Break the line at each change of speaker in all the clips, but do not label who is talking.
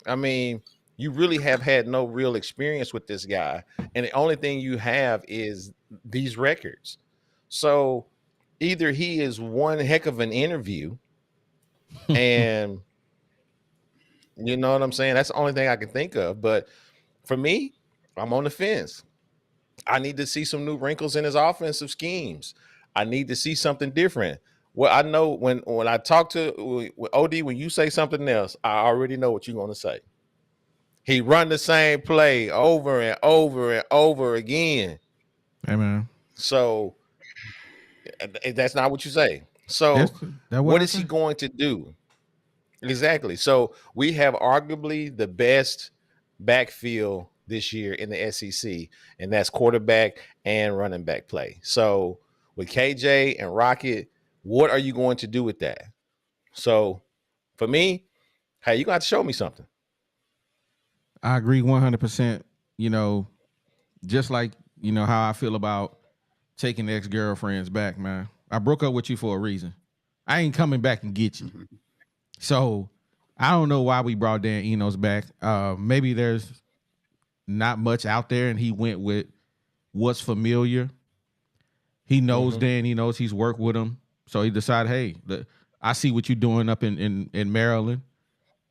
I mean, you really have had no real experience with this guy, and the only thing you have is these records. So either he is one heck of an interview, and you know what I'm saying? That's the only thing I can think of. But for me, I'm on the fence. I need to see some new wrinkles in his offensive schemes. I need to see something different. Well, I know when I talk to OD, when you say something else, I already know what you're going to say. He run the same play over and over and over again.
Hey, man.
So that's not what you say. So what is he going to do? Exactly. So we have arguably the best backfield this year in the SEC, and that's quarterback and running back play. So with KJ and Rocket, what are you going to do with that? So for me, hey, you're going to have to show me something.
I agree 100%. You know, just like, you know, how I feel about taking ex-girlfriends back, man. I broke up with you for a reason. I ain't coming back and get you. So I don't know why we brought Dan Enos back. Maybe there's not much out there, and he went with what's familiar. He knows Dan. He knows he's worked with him. So he decided, hey, I see what you're doing up in Maryland.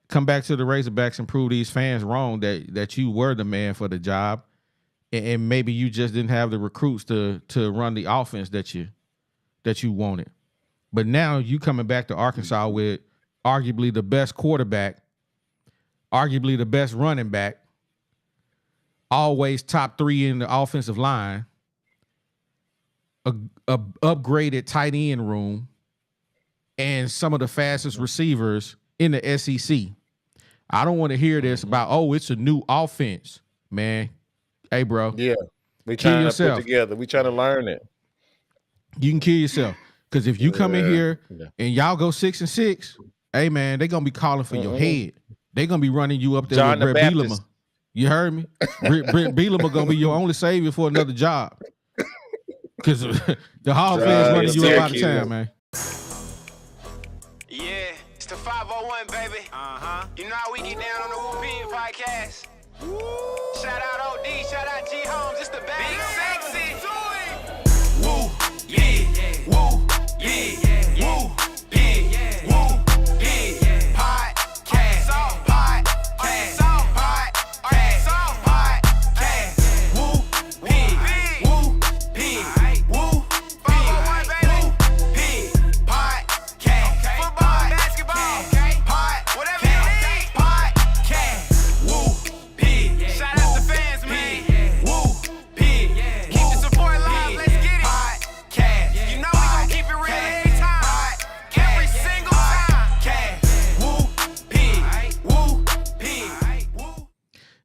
Come back to the Razorbacks and prove these fans wrong that you were the man for the job, and maybe you just didn't have the recruits to run the offense that you wanted. But now you coming back to Arkansas with arguably the best quarterback, arguably the best running back, always top 3 in the offensive line, a upgraded tight end room, and some of the fastest receivers in the SEC. I don't want to hear this about, oh, it's a new offense, man. Hey, bro.
Yeah. We trying to put together. We trying to learn it.
You can kill yourself. Because if you come in here and y'all go 6-6, hey, man, they're going to be calling for your head. They're going to be running you up there
John
with
the
Brett
Baptist.
Bielema. You heard me? Brett Bielema going to be your only savior for another job. Because the Hall fans running you up out of town, man.
Yeah, it's the 501, baby. You know how we get down on the Woo Pig podcast. Shout out OD, shout out G Holmes. It's the big sexy. Woo, yeah, woo, yeah, woo, yeah, woo, yeah. Podcast, podcast, podcast, woo, pig, woo, pig, woo, 501, baby, pig, podcast, football, basketball, whatever you need, podcast, woo, pig. Shout out to fans, man, woo, pig. Keep the support live, let's get it. Podcast, you know we gon' keep it real every time, every single time. Woo, pig, woo, pig, woo.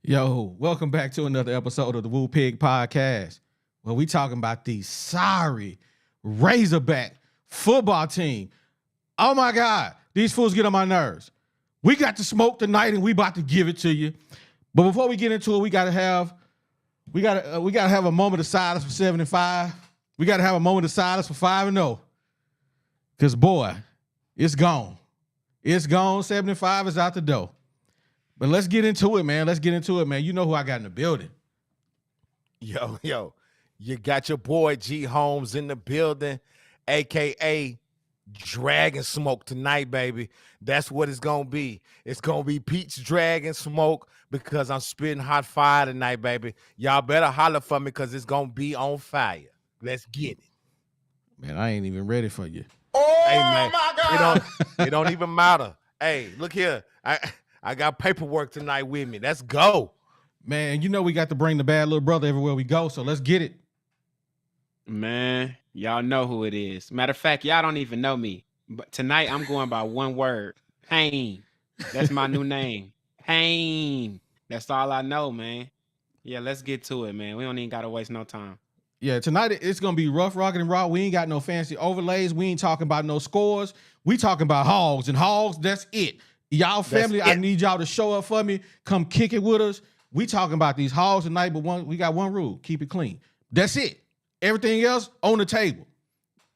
Yo, welcome back to another episode of the Woo Pig Podcast, where we talking about the sorry Razorback football team. Oh my God, these fools get on my nerves. We got to smoke tonight, and we about to give it to you. But before we get into it, we gotta have a moment of silence for 7-5. We gotta have a moment of silence for 5-0. Cause boy, it's gone. It's gone. 7-5 is out the door. But let's get into it, man. Let's get into it, man. You know who I got in the building.
Yo, you got your boy G Holmes in the building, a.k.a. Dragon Smoke tonight, baby. That's what it's going to be. It's going to be Pete's Dragon Smoke because I'm spitting hot fire tonight, baby. Y'all better holler for me because it's going to be on fire. Let's get it.
Man, I ain't even ready for you.
Oh, hey, man, my God. It don't even matter. Hey, look here. I got paperwork tonight with me. Let's go.
Man, you know we got to bring the bad little brother everywhere we go, so let's get it.
Man, y'all know who it is. Matter of fact, y'all don't even know me. But tonight I'm going by one word. Pain. That's my new name. Pain. That's all I know, man. Yeah, let's get to it, man. We don't even got to waste no time.
Yeah, tonight it's going to be rough, rocking, and raw. We ain't got no fancy overlays. We ain't talking about no scores. We talking about hogs. And hogs, that's it. Y'all family, I need y'all to show up for me. Come kick it with us. We talking about these hogs tonight, but we got one rule. Keep it clean. That's it. Everything else on the table.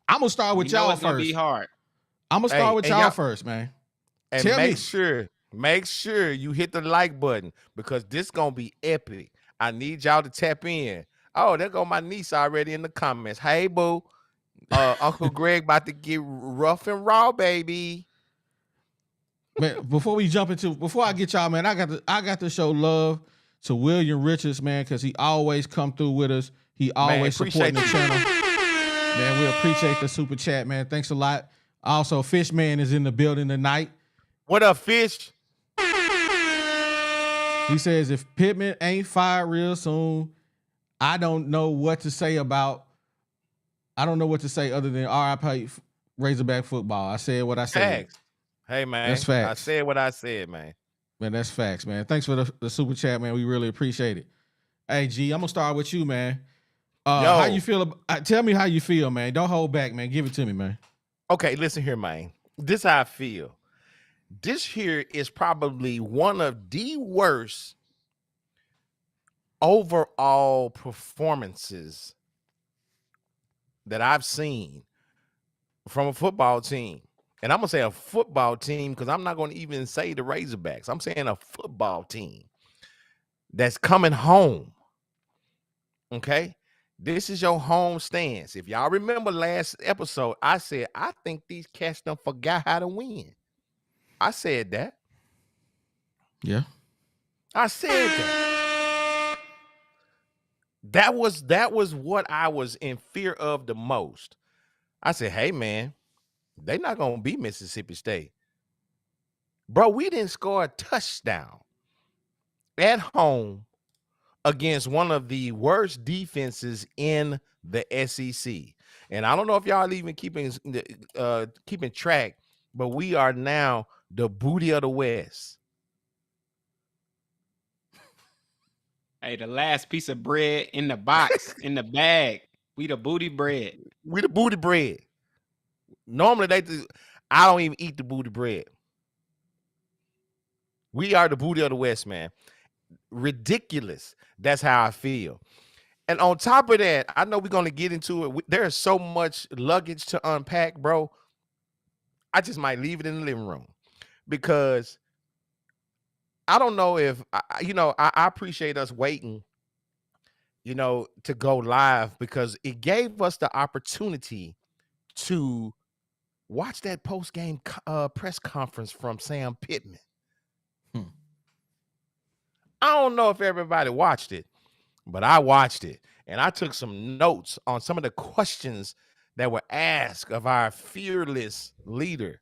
I'm going to start with y'all first.
It's going to be hard.
I'm going to start with y'all first, man.
And make sure make sure you hit the like button because this gonna be epic. I need y'all to tap in. Oh, there go my niece already in the comments. Hey, boo. Uncle Greg about to get rough and raw, baby.
Man, before I get y'all, man, I got to show love to William Richards, man, because he always come through with us. He always supporting the channel. Man, we appreciate the super chat, man. Thanks a lot. Also, Fishman is in the building tonight.
What up, Fish?
He says, if Pittman ain't fired real soon, I don't know what to say other than RIP Razorback football. I said what I said.
Facts. Hey, man.
That's facts.
I said what I said, man.
Man, that's facts, man. Thanks for the super chat, man. We really appreciate it. Hey, G, I'm going to start with you, man. How you feel? Tell me how you feel, man. Don't hold back, man. Give it to me, man.
Okay, listen here, man. This how I feel. This here is probably one of the worst overall performances that I've seen from a football team. And I'm going to say a football team because I'm not going to even say the Razorbacks. I'm saying a football team that's coming home. Okay? This is your home stance. If y'all remember last episode, I said, I think these cats done forgot how to win. I said that.
Yeah.
I said that. That was what I was in fear of the most. I said, hey, man, they're not going to beat Mississippi State. Bro, we didn't score a touchdown at home against one of the worst defenses in the SEC. And I don't know if y'all even keeping track, but we are now the booty of the West.
Hey, the last piece of bread in the box, in the bag. We the booty bread.
We the booty bread. Normally I don't even eat the booty bread. We are the booty of the West, man. Ridiculous. That's how I feel. And on top of that, I know we're going to get into it. There is so much luggage to unpack, bro. I just might leave it in the living room because I don't know if, I appreciate us waiting, to go live because it gave us the opportunity to watch that post-game press conference from Sam Pittman. I don't know if everybody watched it, but I watched it, and I took some notes on some of the questions that were asked of our fearless leader,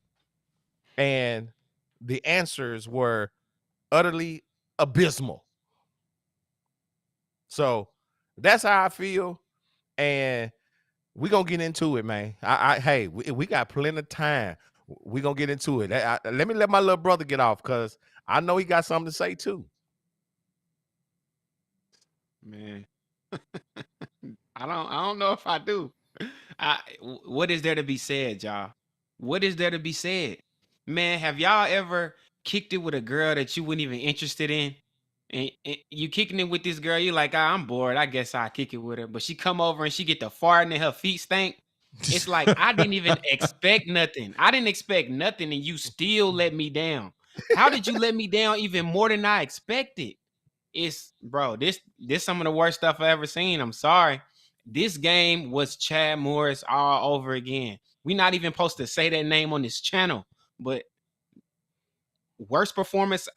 and the answers were utterly abysmal. So that's how I feel, and we're going to get into it, man. Hey, we got plenty of time. We're going to get into it. Let me let my little brother get off because I know he got something to say, too.
Man, I don't know if I do. What is there to be said, y'all? What is there to be said? Man, have y'all ever kicked it with a girl that you weren't even interested in? And you kicking it with this girl, you like, I'm bored. I guess I'll kick it with her. But she come over and she get the farting and her feet stink. It's like, I didn't even expect nothing. I didn't expect nothing, and you still let me down. How did you let me down even more than I expected? This some of the worst stuff I ever seen. I'm sorry. This game was Chad Morris all over again. We're not even supposed to say that name on this channel, but worst performance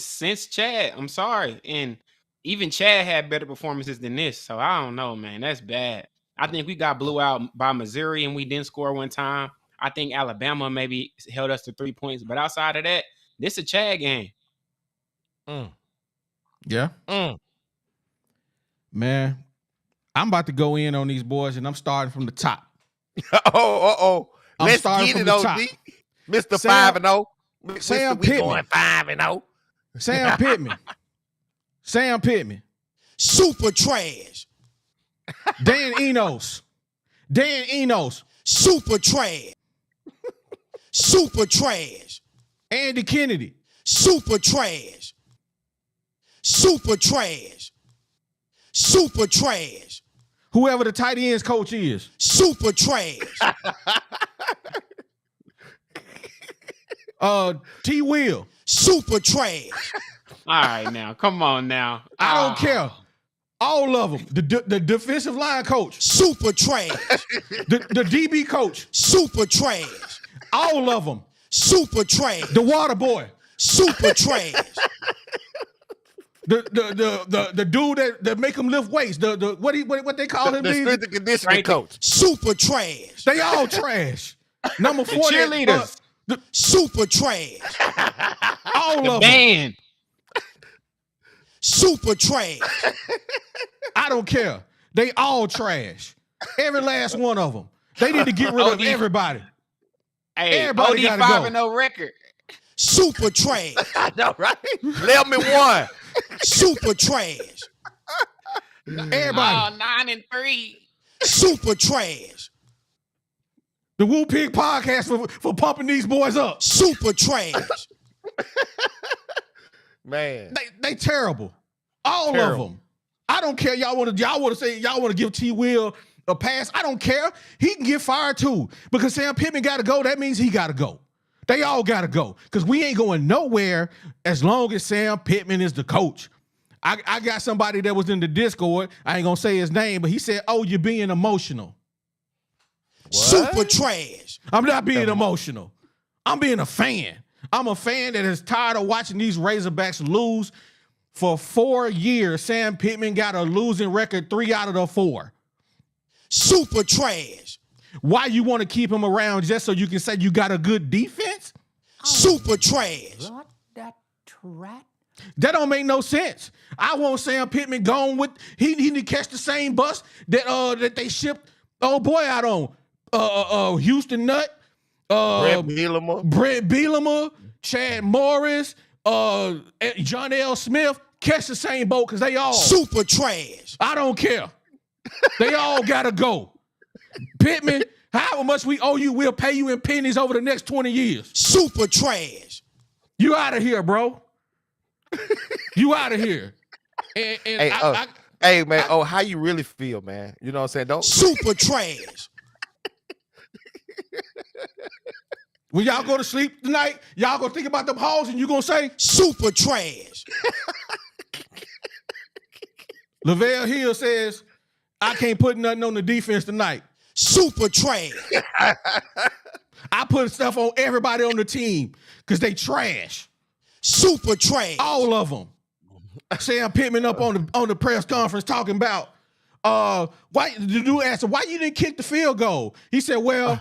since Chad. I'm sorry. And even Chad had better performances than this. So I don't know, man. That's bad. I think we got blew out by Missouri and we didn't score one time. I think Alabama maybe held us to 3 points, but outside of that, this is a Chad game.
Yeah. Man, I'm about to go in on these boys, and I'm starting from the top.
Let's get it, OG. Mr. 5-0.
Sam
we
Pittman.
Going 5-0.
Sam Pittman. Sam Pittman.
Super trash.
Dan Enos.
Super trash. Super trash.
Andy Kennedy.
Super trash. Super trash. Super trash.
Whoever the tight ends coach is.
Super trash.
T. Will.
Super trash.
All right, now, come on now.
I don't care. All of them. The defensive line coach.
Super trash.
The DB coach.
Super trash.
All of them.
Super trash.
The water boy.
Super trash.
The dude that make him lift weights. What they call him?
The strength and conditioning coach.
Super trash.
They all trash. Number 40.
Cheerleaders.
Super trash.
All
The
of them.
band.
Super trash.
I don't care. They all trash. Every last one of them. They need to get rid of everybody.
Hey,
Everybody
OD
gotta go.
5-0 record.
Super trash.
I know, right? 11-1.
Super trash.
Everybody.
9-3.
Super trash.
The Woo Pig podcast for pumping these boys up.
Super trash.
Man.
They terrible. All
Terrible.
of them. I don't care. Y'all want to give T. Will a pass. I don't care. He can get fired too. Because Sam Pittman got to go. That means he got to go. They all got to go. Because we ain't going nowhere as long as Sam Pittman is the coach. I got somebody that was in the Discord. I ain't going to say his name, but he said, "Oh, you're being emotional."
What?
Super trash.
I'm not being emotional. I'm being a fan. I'm a fan that is tired of watching these Razorbacks lose. For 4 years, Sam Pittman got a losing record 3 out of the 4.
Super trash.
Why you want to keep him around just so you can say you got a good defense?
Super trash.
What that rat?
That don't make no sense. I want Sam Pittman gone with he need to catch the same bus that they shipped old boy out on. Houston Nutt,
Brett Bielema.
Brett Bielema, Chad Morris, John L. Smith, catch the same boat because they all
Super trash.
I don't care. They all gotta go. Pittman, however much we owe you, we'll pay you in pennies over the next 20 years.
Super trash.
You out of here, bro. You out of here. And
Hey, hey, man. How you really feel, man? You know what I'm saying? Don't.
Super trash.
when y'all go to sleep tonight, y'all gonna think about them hoes and you gonna say,
Super trash.
Lavelle Hill says, I can't put nothing on the defense tonight.
Super trash.
I put stuff on everybody on the team because they trash.
Super trash.
All of them. Sam Pittman up on the press conference talking about why the dude asked him, why you didn't kick the field goal? He said, well,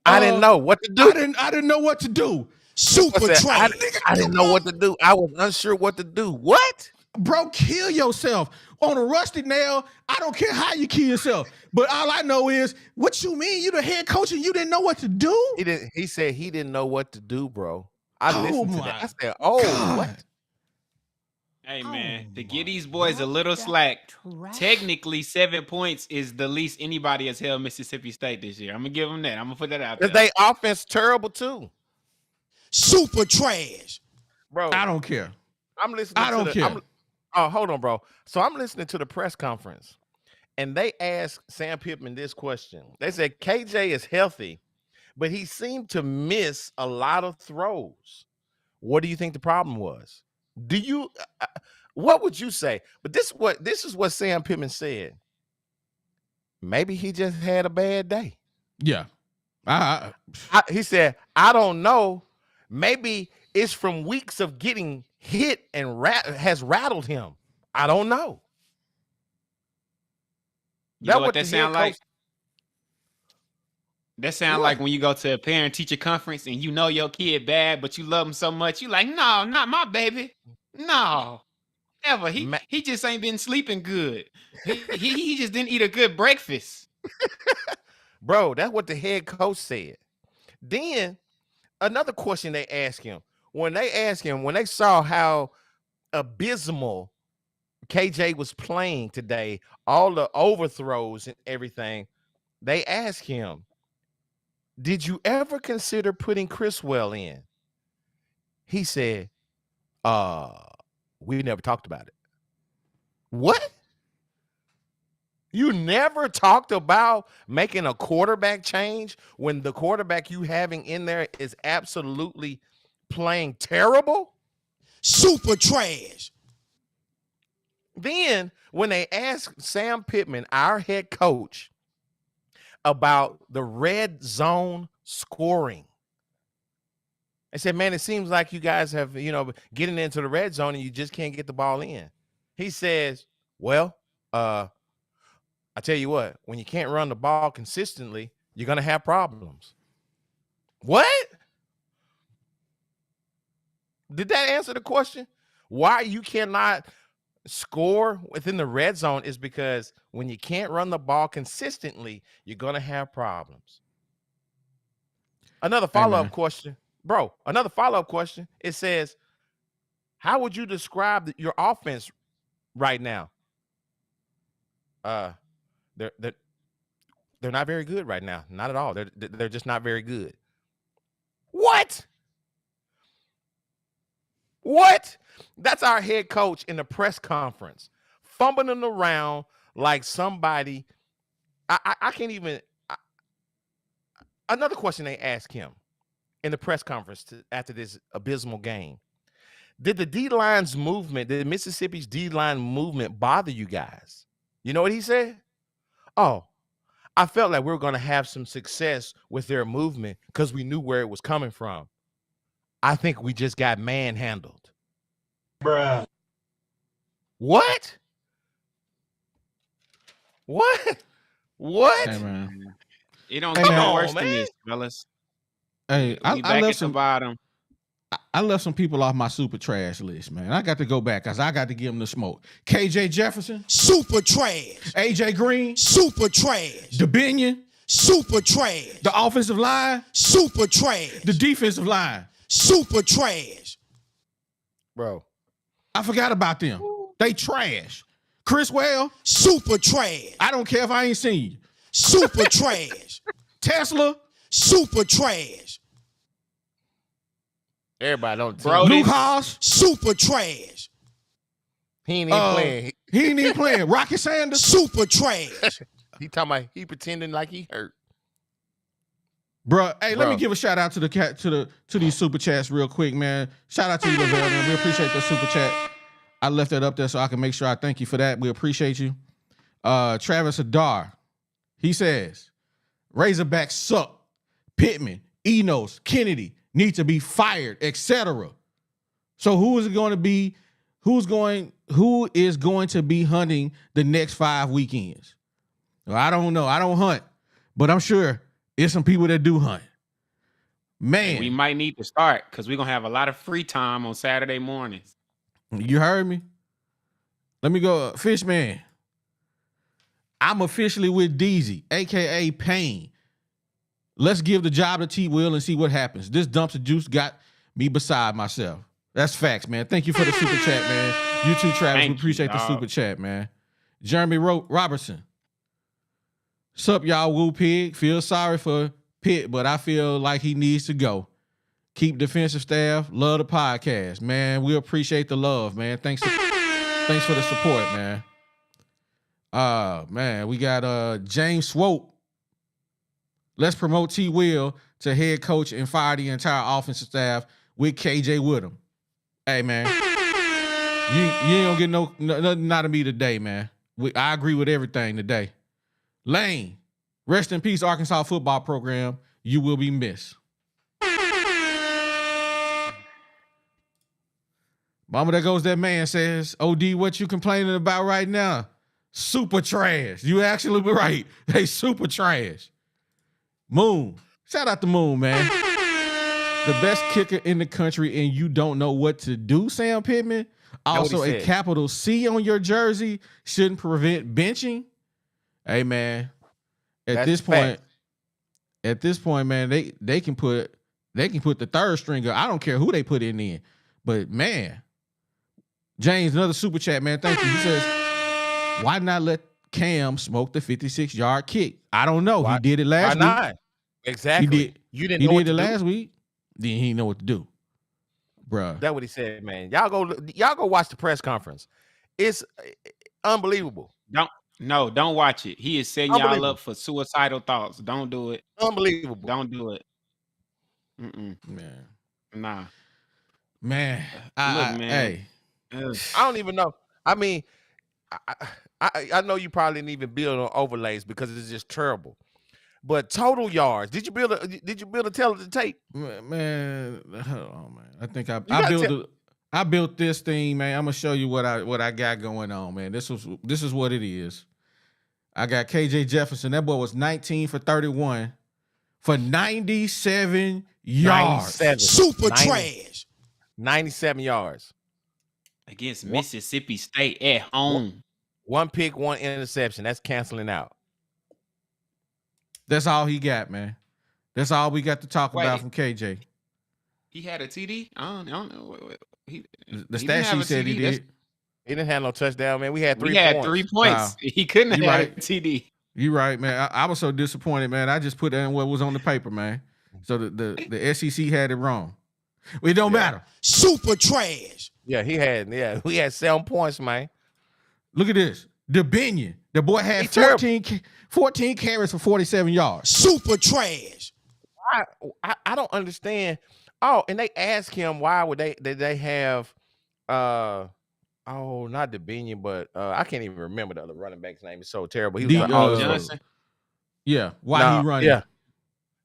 I didn't know what to do.
I didn't know what to do.
Super trash.
I didn't know what to do. I was unsure what to do. What?
Bro, kill yourself. On a rusty nail, I don't care how you kill yourself. But all I know is, what you mean? You the head coach and you didn't know what to do?
He didn't. He said he didn't know what to do, bro. I
Oh
listened to
my
that. I said, "Oh,
God.
what?"
Hey, man, to
my
give these boys a little
God,
slack,
trash.
technically 7 points is the least anybody has held Mississippi State this year. I'm going to give them that. I'm going to put that out there.
Cause they offense terrible too,
Super trash.
bro.
I don't care.
I'm listening.
I don't care.
Hold on, bro. So I'm listening to the press conference, and they asked Sam Pittman this question. They said KJ is healthy, but he seemed to miss a lot of throws. What do you think the problem was? Do you? What would you say? But this is what Sam Pittman said. Maybe he just had a bad day.
Yeah.
He said, I don't know. Maybe it's from weeks of getting hit and has rattled him. I don't know.
You know what
the
that sound
head
like?
coach-
That sound like when you go to a parent-teacher conference and you know your kid bad, but you love him so much, you like, no, not my baby. No. Never. He just ain't been sleeping good. He just didn't eat a good breakfast.
Bro, that's what the head coach said. Then another question they asked him. When they saw how abysmal KJ was playing today, all the overthrows and everything, they asked him, did you ever consider putting Chriswell in? He said, we never talked about it. What? You never talked about making a quarterback change when the quarterback you having in there is absolutely playing terrible.
Super trash.
Then when they asked Sam Pittman, our head coach, about the red zone scoring, I said, man, it seems like you guys have, getting into the red zone and you just can't get the ball in. He says, well, I tell you what, when you can't run the ball consistently, you're going to have problems. What? Did that answer the question? Why you cannot score within the red zone is because when you can't run the ball consistently, you're going to have problems. Another follow-up question. Bro, another follow-up question. It says, how would you describe your offense right now? They're not very good right now. Not at all. They're just not very good. What? That's our head coach in the press conference, fumbling around like somebody. I can't even. Another question they asked him in the press conference after this abysmal game. Did the D-line's movement, did Mississippi's D-line movement bother you guys? You know what he said? Oh, I felt like we were going to have some success with their movement because we knew where it was coming from. I think we just got manhandled.
Bruh.
What?
Hey, man.
It don't
Hey,
get
man.
no worse
man.
than this, fellas.
Hey,
We back at the bottom.
I left some people off my super trash list, man. I got to go back because I got to give them the smoke. KJ Jefferson,
Super trash.
AJ Green,
Super trash.
DeBinion,
Super trash.
the offensive line,
Super trash.
the defensive line.
Super trash.
Bro.
I forgot about them. They trash. Chris Well,
Super trash.
I don't care if I ain't seen you.
Super trash.
Tesla,
Super trash.
Everybody on the team.
Bro,
Luke Haas,
Super trash.
He ain't even playing.
he ain't even playing. Rocky Sanders,
Super trash.
He talking about he pretending like he hurt.
bro. Hey, let
Bro.
me give a shout out to to these super chats real quick, man. Shout out to you, Lavelle, man. We appreciate the super chat. I left that up there so I can make sure I thank you for that. We appreciate you. Travis Adar, he says, Razorbacks suck. Pittman, Enos, Kennedy need to be fired, etc. So who is going to be hunting the next 5 weekends? Well, I don't know. I don't hunt, but I'm sure there's some people that do hunt. Man,
We might need to start because we're gonna have a lot of free time on Saturday mornings.
you heard me? Let me go. Fishman, I'm officially with Deezy, a.k.a. Payne. Let's give the job to T-Will and see what happens. This dumpster juice got me beside myself. That's facts, man. Thank you for the super chat, man. You too, Travis.
Thank
We appreciate
you,
the
dog.
super chat, man. Jeremy Robertson. Sup, y'all, Woo Pig. Feel sorry for Pitt, but I feel like he needs to go. Keep defensive staff. Love the podcast, man. We appreciate the love, man. Thanks for the support, man. Man, we got James Swope. Let's promote T-Will to head coach and fire the entire offensive staff with KJ Woodham. Hey, man, you ain't gonna get nothing out of me today, man. I agree with everything today. Lane, rest in peace, Arkansas football program. You will be missed. Mama, there goes that man says, OD, what you complaining about right now? Super trash. You actually were right. They super trash. Moon. Shout out to Moon, man. The best kicker in the country and you don't know what to do, Sam Pittman. Also, a capital C on your jersey shouldn't prevent benching. Hey, man. At this point, man, they can put the third stringer. I don't care who they put in. But man, James, another super chat, man. Thank you. He says, why not let Cam smoke the 56-yard kick? I don't know. He did it last week.
Why not? Exactly.
He did.
You didn't
He
know what
did
to
it
do?
last week. Then he didn't know what to do, bruh.
That's what he said, man. Y'all go watch the press conference. It's unbelievable.
Don't watch it. He is setting y'all up for suicidal thoughts. Don't do it.
Unbelievable.
Don't do it.
Man.
Nah.
Man,
Look, man.
hey,
Ugh.
I don't even know. I mean, I know you probably didn't even build on overlays because it's just terrible. But total yards, did you build a tell it to tape?
man, hold on, man. I think I
gotta
built this thing, man. I'm gonna show you what I got going on, man. This is what it is. I got KJ Jefferson. That boy was 19 for 31 for 97 yards.
97.
Super
90.
trash.
97 yards.
Against Mississippi State at home.
One pick, one interception. That's canceling out.
That's all he got, man. That's all we got to talk about from KJ.
He had a TD? I don't know.
The stat sheet said he did.
He didn't have no touchdown, man. We had 3
We had
points.
3 points.
Wow.
He couldn't have
You
had
right.
a TD.
You right, man. I was so disappointed, man. I just put in what was on the paper, man. So the SEC had it wrong. It don't matter.
Super trash.
Yeah, we had 7 points, man.
Look at this. DeBinion. The boy had
He terrible.
14 carries for 47 yards.
Super trash.
I don't understand. Oh, and they asked him why did they have not DeBinion, but I can't even remember the other running back's name. It's so terrible. He was like,
Johnson.
Yeah. Why he running?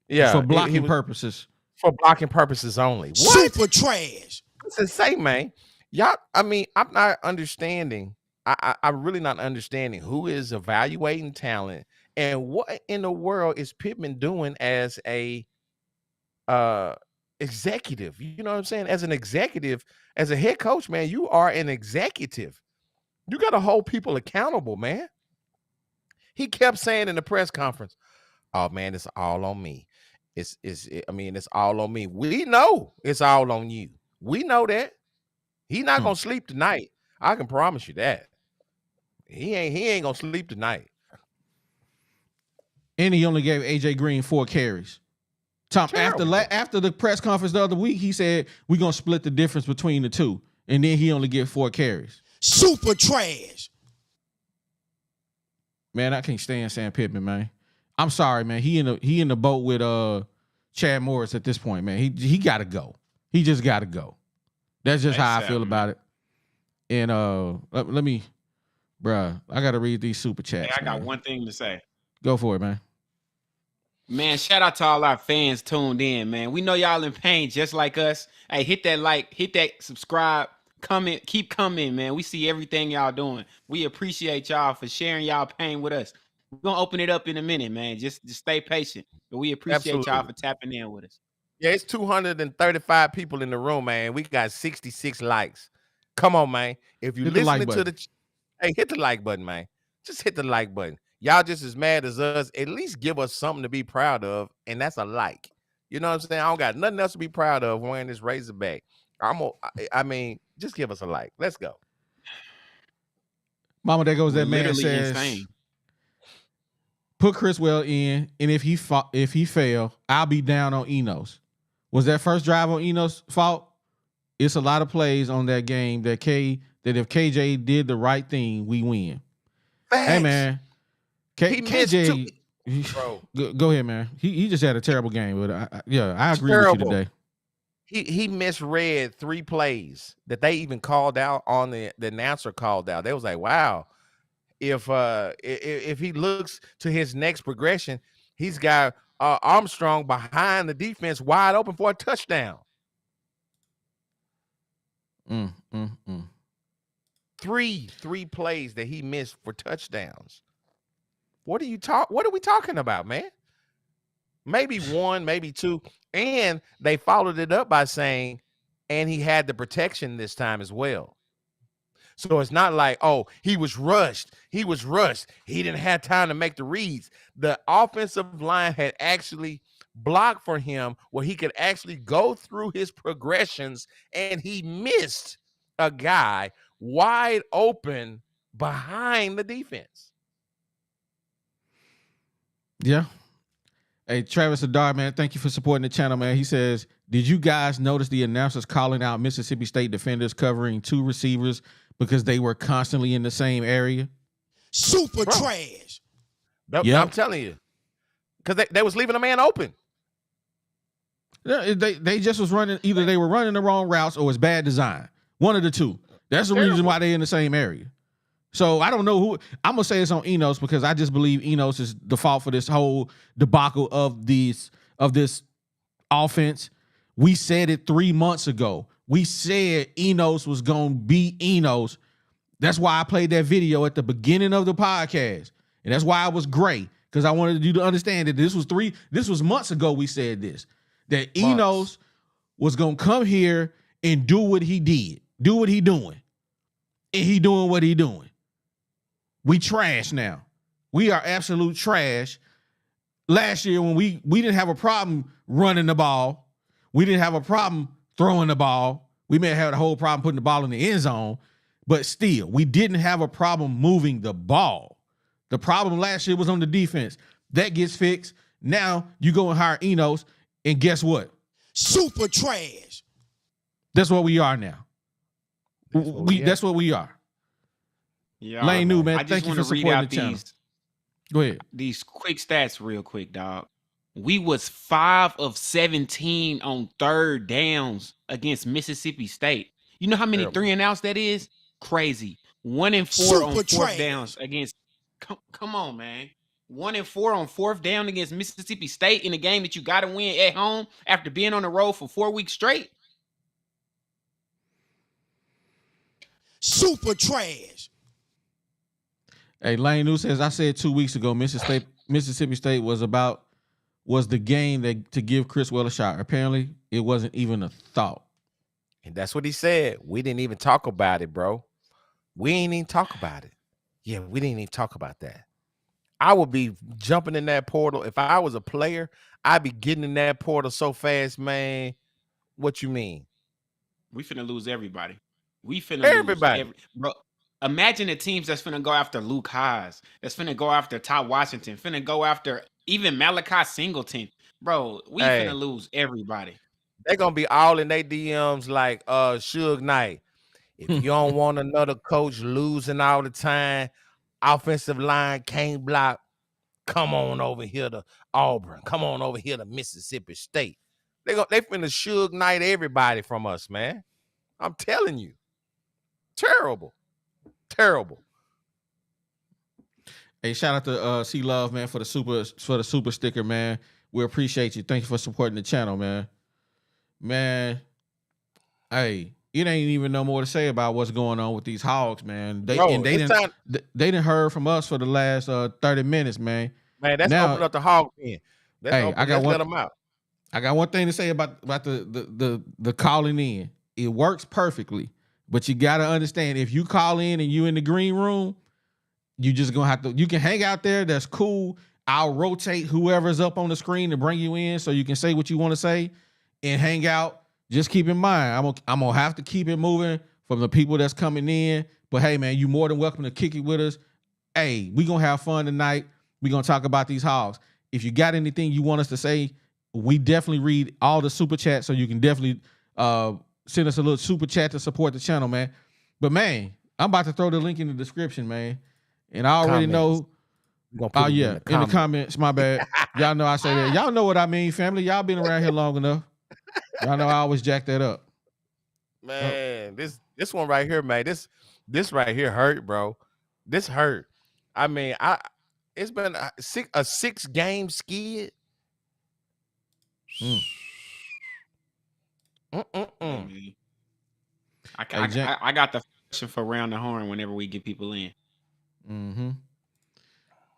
Yeah.
For blocking
he was,
purposes.
For blocking purposes only. What?
Super trash.
It's insane, man. Y'all, I mean, I'm not understanding. I'm really not understanding who is evaluating talent and what in the world is Pittman doing as a executive. You know what I'm saying? As an executive, as a head coach, man, you are an executive. You got to hold people accountable, man. He kept saying in the press conference, "Oh man, it's all on me. It's all on me. We know it's all on you. We know that. He's not gonna sleep tonight. I can promise you that. He ain't gonna sleep tonight."
And he only gave AJ Green 4 carries. Tom, after the press conference the other week, he said we're gonna split the difference between the two, and then he only get 4 carries.
Super trash.
Man, I can't stand Sam Pittman, man. I'm sorry, man. He in the boat with Chad Morris at this point, man. He gotta go. He just gotta go. That's just how I feel about it. And let me, bruh, I gotta read these super chats.
Hey, I got one thing to say.
Go for it, man.
Man, shout out to all our fans tuned in, man. We know y'all in pain just like us. Hey, hit that like, hit that subscribe, comment, keep coming, man. We see everything y'all doing. We appreciate y'all for sharing y'all pain with us. We're gonna open it up in a minute, man. Just stay patient. But we appreciate y'all for tapping in with us.
Yeah, it's 235 people in the room, man. We got 66 likes. Come on, man. If you're listening to hit the like button, man. Just hit the like button. Y'all just as mad as us. At least give us something to be proud of, and that's a like. You know what I'm saying? I don't got nothing else to be proud of wearing this Razorback. Just give us a like. Let's go.
Mama, there goes that man says,
insane.
Put Criswell in, and if he fail, I'll be down on Enos. Was that first drive on Enos' fault? It's a lot of plays on that game that if KJ did the right thing, we win.
Thanks.
Hey, man. KJ,
bro.
Go ahead, man. He just had a terrible game. But I agree
terrible.
with you today.
He misread 3 plays that they even called out on the announcer called out. They was like, wow, if he looks to his next progression, he's got Armstrong behind the defense wide open for a touchdown. Three plays that he missed for touchdowns. What are we talking about, man? Maybe 1, maybe 2. And they followed it up by saying, and he had the protection this time as well. So it's not like, oh, he was rushed. He didn't have time to make the reads. The offensive line had actually blocked for him where he could actually go through his progressions, and he missed a guy wide open behind the defense.
Yeah. Hey, Travis Adar, man, thank you for supporting the channel, man. He says, did you guys notice the announcers calling out Mississippi State defenders covering 2 receivers because they were constantly in the same area?
Super trash.
Yep. I'm telling you. Because they was leaving a man open.
They just was running. Either they were running the wrong routes or it's bad design. One of the two. That's the reason why they're in the same area. So I don't know who. I'm gonna say it's on Enos because I just believe Enos is the fault for this whole debacle of this offense. We said it 3 months ago. We said Enos was gonna beat Enos. That's why I played that video at the beginning of the podcast, and that's why I was great because I wanted you to understand that this was months ago. We said this, that Enos was gonna come here and do what he did, do what he doing, and he doing what he doing. We trash now. We are absolute trash. Last year when we didn't have a problem running the ball, we didn't have a problem throwing the ball. We may have had a whole problem putting the ball in the end zone, but still, we didn't have a problem moving the ball. The problem last year was on the defense. That gets fixed. Now you go and hire Enos, and guess what?
Super trash.
That's what we are now. That's what we are.
Yeah,
Lane New, man.
I just
Thank you
wanna
for
read
supporting
out
the channel.
these
Go ahead.
these quick stats real quick, dog. We was 5 of 17 on third downs against Mississippi State. You know how many
Terrible.
3-and-outs that is? Crazy. 1 and 4 on
Super
fourth
trash.
downs against. Come on, man. 1 and 4 on fourth down against Mississippi State in a game that you got to win at home after being on the road for 4 weeks straight.
Super trash.
Hey, Lane New says, I said 2 weeks ago, Mississippi State was the game to give Chris Well a shot. Apparently, it wasn't even a thought.
And that's what he said. We didn't even talk about it, bro. We ain't even talk about it. Yeah, we didn't even talk about that. I would be jumping in that portal. If I was a player, I'd be getting in that portal so fast, man. What you mean?
We finna lose everybody. We finna
Everybody.
lose bro. Imagine the teams that's finna go after Luke Haas, that's finna go after Ty Washington, finna go after even Malachi Singleton. Bro, we finna lose everybody.
They're gonna be all in their DMs like Suge Knight. If you don't want another coach losing all the time, offensive line can't block, come on over here to Auburn. Come on over here to Mississippi State. They finna Suge Knight everybody from us, man. I'm telling you. Terrible. Terrible.
Hey, shout out to C Love, man, for the super sticker, man. We appreciate you. Thank you for supporting the channel, man. Man, hey, it ain't even no more to say about what's going on with these Hogs, man. They didn't heard from us for the last 30 minutes, man.
Man, that's open up the Hog pen. Let them out.
I got one thing to say about the calling in. It works perfectly, but you got to understand, if you call in and you in the green room, you just gonna have to. You can hang out there. That's cool. I'll rotate whoever's up on the screen to bring you in so you can say what you want to say and hang out. Just keep in mind, I'm gonna have to keep it moving from the people that's coming in. But hey, man, you more than welcome to kick it with us. Hey, we gonna have fun tonight. We gonna talk about these Hogs. If you got anything you want us to say, we definitely read all the super chats, so you can definitely send us a little super chat to support the channel, man. But man, I'm about to throw the link in the description, man. And I already know. Oh yeah, in the comments. My bad. Y'all know I say that. Y'all know what I mean, family. Y'all been around here long enough. Y'all know I always jack that up.
Man, this one right here, man. This right here hurt, bro. This hurt. I mean, it's been a 6-game skid.
I got the question for round the horn whenever we get people in.
Mm-hmm.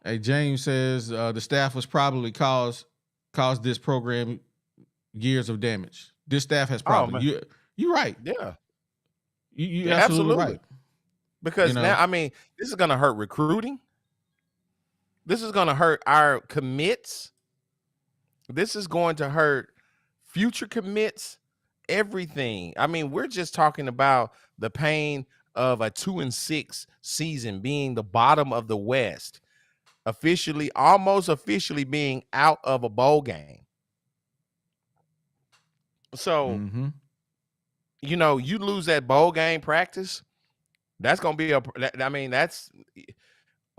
Hey, James says the staff was probably caused this program years of damage. This staff has probably. You're right.
Yeah.
You're absolutely right.
Because now, I mean, this is going to hurt recruiting. This is going to hurt our commits. This is going to hurt future commits, everything. I mean, we're just talking about the pain of a 2-6 season, being the bottom of the West, almost officially being out of a bowl game. So, you lose that bowl game practice. That's going to be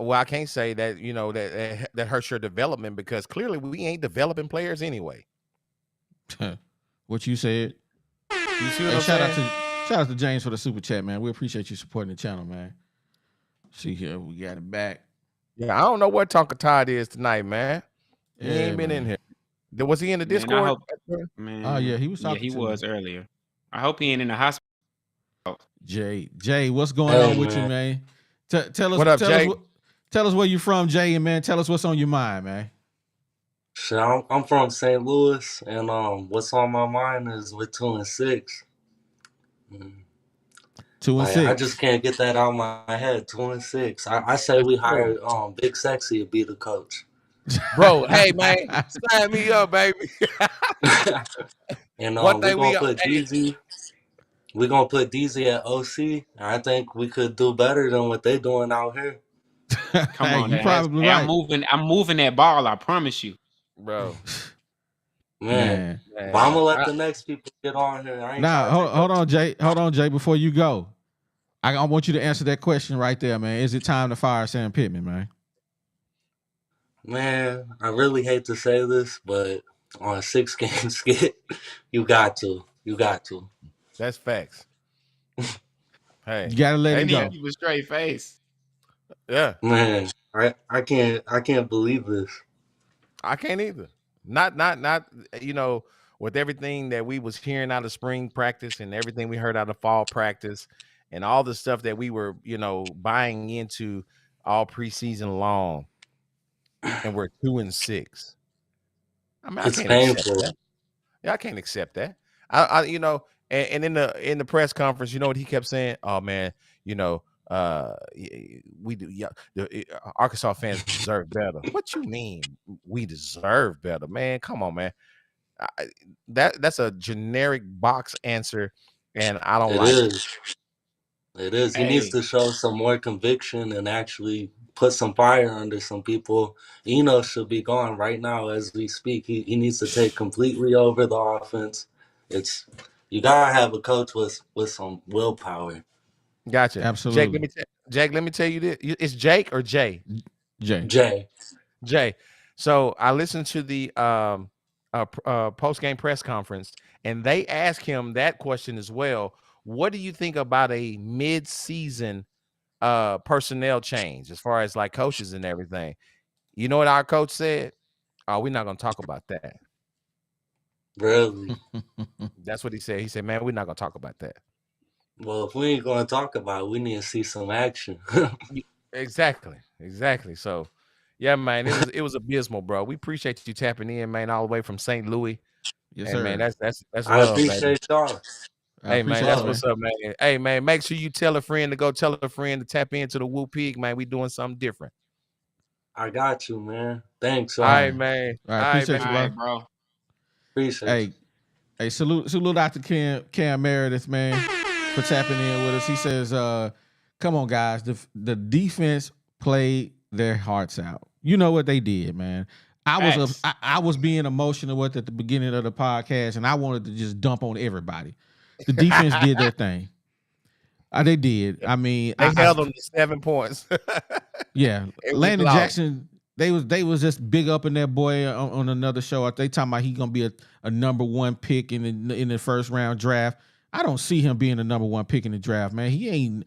I can't say that, that hurts your development, because clearly we ain't developing players anyway.
what you said.
You see what
Hey,
I'm
shout
saying?
out to James for the super chat, man. We appreciate you supporting the channel, man. See here, we got it back.
Yeah, I don't know what Tonka Todd is tonight, man. He
Yeah,
ain't been in
man.
here. Was he in the
Man, I
Discord?
hope, man.
Oh, yeah, he was
Yeah,
talking
he
to
was
me.
earlier. I hope he ain't in the hospital.
Jay, what's going
Hey,
on with you,
man.
man? Tell us,
What up, Jay?
tell us where you from, Jay, and man, tell us what's on your mind, man.
Shit, I'm from St. Louis, and what's on my mind is with 2-6.
2-6.
I just can't get that out of my head. 2-6. I say we hire Big Sexy to be the coach.
Bro, hey man, sign me up, baby.
And
One
we're
thing
gonna put DZ. We're gonna put DZ at OC. And I think we could do better than what they doing out here.
Come on,
you
man.
probably
Hey,
right.
I'm moving that ball. I promise you.
bro.
Man.
Man.
But I'm gonna let the next people get on here. I ain't
Nah,
trying to
hold on, Jay. Before you go, I want you to answer that question right there, man. Is it time to fire Sam Pittman, man?
Man, I really hate to say this, but on a 6-game skit, you got to. You got to.
That's facts. Hey,
You gotta let
hey,
him
He
go.
keep a straight face.
Yeah,
Man, I can't believe this.
I can't either. Not. You know, with everything that we was hearing out of spring practice and everything we heard out of fall practice, and all the stuff that we were, buying into all preseason long, and we're 2-6. I mean, I
It's
can't accept
painful.
that. Yeah, I can't accept that. I and in the press conference, you know what he kept saying? Oh man, we do. Yeah, the Arkansas fans deserve better. What you mean we deserve better, man? Come on, man. That's a generic box answer, and I don't
It
like it.
is. It is. He needs
Hey,
to show some more conviction and actually put some fire under some people. Eno should be gone right now as we speak. He needs to take completely over the offense. It's you gotta have a coach with some willpower.
gotcha,
Absolutely.
Jake. Let me tell you this. It's Jake or Jay?
Jay.
Jay. So I listened to the post-game press conference, and they asked him that question as well. What do you think about a mid-season personnel change as far as like coaches and everything? You know what our coach said? Oh, we're not going to talk about that.
Really?
That's what he said. He said, man, we're not going to talk about that.
Well, if we ain't gonna talk about it, we need to see some action.
Exactly. So, yeah, man, it was abysmal, bro. We appreciate you tapping in, man, all the way from St. Louis.
Yes,
Hey,
sir.
man, that's
I
love, baby.
appreciate y'all.
Hey, man, that's what's up, man. Hey, man, make sure you tell a friend to go tell a friend to tap into the Woo Pig, man. We doing something different.
I got you, man. Thanks,
All right, man.
All right, appreciate
All
you,
right, bro.
Appreciate you.
Hey, salute out to Cam Meredith, man, for tapping in with us. He says, come on, guys. The defense played their hearts out. You know what they did, man. I was being emotional with at the beginning of the podcast, and I wanted to just dump on everybody. The defense did their thing. They did. I mean,
They held them to 7 points.
Yeah, Landon Jackson. They was just big up in that boy on another show. They talking about he gonna be a number one pick in the first round draft. I don't see him being a number one pick in the draft, man. He ain't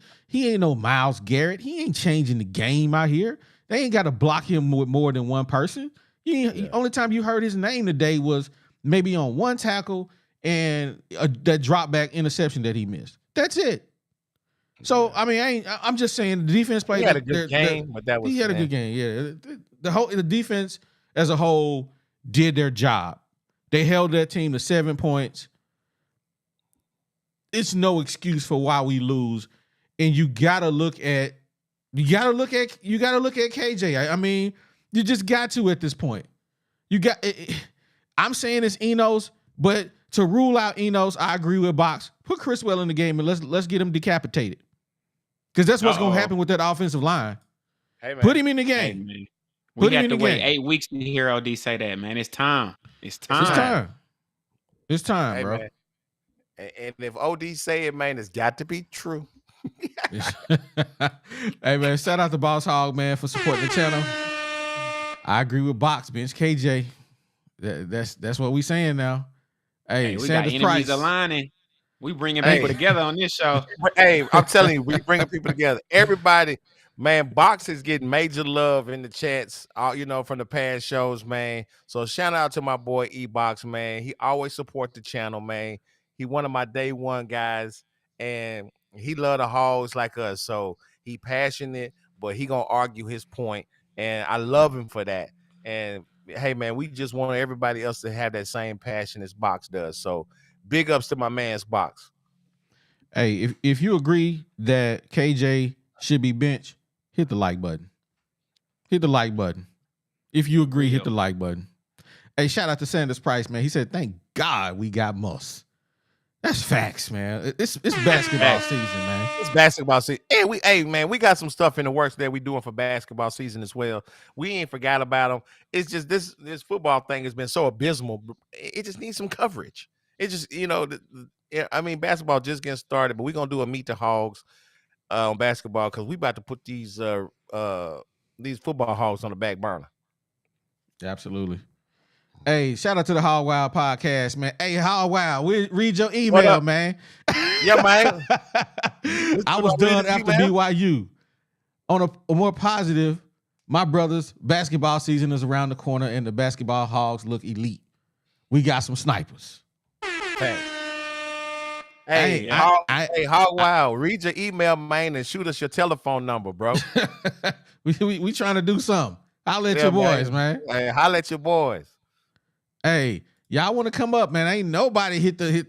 no Myles Garrett. He ain't changing the game out here. They ain't got to block him with more than one person. Only time you heard his name today was maybe on one tackle and that drop back interception that he missed. That's it. So I mean, I'm just saying the defense played.
He had a good game, but that was
he had a good game. Yeah, the defense as a whole did their job. They held that team to 7 points. It's no excuse for why we lose, and you gotta look at KJ. I mean, you just got to at this point. I'm saying it's Enos, but to rule out Enos, I agree with Box. Put Chriswell in the game and let's get him decapitated. Because that's what's going to happen with that offensive line.
Hey, man.
Put him in the
Hey,
game.
man.
Put
We
him
got
in
to
the
wait
game.
8 weeks to hear OD say that, man. It's time. It's time.
It's time. It's time,
Hey,
bro.
man. And if OD say it, man, it's got to be true.
Hey, man, shout out to Boss Hog, man, for supporting the channel. I agree with Box, bench KJ. That's what we saying now. Hey,
we got
Sanders
enemies
Price.
aligning. We bringing
Hey.
people together on this show.
Hey, I'm telling you, we bringing people together. Everybody, man, Box is getting major love in the chats, from the past shows, man. So shout out to my boy E-Box, man. He always support the channel, man. He one of my day one guys, and he love the hogs like us. So he passionate, but he gonna argue his point, and I love him for that. And hey, man, we just want everybody else to have that same passion as Box does. So big ups to my man's Box.
Hey, if you agree that KJ should be benched, hit the like button. Hit the like button. If you agree, hit the like button. Hey, shout out to Sanders Price, man. He said, "Thank God we got Muss." That's facts, man. It's basketball season, man.
It's basketball season. Hey, man, we got some stuff in the works that we doing for basketball season as well. We ain't forgot about them. It's just this football thing has been so abysmal. It just needs some coverage. It just, basketball just getting started, but we're gonna do a meet the hogs on basketball because we about to put these football hogs on the back burner.
Absolutely. Hey, shout out to the Hog Wild podcast, man. Hey, Hog Wild, we read your email, man.
Yeah, man.
I was done after BYU. On a more positive, my brother's basketball season is around the corner, and the basketball hogs look elite. We got some snipers.
Hey, Hog Wild, read your email, man, and shoot us your telephone number, bro.
we trying to do something. Holla at your boys, man.
Hey, holla at your boys.
Hey, y'all want to come up, man? Ain't nobody hit the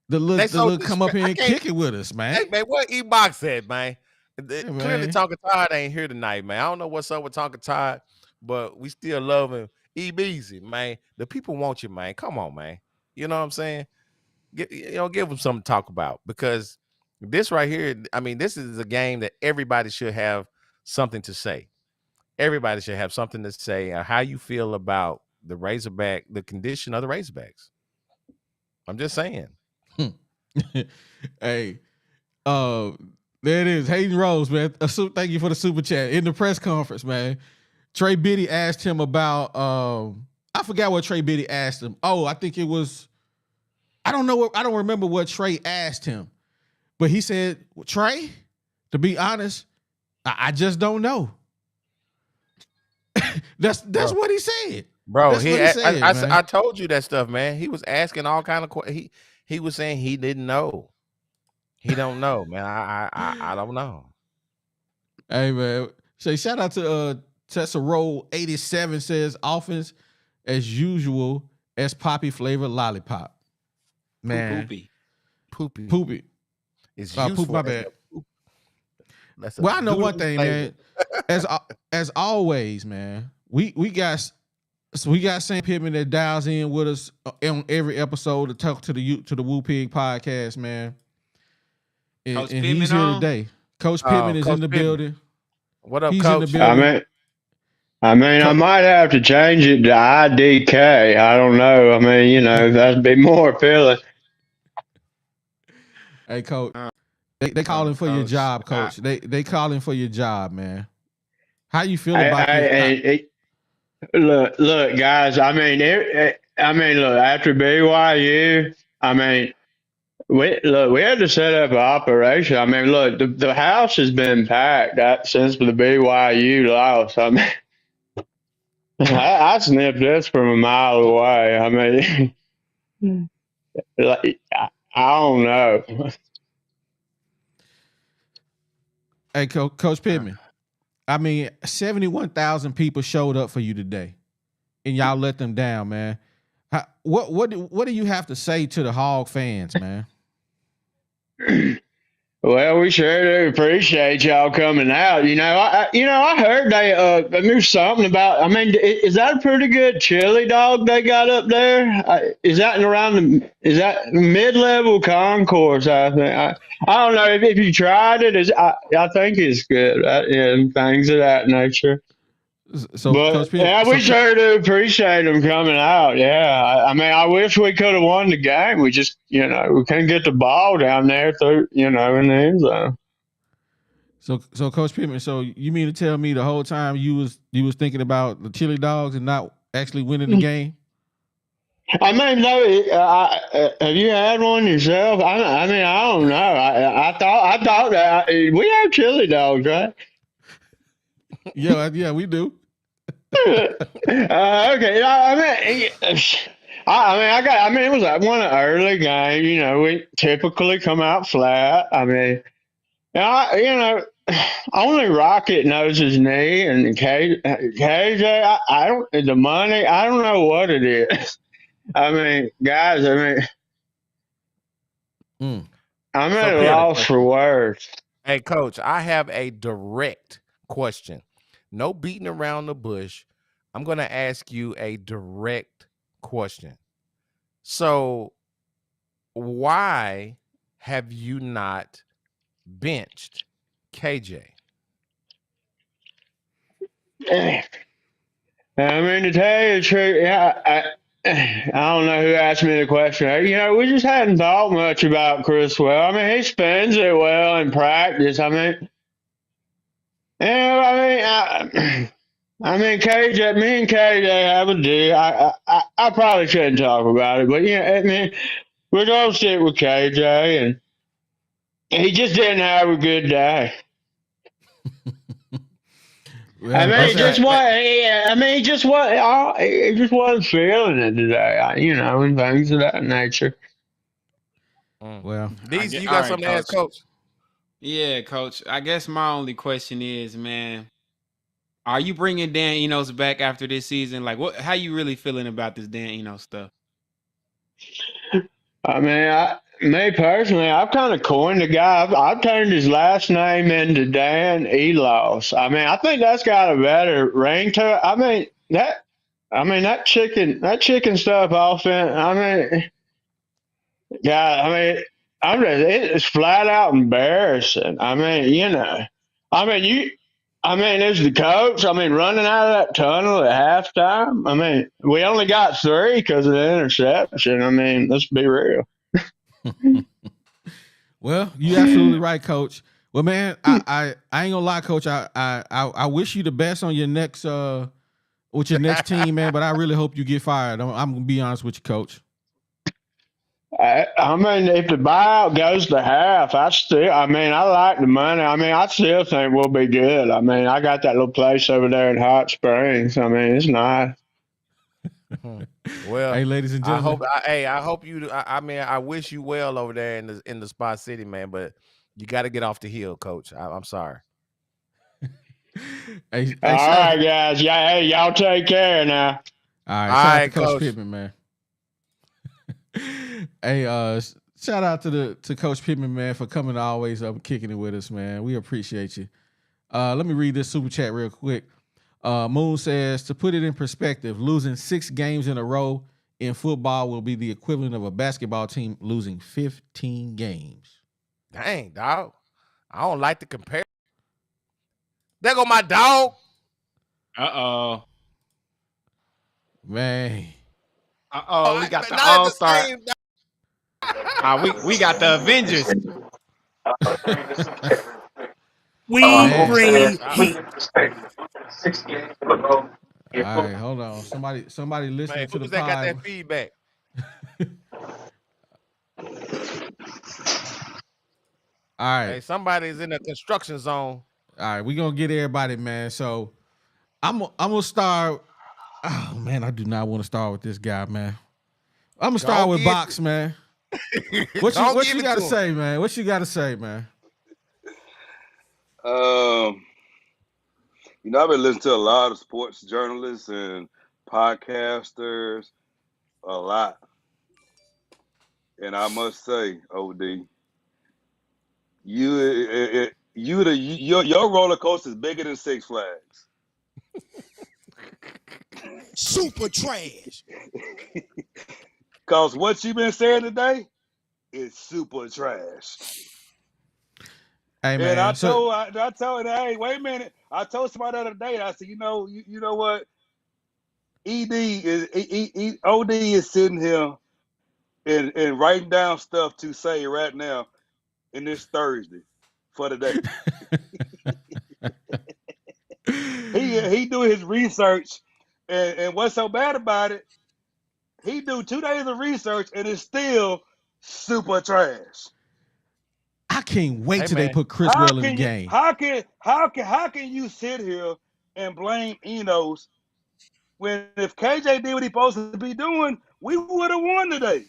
look come up here and kick it with us, man.
Hey, man, what E-Box said, man? Clearly, Tonka Todd ain't here tonight, man. I don't know what's up with Tonka Todd, but we still love him. E-Beezy, man. The people want you, man. Come on, man. You know what I'm saying? Give them something to talk about, because this right here, this is a game that everybody should have something to say. Everybody should have something to say how you feel about the condition of the Razorbacks. I'm just saying.
Hey, there it is. Hayden Rose, man. Thank you for the super chat. In the press conference, man, Trey Biddy asked him about, I forgot what Trey Biddy asked him. Oh, I think it was, I don't remember what Trey asked him, but he said, Trey, to be honest, I just don't know. That's what he said.
Bro, I told you that stuff, man. He was asking all kind of questions. He was saying he didn't know. He don't know, man. I don't know.
Hey, man. Say shout out to Tessa Roll 87 says offense as usual as poppy flavored lollipop. Man, poopy.
It's
poop. My bad. Well, I know one thing, man. As always, man. We got Sam Pittman that dials in with us on every episode to talk to the Woo Pig podcast, man. And he's here today. Coach Pittman is in the building.
What up,
he's
Coach?
In the building.
I might have to change it to IDK. I don't know. That'd be more appealing.
Hey, Coach. They calling for your job, Coach. They calling for your job, man. How you feel about this?
Look, guys. Look, after BYU, we had to set up an operation. The house has been packed since the BYU loss. I sniffed this from a mile away. I don't know.
Hey, Coach Pittman. 71,000 people showed up for you today, and y'all let them down, man. What do you have to say to the Hog fans, man?
Well, we sure do appreciate y'all coming out. I heard there's something about. Is that a pretty good chili dog they got up there? Is that mid-level concourse? I think. I don't know if you tried it. I think it's good. And things of that nature.
So, Coach Pittman,
we sure do appreciate them coming out. Yeah, I wish we could have won the game. We just, we couldn't get the ball down there through, in the end zone.
So Coach Pittman, so you mean to tell me the whole time you was thinking about the chili dogs and not actually winning the game?
I mean, no, have you had one yourself? I mean, I don't know. I thought that we have chili dogs, right?
Yeah, we do.
Okay. I mean, it was one of the early games. You know, we typically come out flat. I mean, only Rocket knows his knee, and KJ, I don't the money. I don't know what it is. I mean, guys. I mean, I'm at a loss for words.
Hey, Coach, I have a direct question. No beating around the bush. I'm going to ask you a direct question. So, why have you not benched KJ?
I mean, to tell you the truth, I don't know who asked me the question. You know, we just hadn't thought much about Chris well. I mean, he spins it well in practice. I mean, I mean, KJ, me and KJ have a deal. I probably shouldn't talk about it, but I mean, we're gonna stick with KJ, and he just didn't have a good day. I mean, he just wasn't feeling it today. You know, and things of that nature.
Well,
you got something to ask, Coach?
Yeah, Coach. I guess my only question is, man, are you bringing Dan Enos back after this season? Like, how you really feeling about this Dan Enos stuff?
I mean, me personally, I've kind of coined the guy. I've turned his last name into Dan Elos. I mean, I think that's got a better ring to it. I mean that chicken stuff offense. I mean, yeah, it's flat out embarrassing. I mean, as the coach, I mean, running out of that tunnel at halftime. I mean, we only got 3 because of the interception. I mean, let's be real.
Well, you're absolutely right, Coach. Well, man, I ain't gonna lie, Coach. I wish you the best on your next with your next team, man. But I really hope you get fired. I'm gonna be honest with you, Coach.
I mean, if the buyout goes to half, I like the money. I mean, I still think we'll be good. I mean, I got that little place over there in Hot Springs. I mean, it's nice.
Well,
hey, ladies and gentlemen,
I hope you. I wish you well over there in the Spot City, man. But you got to get off the hill, Coach. I'm sorry.
All right, guys. Yeah, hey, y'all take care now.
All right, Coach Pittman, man. Hey, shout out to Coach Pittman, man, for coming always up and kicking it with us, man. We appreciate you. Let me read this super chat real quick. Moon says, to put it in perspective, losing 6 games in a row in football will be the equivalent of a basketball team losing 15 games.
Dang, dog. I don't like to compare. There go my dog.
Uh-oh.
Man.
We got the All-Star. We got the Avengers.
We bring heat.
All right, hold on. Somebody listening to the pod.
Got that feedback?
All right.
Hey, somebody's in the construction zone.
All right, we're gonna get everybody, man. So I'm gonna start. Oh man, I do not want to start with this guy, man. I'm gonna start with Box, man. What you gotta say, man? What you gotta say, man?
You know, I've been listening to a lot of sports journalists and podcasters, a lot. And I must say, OD, your roller coaster is bigger than Six Flags.
Super trash.
Because what you been saying today is super trash.
Hey, man.
And I told, hey, wait a minute. I told somebody the other day, I said, you know what? OD is sitting here and writing down stuff to say right now in this Thursday for the day. he doing his research, and what's so bad about it, He do 2 days of research and it's still super trash.
I can't wait
Hey,
till they
man.
put Chris
How
Well in the
can you
game.
how can you sit here and blame Enos when if KJ did what he supposed to be doing, we would have won today.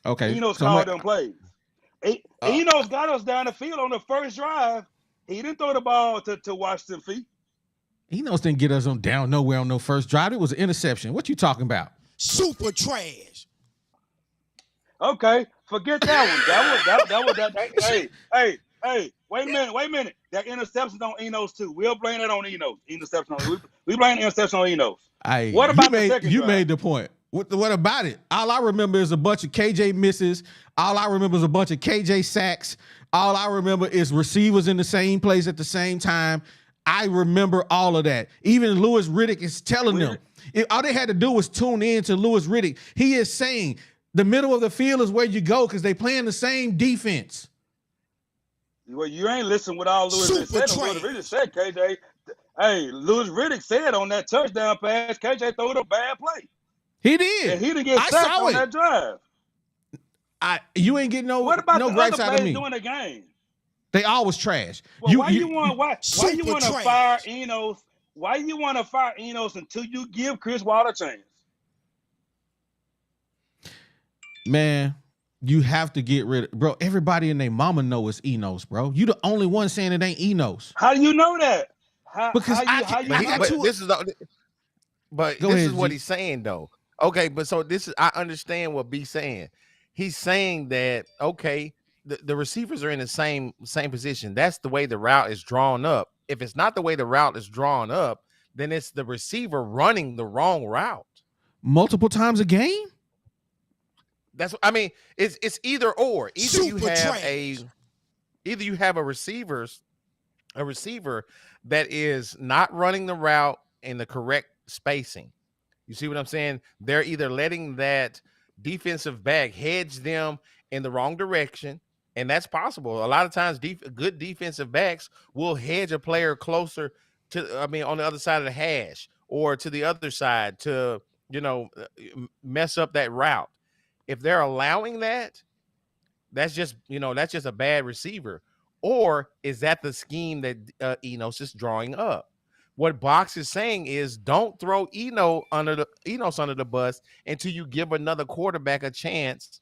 Okay,
Enos
so
called them plays.
uh,
Enos got us down the field on the first drive. He didn't throw the ball to Washington feet.
Enos didn't get us on down nowhere on no first drive. It was an interception. What you talking about?
Super trash.
Okay, forget that one. That was hey, wait a minute. That interception on Enos too. We'll blame that on Enos. Interception on we blame the interception on Enos. What about the second
you
drive?
made the point. What about it? All I remember is a bunch of KJ misses. All I remember is a bunch of KJ sacks. All I remember is receivers in the same place at the same time. I remember all of that. Even Louis Riddick is telling them. All they had to do was tune in to Louis Riddick. He is saying the middle of the field is where you go because they playing the same defense.
Well, you ain't listening what all Louis Riddick said. Louis Riddick said, KJ. Hey, Louis Riddick said on that touchdown pass, KJ threw a bad play.
He did.
And he didn't get sacked on that drive.
You ain't getting
what about
no
the
gripes
other
out of
plays
me.
during the game?
They always trash.
Well, why you want to
trash.
fire Enos? Why you want to fire Enos until you give Chris Watt a chance?
Man, you have to get rid of, bro. Everybody and their mama know it's Enos, bro. You the only one saying it ain't Enos.
How do you know that?
Because
this is what he's saying though. Okay, but so this is I understand what B's saying. He's saying that okay, the receivers are in the same position. That's the way the route is drawn up. If it's not the way the route is drawn up, then it's the receiver running the wrong route
multiple times a game.
That's I mean, it's either or. Either you have a receiver that is not running the route in the correct spacing. You see what I'm saying? They're either letting that defensive back hedge them in the wrong direction, and that's possible. A lot of times good defensive backs will hedge a player closer to, on the other side of the hash or to the other side to, mess up that route. If they're allowing that, that's just a bad receiver. Or is that the scheme that Enos is drawing up? What Box is saying is don't throw Enos under the bus until you give another quarterback a chance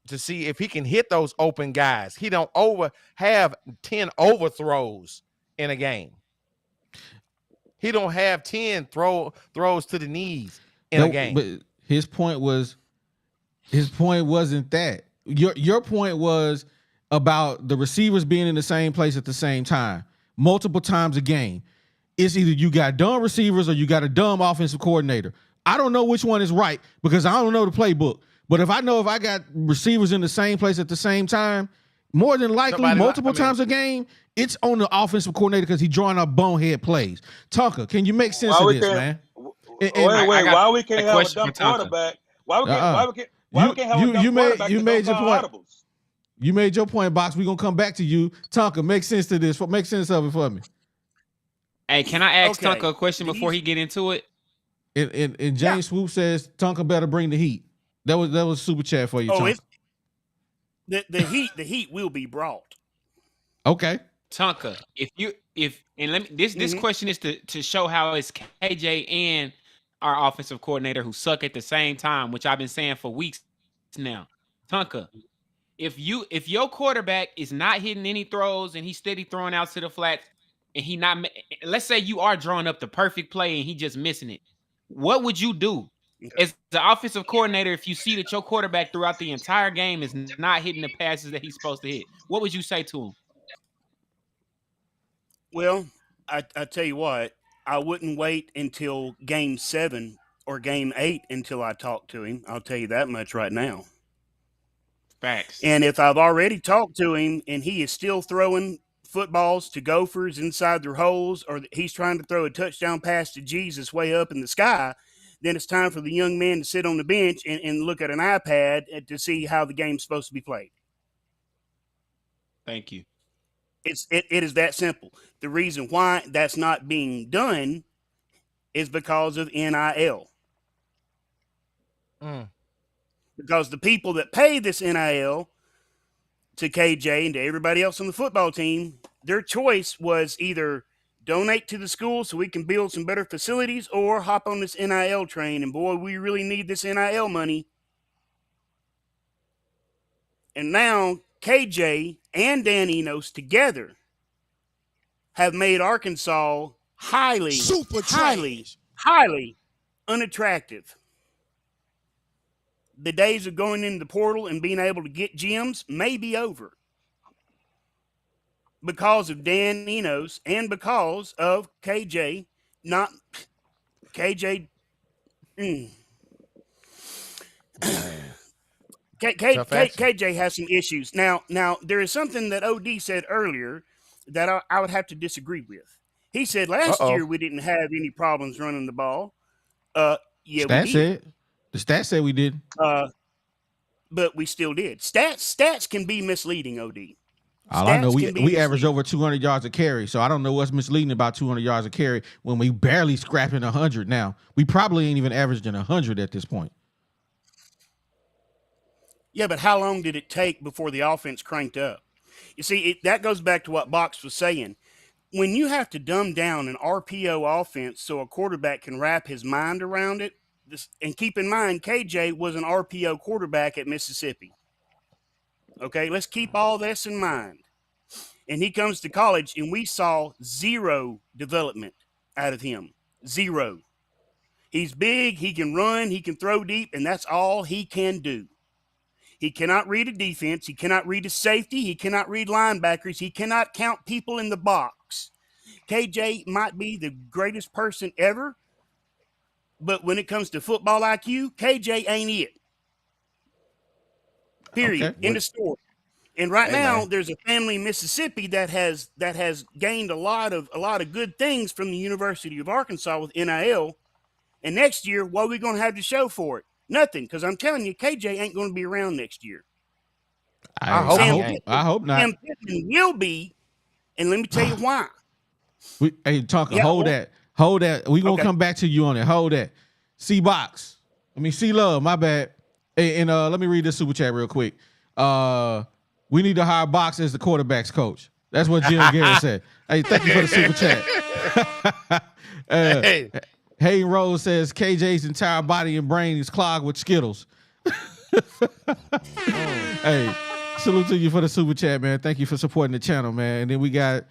to see if he can hit those open guys. He don't have 10 overthrows in a game. He don't have 10 throws to the knees in a game.
But his point wasn't that. Your point was about the receivers being in the same place at the same time, multiple times a game. It's either you got dumb receivers or you got a dumb offensive coordinator. I don't know which one is right because I don't know the playbook. But if I got receivers in the same place at the same time, more than likely, multiple times a game, it's on the offensive coordinator because he's drawing up bonehead plays. Tucker, can you make sense of this, man?
Why we can't have a dumb quarterback? Why we can't have a dumb quarterback?
You made your point. You made your point, Box. We're going to come back to you. Tucker, make sense to this. Make sense of it for me.
Hey, can I ask Tucker a question before he get into it?
And James Swoop says Tucker better bring the heat. That was super chat for you, Tucker.
The heat will be brought.
Okay.
Tucker, this question is to show how it's KJ and our offensive coordinator who suck at the same time, which I've been saying for weeks now. Tucker, if your quarterback is not hitting any throws and he's steady throwing out to the flats, and let's say you are drawing up the perfect play and he just missing it, what would you do? As the offensive coordinator, if you see that your quarterback throughout the entire game is not hitting the passes that he's supposed to hit, what would you say to him?
Well, I tell you what, I wouldn't wait until game 7 or game 8 until I talk to him. I'll tell you that much right now.
Facts.
And if I've already talked to him and he is still throwing footballs to gophers inside their holes, or he's trying to throw a touchdown pass to Jesus way up in the sky, then it's time for the young man to sit on the bench and look at an iPad to see how the game's supposed to be played.
Thank you.
It is that simple. The reason why that's not being done is because of NIL. Because the people that pay this NIL to KJ and to everybody else on the football team, their choice was either donate to the school so we can build some better facilities or hop on this NIL train. And boy, we really need this NIL money. And now KJ and Dan Enos together have made Arkansas highly unattractive. The days of going in the portal and being able to get gyms may be over because of Dan Enos and because of KJ. Not KJ. KJ has some issues. Now there is something that OD said earlier that I would have to disagree with. He said last year we didn't have any problems running the ball. Yeah,
Stats said. The stats said we did.
But we still did. Stats can be misleading, OD.
All I know, we averaged over 200 yards a carry, so I don't know what's misleading about 200 yards a carry when we barely scrapping 100 now. We probably ain't even averaging 100 at this point.
Yeah, but how long did it take before the offense cranked up? You see, that goes back to what Box was saying. When you have to dumb down an RPO offense so a quarterback can wrap his mind around it, and keep in mind, KJ was an RPO quarterback at Mississippi. Okay, let's keep all this in mind. And he comes to college, and we saw zero development out of him. Zero. He's big, he can run, he can throw deep, and that's all he can do. He cannot read a defense. He cannot read a safety. He cannot read linebackers. He cannot count people in the box. KJ might be the greatest person ever, but when it comes to football IQ, KJ ain't it. Period.
Okay.
End of story. And right now, there's a family in Mississippi that has gained a lot of good things from the University of Arkansas with NIL. And next year, what are we going to have to show for it? Nothing, because I'm telling you, KJ ain't going to be around next year.
I hope not.
Sam Pittman will be, and let me tell you why.
Hold that. We gonna come back to you on it. Hold that. C-Box. C-Love, my bad. And let me read this super chat real quick. We need to hire Box as the quarterback's coach. That's what Jim Garrett said. Hey, thank you for the super chat. Hayden Rose says KJ's entire body and brain is clogged with Skittles. Hey, salute to you for the super chat, man. Thank you for supporting the channel, man. And then we got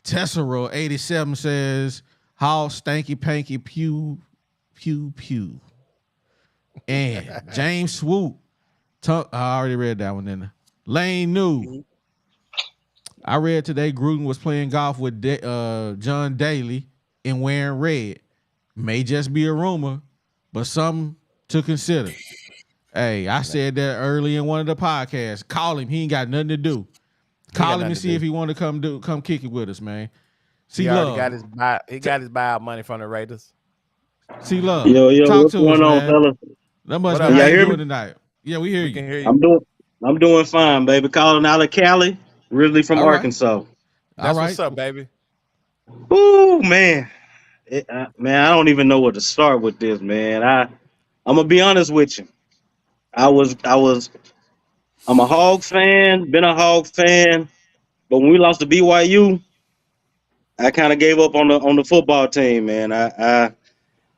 Tessera 87 says, how stanky panky pew pew pew. And James Swoop. I already read that one then. Lane New. I read today Gruden was playing golf with John Daly and wearing red. May just be a rumor, but something to consider. Hey, I said that early in one of the podcasts. Call him. He ain't got nothing to do. Call him and see if he want to come kick it with us, man.
He already got his buyout money from the Raiders.
C-Love.
Yo,
talk
what's
to
going
us,
on,
man.
fellas?
That must
Y'all
be how you
hear
doing
me?
tonight. Yeah, we hear you.
We can hear you.
I'm doing fine, baby. Calling out of Cali, originally from
All right.
Arkansas.
That's what's up, baby.
Ooh, man. Man, I don't even know where to start with this, man. I'm gonna be honest with you. I'm a Hog fan, been a Hog fan, but when we lost to BYU, I kind of gave up on the football team, man.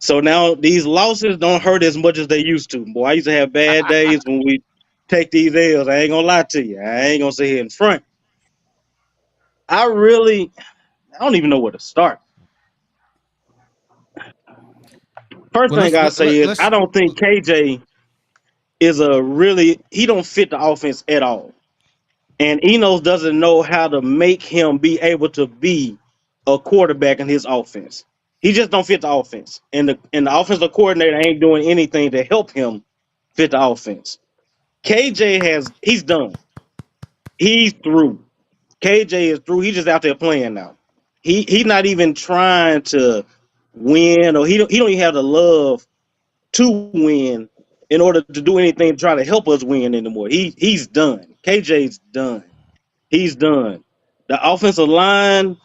So now these losses don't hurt as much as they used to. Boy, I used to have bad days when we take these L's. I ain't gonna lie to you. I ain't gonna sit here in front. I don't even know where to start. First thing I say is I don't think KJ is he don't fit the offense at all. And Enos doesn't know how to make him be able to be a quarterback in his offense. He just don't fit the offense. And the offensive coordinator ain't doing anything to help him fit the offense. He's done. He's through. KJ is through. He's just out there playing now. He's not even trying to win, or he don't even have the love to win in order to do anything to try to help us win anymore. He's done. KJ's done. He's done. The offensive line,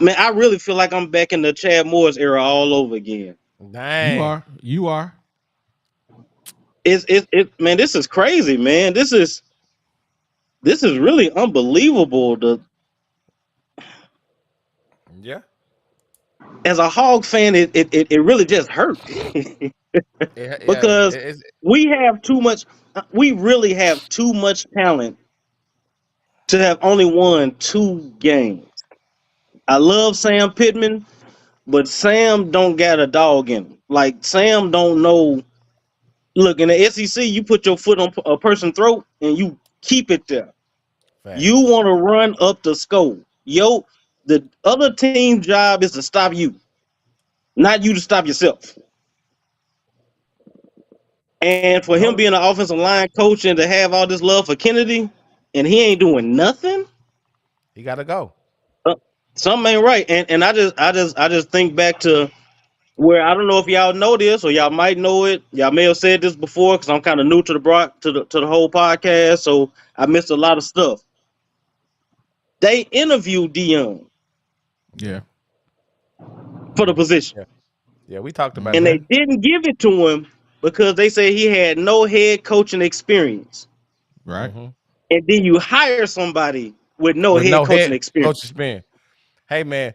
man, I really feel like I'm back in the Chad Morris era all over again.
Dang.
You are.
Man, this is crazy, man. This is really unbelievable.
Yeah.
As a Hog fan, it really just hurt
Yeah.
because we have too much. We really have too much talent to have only won 2 games. I love Sam Pittman, but Sam don't got a dog in him. Like Sam don't know. Look, in the SEC, you put your foot on a person's throat and you keep it there.
Facts.
You want to run up the score. The other team's job is to stop you, not you to stop yourself. And for him being an offensive line coach and to have all this love for Kennedy, and he ain't doing nothing,
He got to go.
something ain't right. And I just think back to where I don't know if y'all know this or y'all might know it. Y'all may have said this before because I'm kind of new to the whole podcast, so I missed a lot of stuff. They interviewed Dion.
Yeah.
For the position.
Yeah, we talked about
and
that.
they didn't give it to him because they said he had no head coaching experience.
Right.
Mm-hmm.
And then you hire somebody with no head coaching experience.
Hey, man,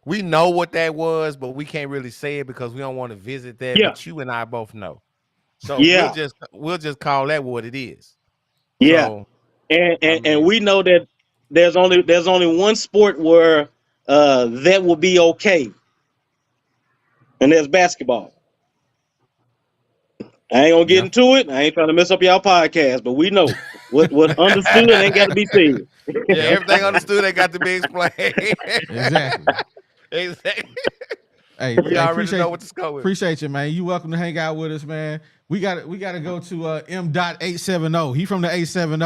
we know what that was, but we can't really say it because we don't want to visit that.
Yeah.
But you and I both know. So
Yeah.
we'll just call that what it is.
Yeah.
So,
and we know that there's only one sport where that will be okay. And there's basketball. I ain't gonna get into it. I ain't trying to mess up y'all podcast, but we know what understood ain't got to be said.
Yeah, everything understood ain't got to be explained.
Exactly. Hey,
we already know what the score is.
Appreciate you, man. You welcome to hang out with us, man. We got to go to M.870. He from the 870.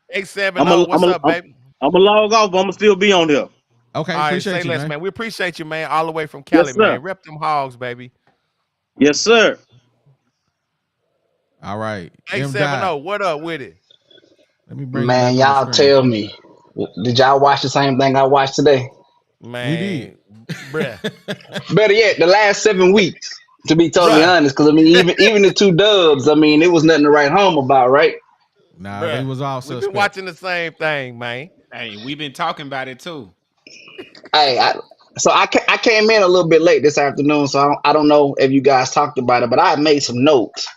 870. What's up, baby?
I'm gonna log off, but I'm gonna still be on there.
Okay,
all right,
appreciate you, man.
We appreciate you, man. All the way from Cali,
Yes,
man. Rep them Hogs, baby.
Yes, sir.
All right.
870. What up with it?
Let me bring
man, y'all tell me. Did y'all watch the same thing I watched today?
Man,
we did.
Bruh.
Better yet, the last 7 weeks, to be totally honest, because I mean, even the 2 dubs, I mean, it was nothing to write home about, right?
Nah, it was all
suspect. We've been watching the same thing, man.
Hey, we've been talking about it too.
Hey, I came in a little bit late this afternoon, so I don't know if you guys talked about it, but I made some notes.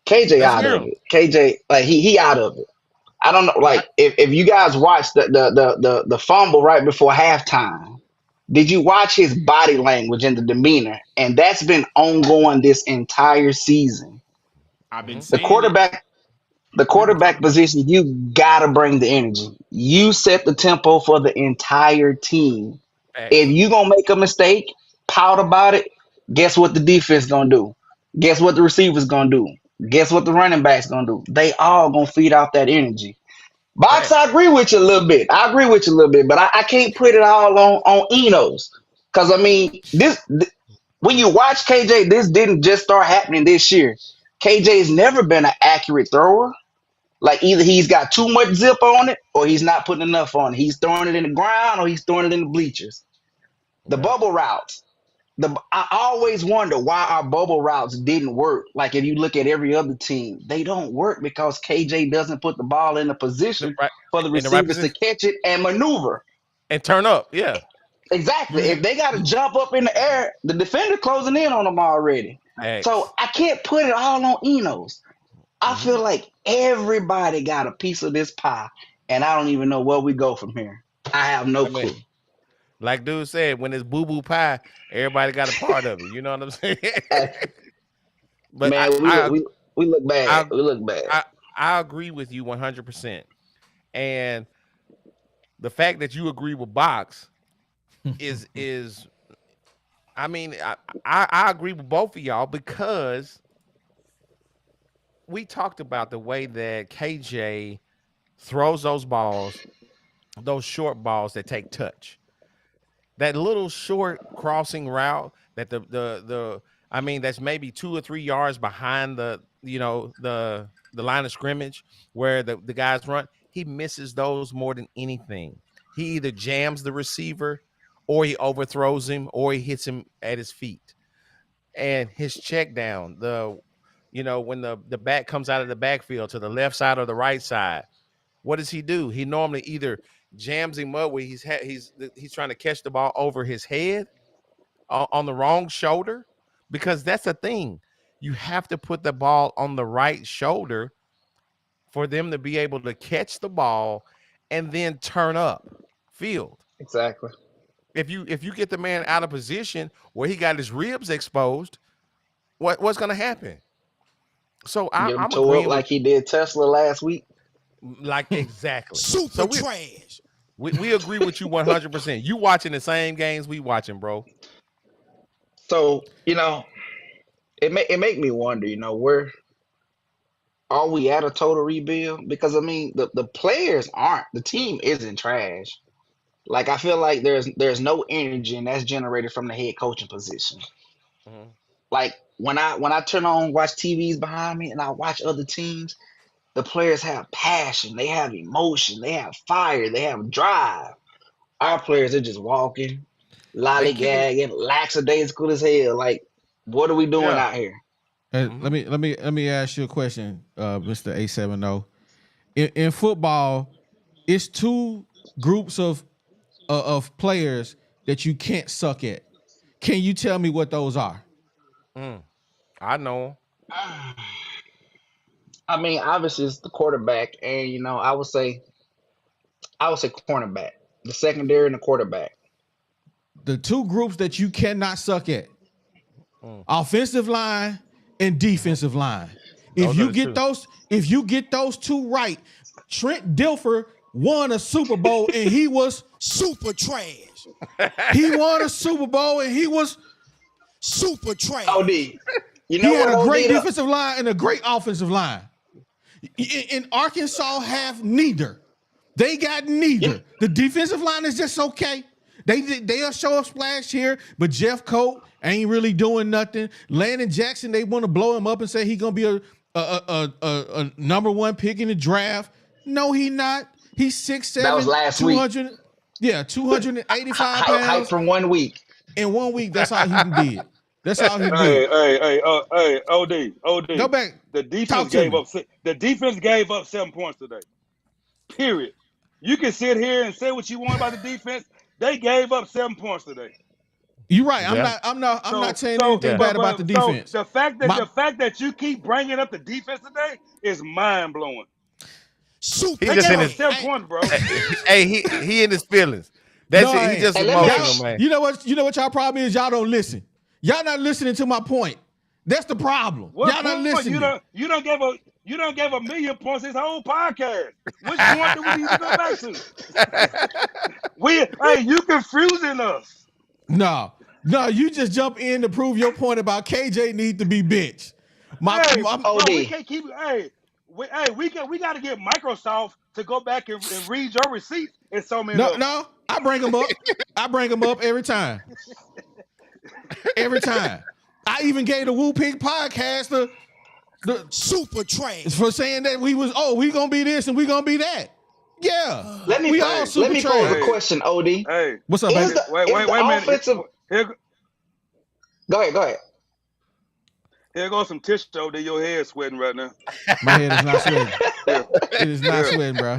KJ out of it. KJ, like he out of it. I don't know, like if you guys watched the fumble right before halftime, did you watch his body language and the demeanor? And that's been ongoing this entire season.
I've been saying
the quarterback position, you gotta bring the energy. You set the tempo for the entire team. If you gonna make a mistake, pout about it, guess what the defense gonna do? Guess what the receivers gonna do? Guess what the running backs gonna do? They all gonna feed off that energy. Box, I agree with you a little bit. But I can't put it all on Enos. Because, I mean, when you watch KJ, this didn't just start happening this year. KJ's never been an accurate thrower. Like, either he's got too much zip on it or he's not putting enough on it. He's throwing it in the ground or he's throwing it in the bleachers. The bubble routes. I always wonder why our bubble routes didn't work. Like if you look at every other team, they don't work because KJ doesn't put the ball in a position for the receivers to catch it and maneuver.
And turn up, yeah.
Exactly. If they got to jump up in the air, the defender closing in on them already. So I can't put it all on Enos. I feel like everybody got a piece of this pie, and I don't even know where we go from here. I have no clue.
Like dude said, when it's boo-boo pie, everybody got a part of it. You know what I'm saying? But
man, we look bad. We look bad.
I agree with you 100%. And the fact that you agree with Box is I mean, I agree with both of y'all because we talked about the way that KJ throws those balls, those short balls that take touch. That little short crossing route that I mean that's maybe 2 or 3 yards behind the line of scrimmage where the guys run, he misses those more than anything. He either jams the receiver or he overthrows him or he hits him at his feet. And his check down, when the back comes out of the backfield to the left side or the right side, what does he do? He normally either jams him up where he's trying to catch the ball over his head on the wrong shoulder, because that's the thing. You have to put the ball on the right shoulder for them to be able to catch the ball and then turn up field.
Exactly.
If you get the man out of position where he got his ribs exposed, what's going to happen? So I'm
tore up like he did Tesla last week.
Like exactly.
Super trash.
We agree with you 100%. You watching the same games we watching, bro.
So it make me wonder. Where are we at a total rebuild? Because I mean, the players aren't. The team isn't trash. Like I feel like there's no energy, and that's generated from the head coaching position.
Mm-hmm.
Like when I turn on watch TVs behind me and I watch other teams, the players have passion, they have emotion, they have fire, they have drive. Our players are just walking, lollygagging, lackadaisical as hell. Like, what are we doing out here?
Hey, let me ask you a question, Mr. A70. In football, it's two groups of players that you can't suck at. Can you tell me what those are?
I know.
I mean, obviously it's the quarterback, and I would say cornerback, the secondary and the quarterback.
The two groups that you cannot suck at: offensive line and defensive line. If you get those two right, Trent Dilfer won a Super Bowl and he was
super trash.
He won a Super Bowl and he was
super trash.
OD.
He had a great defensive line and a great offensive line. In Arkansas have neither. They got neither. Yeah. The defensive line is just okay. They'll show a splash here, but Jeff Coat ain't really doing nothing. Landon Jackson, they want to blow him up and say he's gonna be a number one pick in the draft. No, he not. He's 6'7".
That was last
200,
week.
Yeah, 285 pounds.
Hype from 1 week.
In 1 week, that's all he did. That's all he did.
Hey, OD.
Go back.
The defense gave up 7 points today. Period. You can sit here and say what you want about the defense. They gave up 7 points today.
You're right. I'm not saying anything bad about the defense.
So the fact that you keep bringing up the defense today is mind blowing.
He just in his
7 points, bro.
Hey, he in his feelings. That's it. He just emotional, man.
You know what y'all problem is? Y'all don't listen. Y'all not listening to my point. That's the problem. Y'all not listening.
You don't give a million points this whole podcast. Which point do we need to go back to? You confusing us.
No, you just jump in to prove your point about KJ need to be benched.
We can't keep. We got to get Microsoft to go back and read your receipts and so many.
No, I bring them up. I bring them up every time. Every time. I even gave the Woo Pig podcast the super trash for saying that we gonna be this and we gonna be that. Yeah.
Let me pose a question, OD.
Hey,
what's up, baby?
Wait a minute.
Go ahead.
Here goes some tissue over your head sweating right now.
My head is not sweating. It is not sweating, bro.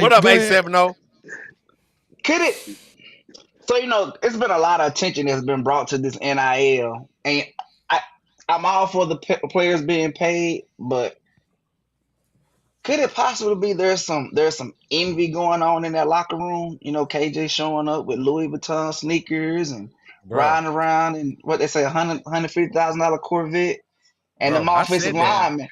What up, A70?
Could it? So, it's been a lot of attention that's been brought to this NIL, and I'm all for the players being paid, but could it possibly be there's some envy going on in that locker room? KJ showing up with Louis Vuitton sneakers and riding around in what they say $150,000 Corvette, and the offensive linemen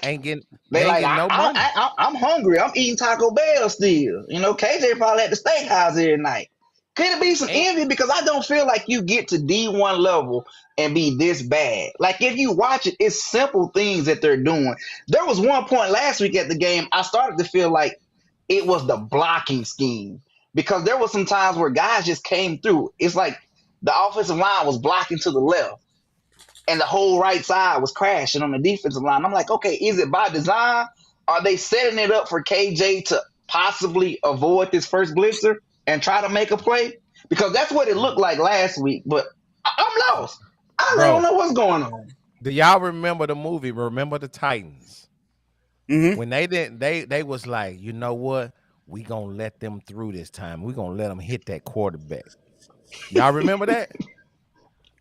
ain't getting no
money. I'm hungry. I'm eating Taco Bell still. KJ probably at the steakhouse every night. Could it be some envy? Because I don't feel like you get to D1 level and be this bad. Like, if you watch it, it's simple things that they're doing. There was one point last week at the game, I started to feel like it was the blocking scheme. Because there were some times where guys just came through. It's like the offensive line was blocking to the left, and the whole right side was crashing on the defensive line. I'm like, okay, is it by design? Are they setting it up for KJ to possibly avoid this first blitzer and try to make a play? Because that's what it looked like last week. But I'm lost. I don't
Bro,
know what's going on.
do y'all remember the movie Remember the Titans?
Mm-hmm.
When they didn't, they was like, you know what? We gonna let them through this time. We gonna let them hit that quarterback. Y'all remember that?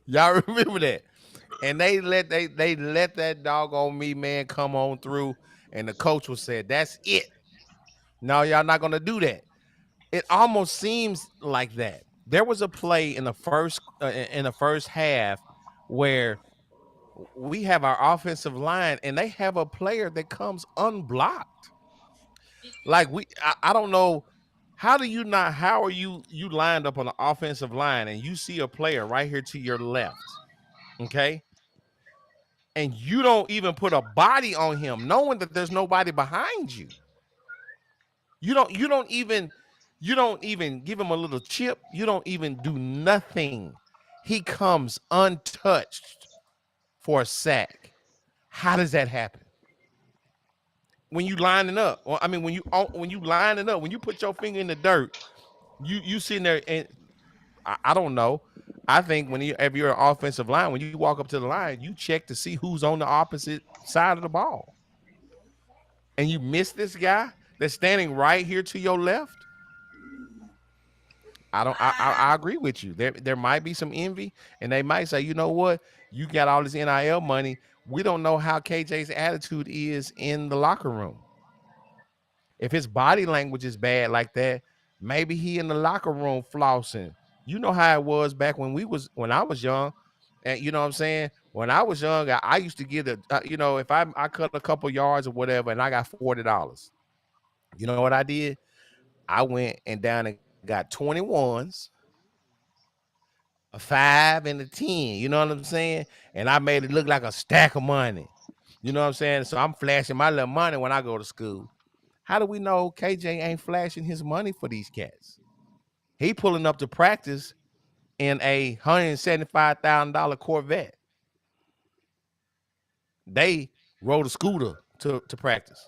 Y'all remember that? And they let that doggone me man come on through, and the coach was said, "That's it. No, y'all not gonna do that." It almost seems like that. There was a play in the first half where we have our offensive line, and they have a player that comes unblocked. Like I don't know. How do you not? How are you lined up on the offensive line and you see a player right here to your left? Okay. And you don't even put a body on him, knowing that there's nobody behind you. You don't even give him a little chip. You don't even do nothing. He comes untouched for a sack. How does that happen? When you lining up, or I mean, when you lining up, when you put your finger in the dirt, you sitting there, and I don't know. I think if you're an offensive line, when you walk up to the line, you check to see who's on the opposite side of the ball. And you miss this guy that's standing right here to your left. I agree with you. There might be some envy, and they might say, you know what? You got all this NIL money. We don't know how KJ's attitude is in the locker room. If his body language is bad like that, maybe he in the locker room flossing. You know how it was back when I was young, and you know what I'm saying. When I was young, I used to get if I cut a couple yards or whatever, and I got $40. You know what I did? I went and down and got 21s, a 5, and a 10. You know what I'm saying? And I made it look like a stack of money. You know what I'm saying? So I'm flashing my little money when I go to school. How do we know KJ ain't flashing his money for these cats? He pulling up to practice in a $175,000 Corvette. They rode a scooter to practice.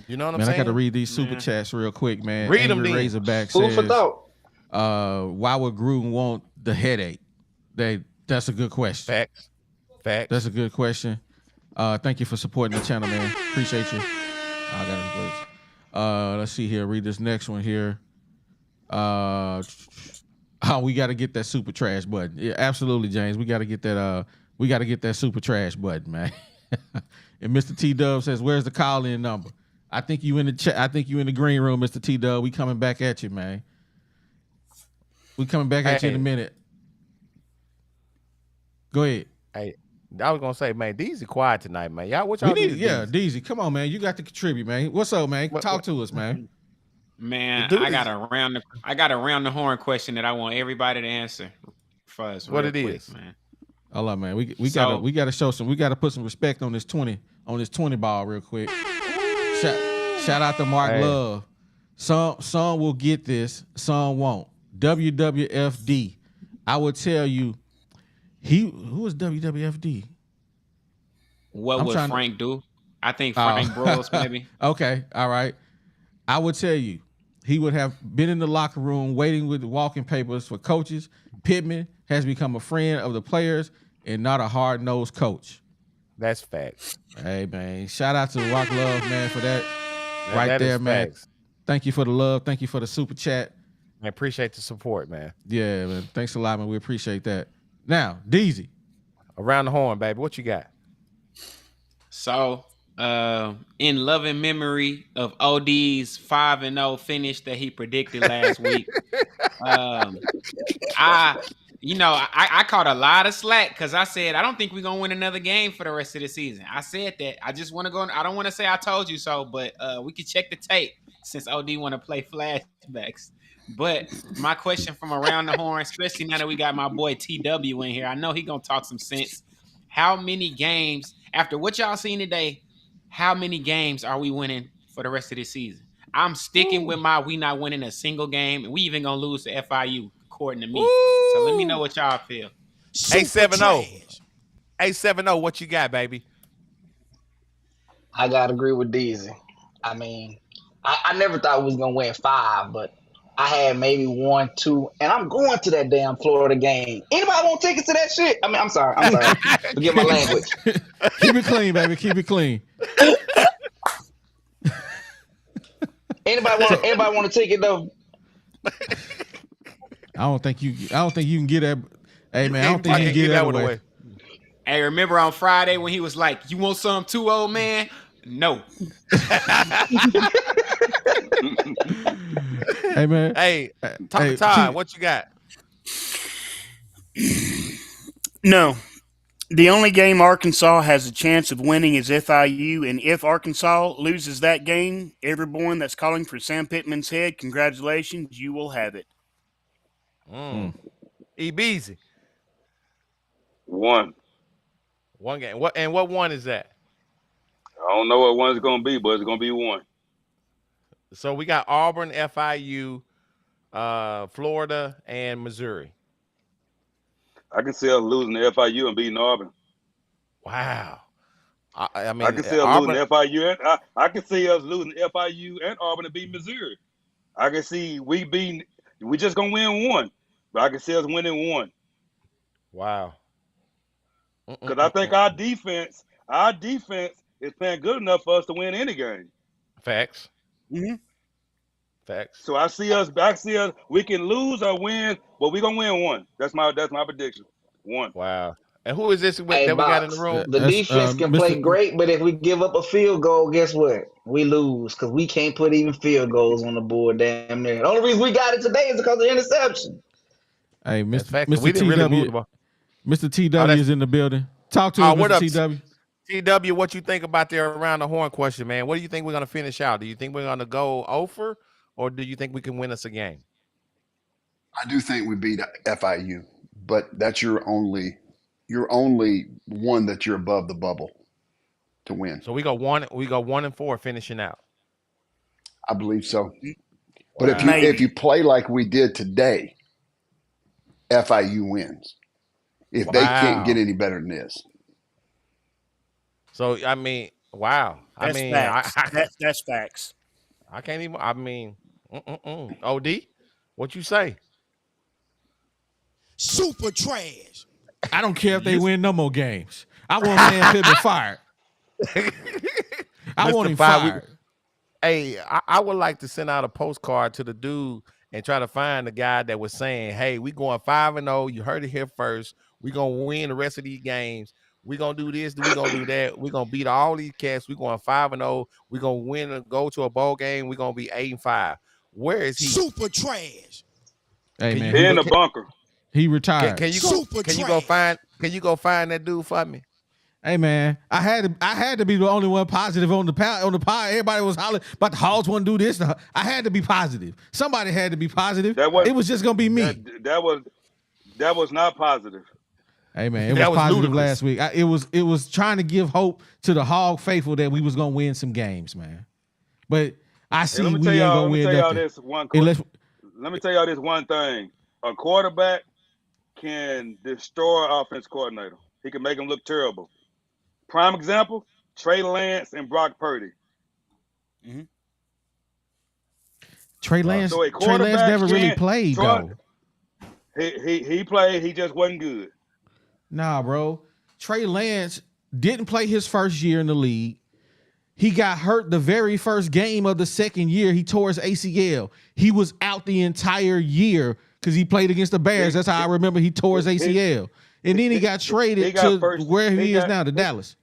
You know what I'm saying?
Man, I got to read these super chats real quick, man.
Read them,
Angry Razorback
Food for
says,
thought.
why would Gruden want the headache? That's a good question.
Facts.
That's a good question. Thank you for supporting the channel, man. Appreciate you. I got it, please. Let's see here. Read this next one here. We got to get that super trash button. Yeah, absolutely, James. We got to get that. We got to get that super trash button, man. And Mr. T Dub says, "Where's the call-in number?" I think you in the chat. I think you in the green room, Mr. T Dub. We coming back at you, man. We coming back at you in a minute. Go ahead.
Hey, I was gonna say, man, Deezy quiet tonight, man. Y'all, what y'all need?
Yeah, Deezy, come on, man. You got to contribute, man. What's up, man? Talk to us, man.
Man, I got a round the horn question that I want everybody to answer for us.
What
it
is,
man?
Hold on, man. We gotta show some. We gotta put some respect on this 20 ball real quick. Shout out to Mark Love. Some will get this, some won't. WWFD. I would tell you, who is WWFD?
What would Frank do? I think Frank Bros maybe.
Okay, all right. I would tell you, he would have been in the locker room waiting with the walking papers for coaches. Pittman has become a friend of the players and not a hard-nosed coach.
That's facts.
Hey, man. Shout out to Rock Love, man, for that
that
there, man.
Facts.
Thank you for the love. Thank you for the super chat.
I appreciate the support, man.
Yeah, man. Thanks a lot, man. We appreciate that. Now, Deezy.
Around the horn, baby. What you got?
So, in loving memory of OD's 5-0 finish that he predicted last week, I caught a lot of slack because I said I don't think we're gonna win another game for the rest of the season. I said that. I just want to go. I don't want to say I told you so, but we can check the tape since OD want to play flashbacks. But my question from around the horn, especially now that we got my boy TW in here, I know he gonna talk some sense. How many games after what y'all seen today? How many games are we winning for the rest of this season? I'm sticking with we not winning a single game, and we even gonna lose to FIU, according to me. So let me know what y'all feel.
870. 870, what you got, baby?
I gotta agree with Deezy. I mean, I never thought we was gonna win 5, but I had maybe 1, 2, and I'm going to that damn Florida game. Anybody want tickets to that shit? I mean, I'm sorry. Forgive my language.
Keep it clean, baby. Keep it clean.
Anybody want a ticket though?
I don't think you can get that. Hey man, I don't think you can get that away.
Hey, remember on Friday when he was like, "You want some too, old man?" No.
Hey man.
Hey, Todd, what you got?
No. The only game Arkansas has a chance of winning is FIU, and if Arkansas loses that game, everyone that's calling for Sam Pittman's head, congratulations, you will have it.
E-Beezy.
One
game. What one is that?
I don't know what one's going to be, but it's going to be one.
So we got Auburn, FIU, Florida, and Missouri.
I can see us losing to FIU and beating Auburn.
Wow. I mean,
I can see us losing to FIU. I can see us losing to FIU and Auburn and beating Missouri. I can see we just going to win one, but I can see us winning one.
Wow.
Because I think our defense is playing good enough for us to win any game.
Facts.
Mm-hmm.
Facts.
So I see us. We can lose or win, but we're gonna win one. That's my prediction. One.
Wow. And who is this that we
Box,
got in the room?
The defense can play great, but if we give up a field goal, guess what? We lose because we can't put even field goals on the board. Damn near. The only reason we got it today is because of the interception.
Hey, Mr.
We didn't really move the ball.
Mr. TW is in the building. Talk to him, Mr. TW.
TW, what you think about their around the horn question, man? What do you think we're going to finish out? Do you think we're going to go over, or do you think we can win us a game?
I do think we beat FIU, but that's your only one that you're above the bubble to win.
So we go 1-4 finishing out.
I believe so. But if you play like we did today, FIU wins. If they can't get any better than this.
So I mean, wow.
That's facts. That's facts.
I can't even. I mean, OD, what you say?
Super trash.
I don't care if they win no more games. I want Sam Pittman fired. I want him fired.
Hey, I would like to send out a postcard to the dude and try to find the guy that was saying, "Hey, we going 5-0. You heard it here first. We gonna win the rest of these games. We gonna do this. We gonna do that. We gonna beat all these cats. We going 5-0. We gonna win and go to a bowl game. We gonna be 8-5. Where is he?
Super trash.
Hey man,
he in the bunker.
He retired.
Can you go find that dude for me?
Hey man, I had to be the only one positive on the pod. Everybody was hollering about the Hogs want to do this. I had to be positive. Somebody had to be positive. It was just gonna be me.
That was not positive.
Hey man, it was positive ludicrous. Last week. It was trying to give hope to the Hog faithful that we was gonna win some games, man. But I see we ain't gonna win nothing.
Let me tell y'all this one thing: a quarterback can destroy an offense coordinator. He can make him look terrible. Prime example: Trey Lance and Brock Purdy.
Mm-hmm.
Trey Lance never really played though.
He played. He just wasn't good.
Nah, bro. Trey Lance didn't play his first year in the league. He got hurt the very first game of the second year. He tore his ACL. He was out the entire year because he played against the Bears. That's how I remember he tore his ACL. And then he got traded to where he is now, to Dallas.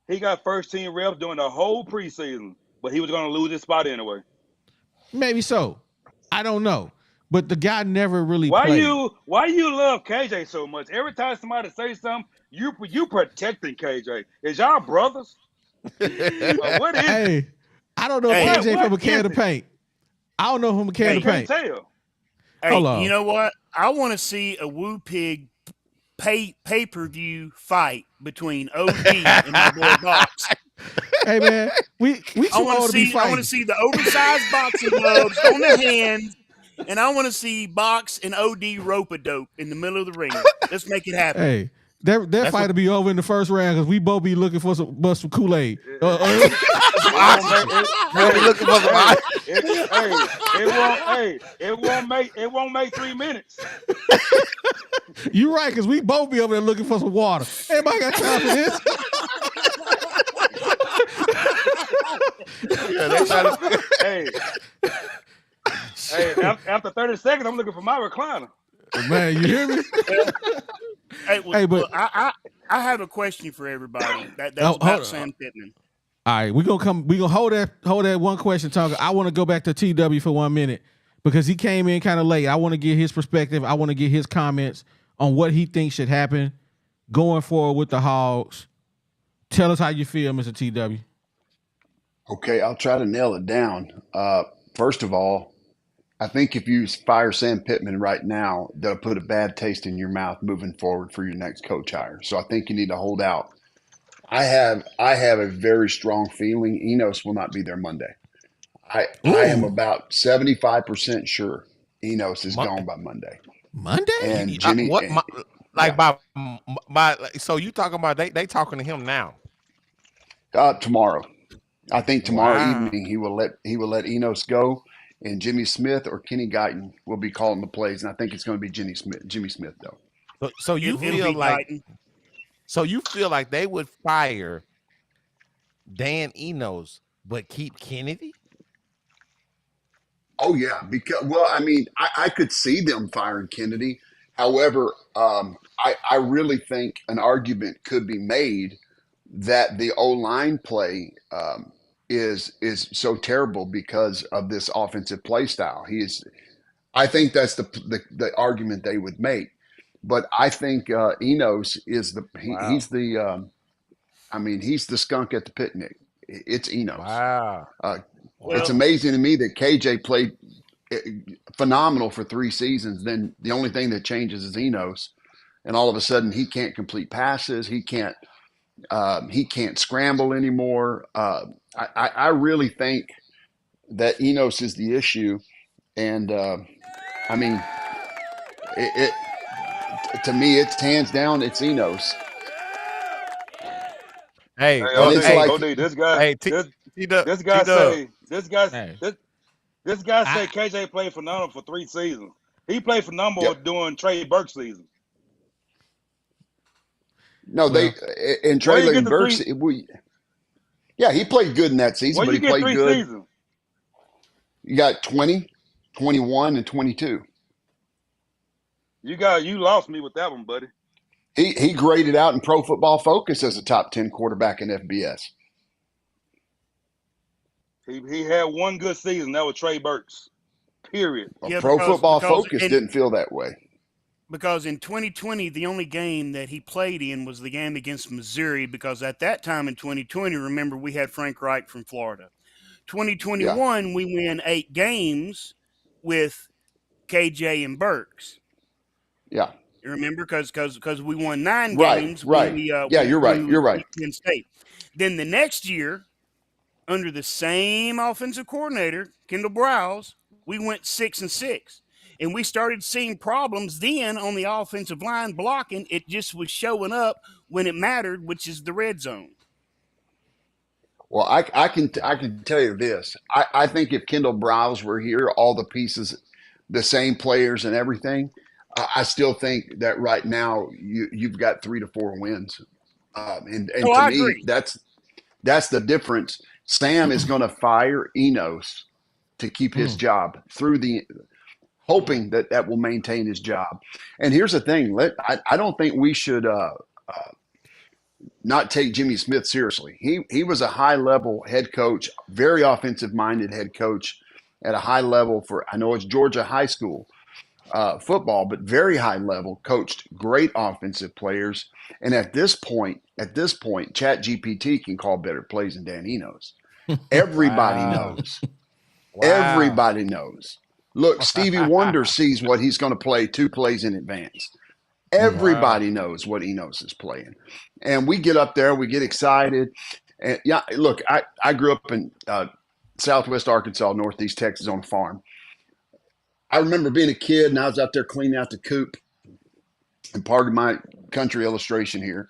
He got first team reps during the whole preseason, but he was going to lose his spot anyway.
Maybe so. I don't know. But the guy never really played.
Why you love KJ so much? Every time somebody say something, you protecting KJ. Is y'all brothers? What is it?
I don't know if KJ from a can of paint. I don't know from a can of paint.
Tell.
Hey, you know what? I want to see a Woo Pig pay-per-view fight between OD and my boy Box.
Hey man, we
I want to see the oversized boxing gloves on the hands, and I want to see Box and OD rope-a-dope in the middle of the ring. Let's make it happen.
Hey, That fight will be over in the first round because we both be looking for some Kool-Aid.
We'll be looking for some ice.
It won't make 3 minutes.
You're right, because we both be over there looking for some water. Everybody got time for this?
After 30 seconds, I'm looking for my recliner.
Man, you hear me?
But I have a question for everybody. That's about Sam Pittman.
All right, we're gonna hold that one question talking. I want to go back to TW for 1 minute because he came in kind of late. I want to get his perspective. I want to get his comments on what he thinks should happen going forward with the Hogs. Tell us how you feel, Mr. TW.
Okay, I'll try to nail it down. First of all, I think if you fire Sam Pittman right now, that'll put a bad taste in your mouth moving forward for your next coach hire. So I think you need to hold out. I have a very strong feeling Enos will not be there Monday. I am about 75% sure Enos is gone by Monday.
Monday?
And Jimmy,
so you talking about they talking to him now?
Tomorrow. I think tomorrow evening he will let Enos go, and Jimmy Smith or Kenny Guyton will be calling the plays, and I think it's going to be Jimmy Smith though.
So you feel like they would fire Dan Enos but keep Kennedy?
Oh yeah, because I could see them firing Kennedy. However, I really think an argument could be made that the O-line play is so terrible because of this offensive play style. I think that's the argument they would make. But I think Enos is he's the skunk at the picnic. It's Enos.
Wow.
It's amazing to me that KJ played phenomenal for 3 seasons. Then the only thing that changes is Enos, and all of a sudden he can't complete passes. He can't scramble anymore. I really think that Enos is the issue, and to me, it's hands down, it's Enos.
This guy say KJ played phenomenal for 3 seasons. He played phenomenal during Trey Burke's season.
No, Trey Burke's. He played good in that season, but he played good. Seasons? You got 20, 21, and 22.
You lost me with that one, buddy.
He graded out in Pro Football Focus as a top 10 quarterback in FBS.
He had one good season. That was Trey Burke's. Period.
Well, Pro Football Focus didn't feel that way.
Because in 2020, the only game that he played in was the game against Missouri, because at that time in 2020, remember, we had Frank Reich from Florida. 2021, we win 8 games with KJ and Burks.
Yeah.
You remember? Because we won 9 games.
Right. You're right. You're right.
Penn State. Then the next year, under the same offensive coordinator, Kendall Browse, we went 6-6. And we started seeing problems then on the offensive line blocking. It just was showing up when it mattered, which is the red zone.
Well, I can tell you this. I think if Kendall Browse were here, all the pieces, the same players and everything, I still think that right now you've got 3 to 4 wins. And to me, that's the difference. Sam is going to fire Enos to keep his job hoping that will maintain his job. And here's the thing. I don't think we should not take Jimmy Smith seriously. He was a high-level head coach, very offensive-minded head coach at a high level for, I know it's Georgia high school football, but very high level, coached great offensive players. And at this point, ChatGPT can call better plays than Dan Enos. Everybody knows. Wow. Everybody knows. Look, Stevie Wonder sees what he's going to play 2 plays in advance. Everybody knows what Enos is playing. And we get up there, we get excited. And yeah, look, I grew up in Southwest Arkansas, Northeast Texas on a farm. I remember being a kid and I was out there cleaning out the coop. And part of my country illustration here.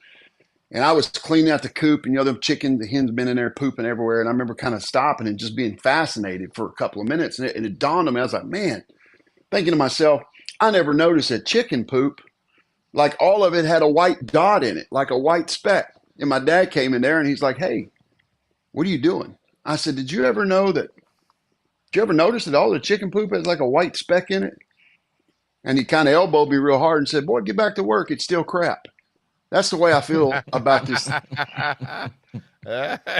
And I was cleaning out the coop, and the hens been in there pooping everywhere. And I remember kind of stopping and just being fascinated for a couple of minutes. And it dawned on me, I was like, man, thinking to myself, I never noticed that chicken poop, like all of it had a white dot in it, like a white speck. And my dad came in there and he's like, hey, what are you doing? I said, did you ever notice that all the chicken poop has like a white speck in it? And he kind of elbowed me real hard and said, boy, get back to work. It's still crap. That's the way I feel about this.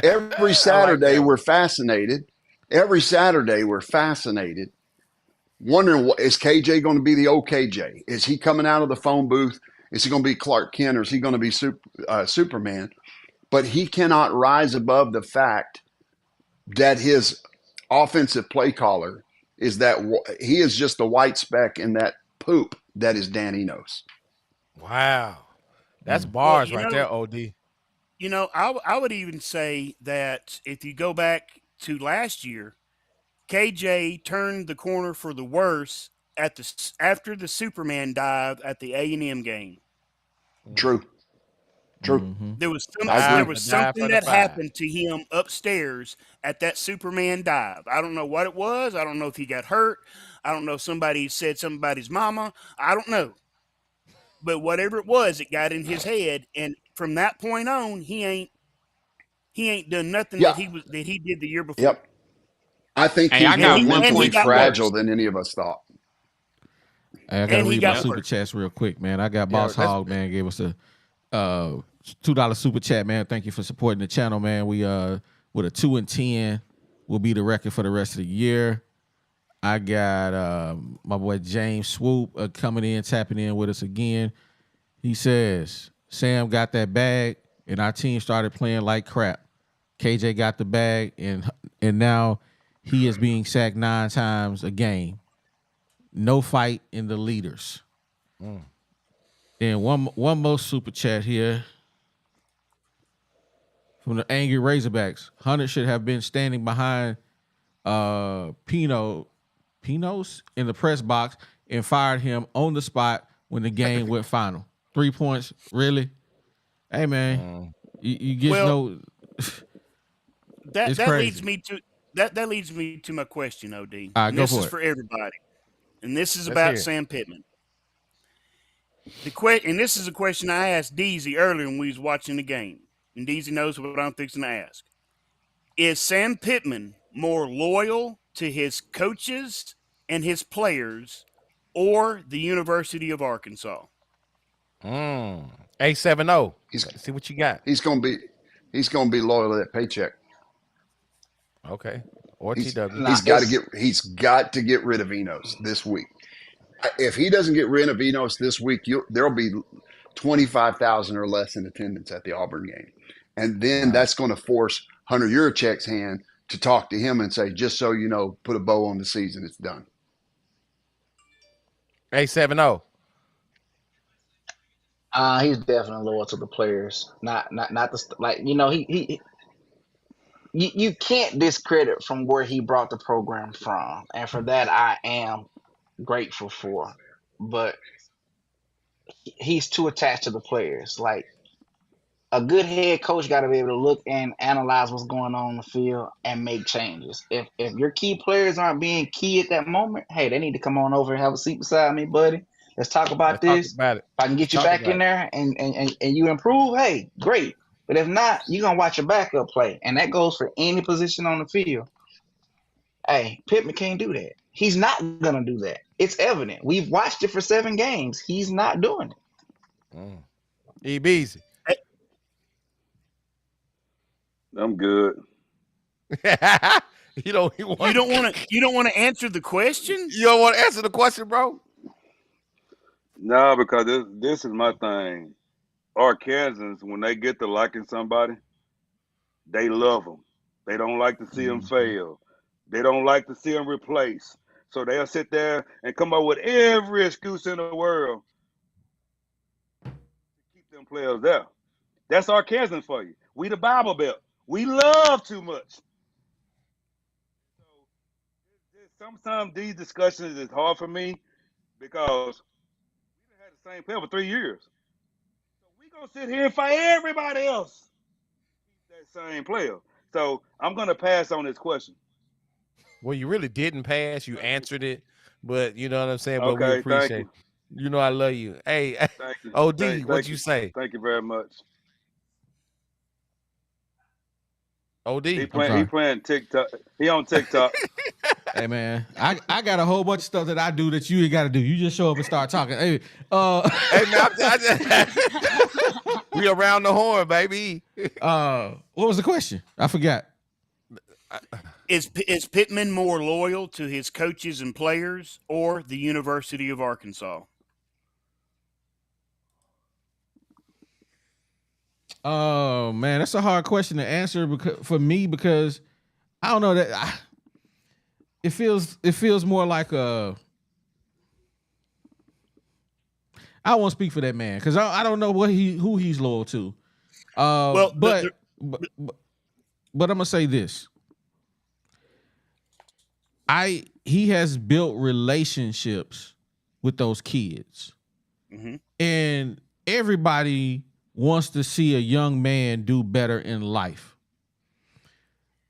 Every Saturday we're fascinated. Every Saturday we're fascinated, wondering, is KJ going to be the old KJ? Is he coming out of the phone booth? Is he going to be Clark Kent, or is he going to be Superman? But he cannot rise above the fact that his offensive play caller is that he is just a white speck in that poop that is Dan Enos.
Wow. That's bars right there, OD.
I would even say that if you go back to last year, KJ turned the corner for the worse after the Superman dive at the A&M game.
True.
There was something that happened to him upstairs at that Superman dive. I don't know what it was. I don't know if he got hurt. I don't know if somebody said something about his mama. I don't know. But whatever it was, it got in his head, and from that point on, he ain't done nothing that he did the year before.
Yep. I think he's more fragile than any of us thought.
Hey, I gotta read my super chats real quick, man. I got Boss Hog, man, gave us a $2 super chat, man. Thank you for supporting the channel, man. We with a 2-10 will be the record for the rest of the year. I got my boy James Swoop coming in, tapping in with us again. He says, Sam got that bag, and our team started playing like crap. KJ got the bag, and now he is being sacked 9 times a game. No fight in the leaders. And one more super chat here from the Angry Razorbacks. Hunter should have been standing behind Pinos in the press box and fired him on the spot when the game went final. 3 points, really? Hey, man, you get
that leads me to that leads me to my question, OD.
And
this is for everybody, and this is about Sam Pittman. And this is a question I asked Deezy earlier when we was watching the game, and Deezy knows what I'm fixing to ask. Is Sam Pittman more loyal to his coaches and his players, or the University of Arkansas?
A70. See what you got.
He's gonna be loyal to that paycheck.
Okay. Or TW.
He's got to get rid of Enos this week. If he doesn't get rid of Enos this week, there'll be 25,000 or less in attendance at the Auburn game, and then that's going to force Hunter Yurachek's hand to talk to him and say, just so you know, put a bow on the season. It's done.
A70.
He's definitely loyal to the players. Not the you can't discredit from where he brought the program from, and for that I am grateful for. But he's too attached to the players. Like, a good head coach got to be able to look and analyze what's going on in the field and make changes. If your key players aren't being key at that moment, hey, they need to come on over and have a seat beside me, buddy. Let's talk about this.
Talk about it.
If I can get you back in there and you improve, hey, great. But if not, you're going to watch your backup play. And that goes for any position on the field. Hey, Pittman can't do that. He's not going to do that. It's evident. We've watched it for 7 games. He's not doing it.
E-Beezy.
I'm good.
You don't want to answer the question?
You don't want to answer the question, bro?
No, because this is my thing. Arkansans, when they get to liking somebody, they love them. They don't like to see them fail. They don't like to see them replace. So they'll sit there and come up with every excuse in the world to keep them players there. That's Arkansans for you. We the Bible Belt. We love too much. So sometimes these discussions is hard for me because we had the same player for 3 years. gonna sit here and fight everybody else. That same player. So I'm gonna pass on this question.
Well, you really didn't pass. You answered it, but you know what I'm saying. But we
Okay, thank
appreciate.
you.
You know, I love you. Hey,
Thank you.
Od,
Thank
what you
you.
say?
Thank you very much.
Od,
He playing TikTok. He on TikTok.
Hey man, I got a whole bunch of stuff that I do that you ain't got to do. You just show up and start talking. Hey,
hey man, we around the horn, baby.
What was the question? I forgot.
Is Pittman more loyal to his coaches and players or the University of Arkansas?
Oh man, that's a hard question to answer because I don't know that it feels more like a. I don't want to speak for that man because I don't know who he's loyal to. But I'm gonna say this. He has built relationships with those kids, and everybody wants to see a young man do better in life.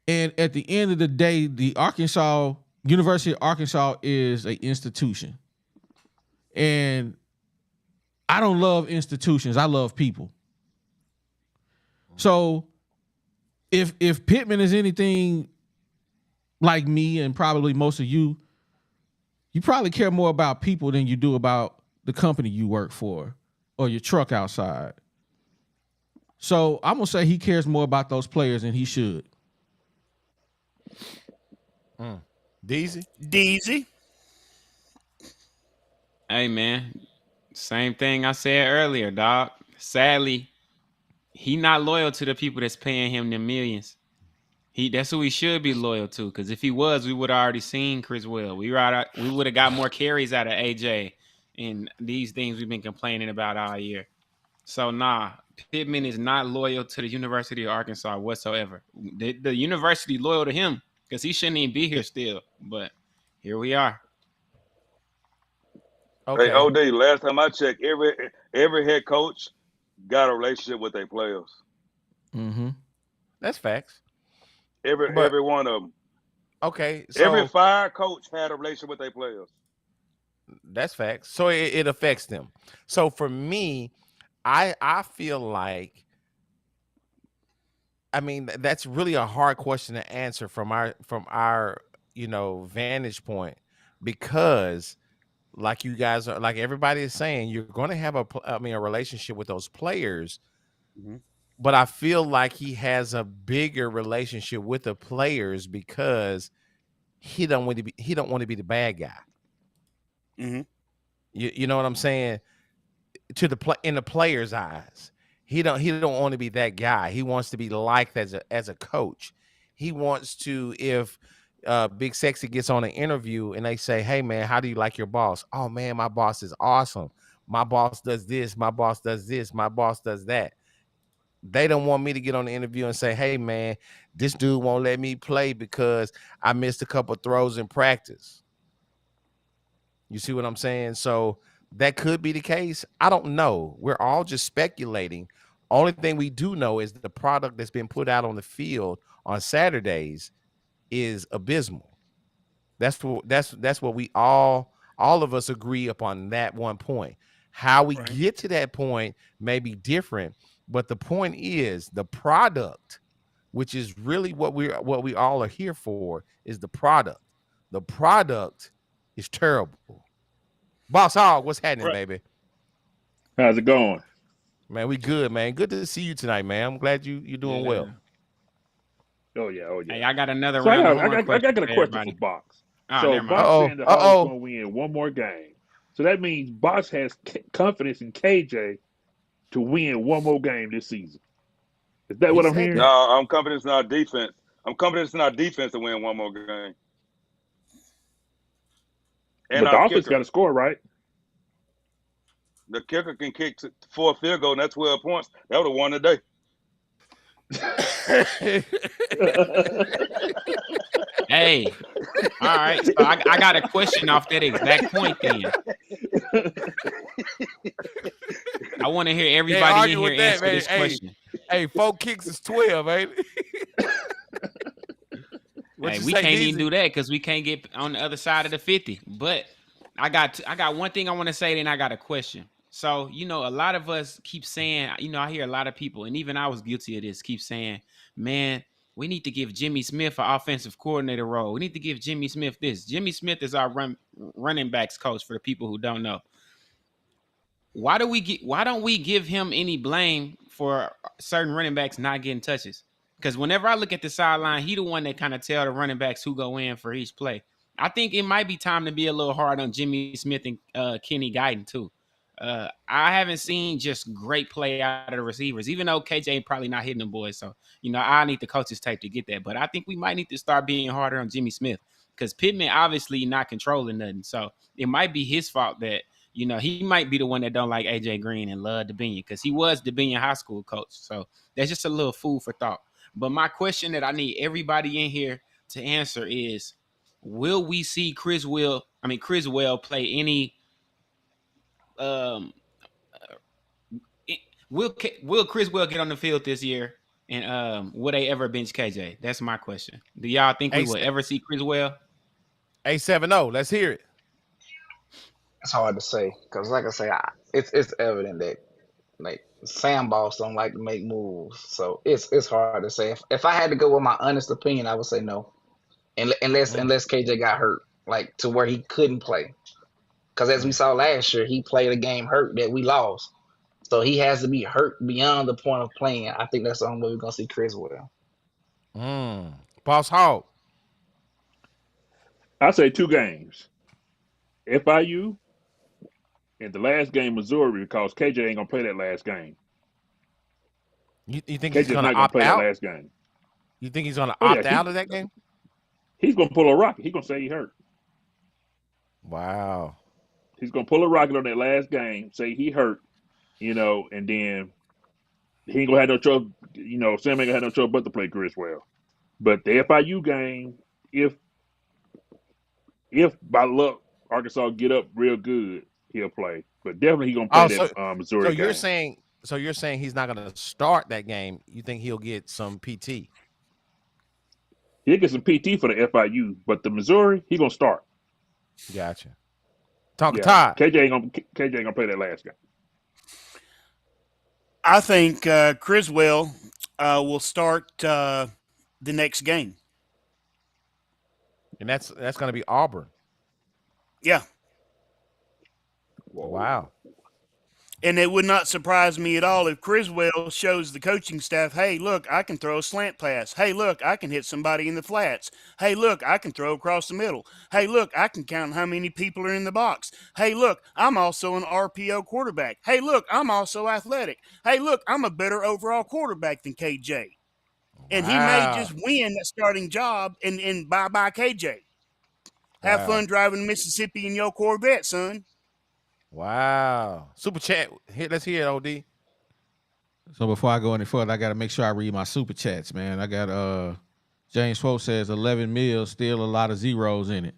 And at the end of the day, the University of Arkansas is an institution. And I don't love institutions. I love people. So if Pittman is anything like me and probably most of you probably care more about people than you do about the company you work for or your truck outside. So I'm going to say he cares more about those players than he should.
Deezy.
Hey, man. Same thing I said earlier, dog. Sadly, he not loyal to the people that's paying him the millions. That's who he should be loyal to, because if he was, we would have already seen Chris Will. We would have got more carries out of AJ and these things we've been complaining about all year. So, Pittman is not loyal to the University of Arkansas whatsoever. The university loyal to him because he shouldn't even be here still. But here we are.
Okay. Hey, OD, last time I checked, every head coach got a relationship with their players.
Mm-hmm.
That's facts.
Every one of them.
Okay. So
every fire coach had a relationship with their players.
That's facts. So it affects them. So for me, I feel like, I mean, that's really a hard question to answer from our vantage point, because like you guys are, like everybody is saying, you're going to have a relationship with those players, but I feel like he has a bigger relationship with the players because he don't want to be the bad guy. You know what I'm saying? In the player's eyes, he don't want to be that guy. He wants to be liked as a coach. He wants to, if Big Sexy gets on an interview and they say, "Hey man, how do you like your boss?" "Oh man, my boss is awesome. My boss does this. My boss does this. My boss does that." They don't want me to get on the interview and say, "Hey man, this dude won't let me play because I missed a couple throws in practice." You see what I'm saying? So that could be the case. I don't know. We're all just speculating. Only thing we do know is the product that's been put out on the field on Saturdays is abysmal. That's what we all of us agree upon, that one point. How we get to that point may be different, but the point is the product, which is really what we all are here for, is the product. The product is terrible. Boss Hog, what's happening, baby?
How's it going?
Man, we good, man. Good to see you tonight, man. I'm glad you're doing well.
Oh yeah.
Hey, I got another
so
round.
I got a question for Box. So
never mind.
Box saying the Hogs going to win one more game. So that means Box has confidence in KJ to win one more game this season. Is that what I'm hearing?
No, I'm confident in our defense. I'm confident in our defense to win one more game. And
but the offense got to score, right?
The kicker can kick 4 field goals, and that's 12 points. That would have won today.
Hey, all right. So I got a question off that exact point then. I want to hear
They
everybody
argue
in here
with that,
answer
man.
this question.
Hey, 4 kicks is 12, ain't it?
Hey, we can't even do that because we can't get on the other side of the 50. But I got one thing I want to say, then I got a question. So, a lot of us keep saying, I hear a lot of people, and even I was guilty of this, keep saying, man, we need to give Jimmy Smith an offensive coordinator role. We need to give Jimmy Smith this. Jimmy Smith is our running backs coach, for the people who don't know. Why don't we give him any blame for certain running backs not getting touches? Because whenever I look at the sideline, he the one that kind of tell the running backs who go in for each play. I think it might be time to be a little hard on Jimmy Smith and Kenny Guyton too. I haven't seen just great play out of the receivers, even though KJ probably not hitting them boys. So, I need the coaches tape to get that. But I think we might need to start being harder on Jimmy Smith because Pittman obviously not controlling nothing. So it might be his fault that, he might be the one that don't like AJ Green and love DeBinion because he was DeBinion high school coach. So that's just a little food for thought. But my question that I need everybody in here to answer is, will we see Criswell play any will Criswell get on the field this year, and will they ever bench KJ? That's my question. Do y'all think we will ever see Criswell?
A70, let's hear it.
It's hard to say because, like I say, it's evident that Sam Boss don't like to make moves, so it's hard to say. If I had to go with my honest opinion, I would say no, unless KJ got hurt, to where he couldn't play. Because as we saw last year, he played a game hurt that we lost, so he has to be hurt beyond the point of playing. I think that's the only way we're gonna see Criswell.
Boss Hog.
I say 2 games. FIU and the last game Missouri, because KJ ain't gonna play that last game.
You think
KJ's
he's gonna
not gonna
opt
play
out?
that last game.
You think he's gonna opt out of that game?
He's gonna pull a rocket. He's gonna say he hurt.
Wow.
He's gonna pull a rocket on that last game, say he hurt, and then he ain't gonna have no trouble. Sam ain't gonna have no trouble but to play Criswell. But the FIU game, if by luck Arkansas get up real good, he'll play. But definitely he's gonna play that Missouri game.
So you're saying he's not gonna start that game. You think he'll get some PT?
He'll get some PT for the FIU, but the Missouri, he's gonna start.
Gotcha. Todd.
KJ ain't gonna play that last game.
I think Criswell will start the next game.
And that's going to be Auburn.
Yeah.
Wow.
And it would not surprise me at all if Criswell shows the coaching staff, hey, look, I can throw a slant pass. Hey, look, I can hit somebody in the flats. Hey, look, I can throw across the middle. Hey, look, I can count how many people are in the box. Hey, look, I'm also an RPO quarterback. Hey, look, I'm also athletic. Hey, look, I'm a better overall quarterback than KJ. And he may just win that starting job and bye-bye KJ. Have fun driving Mississippi in your Corvette, son.
Wow. Super chat. Let's hear it, OD.
So before I go any further, I got to make sure I read my super chats, man. I got James Swope says 11 mil, still a lot of zeros in it.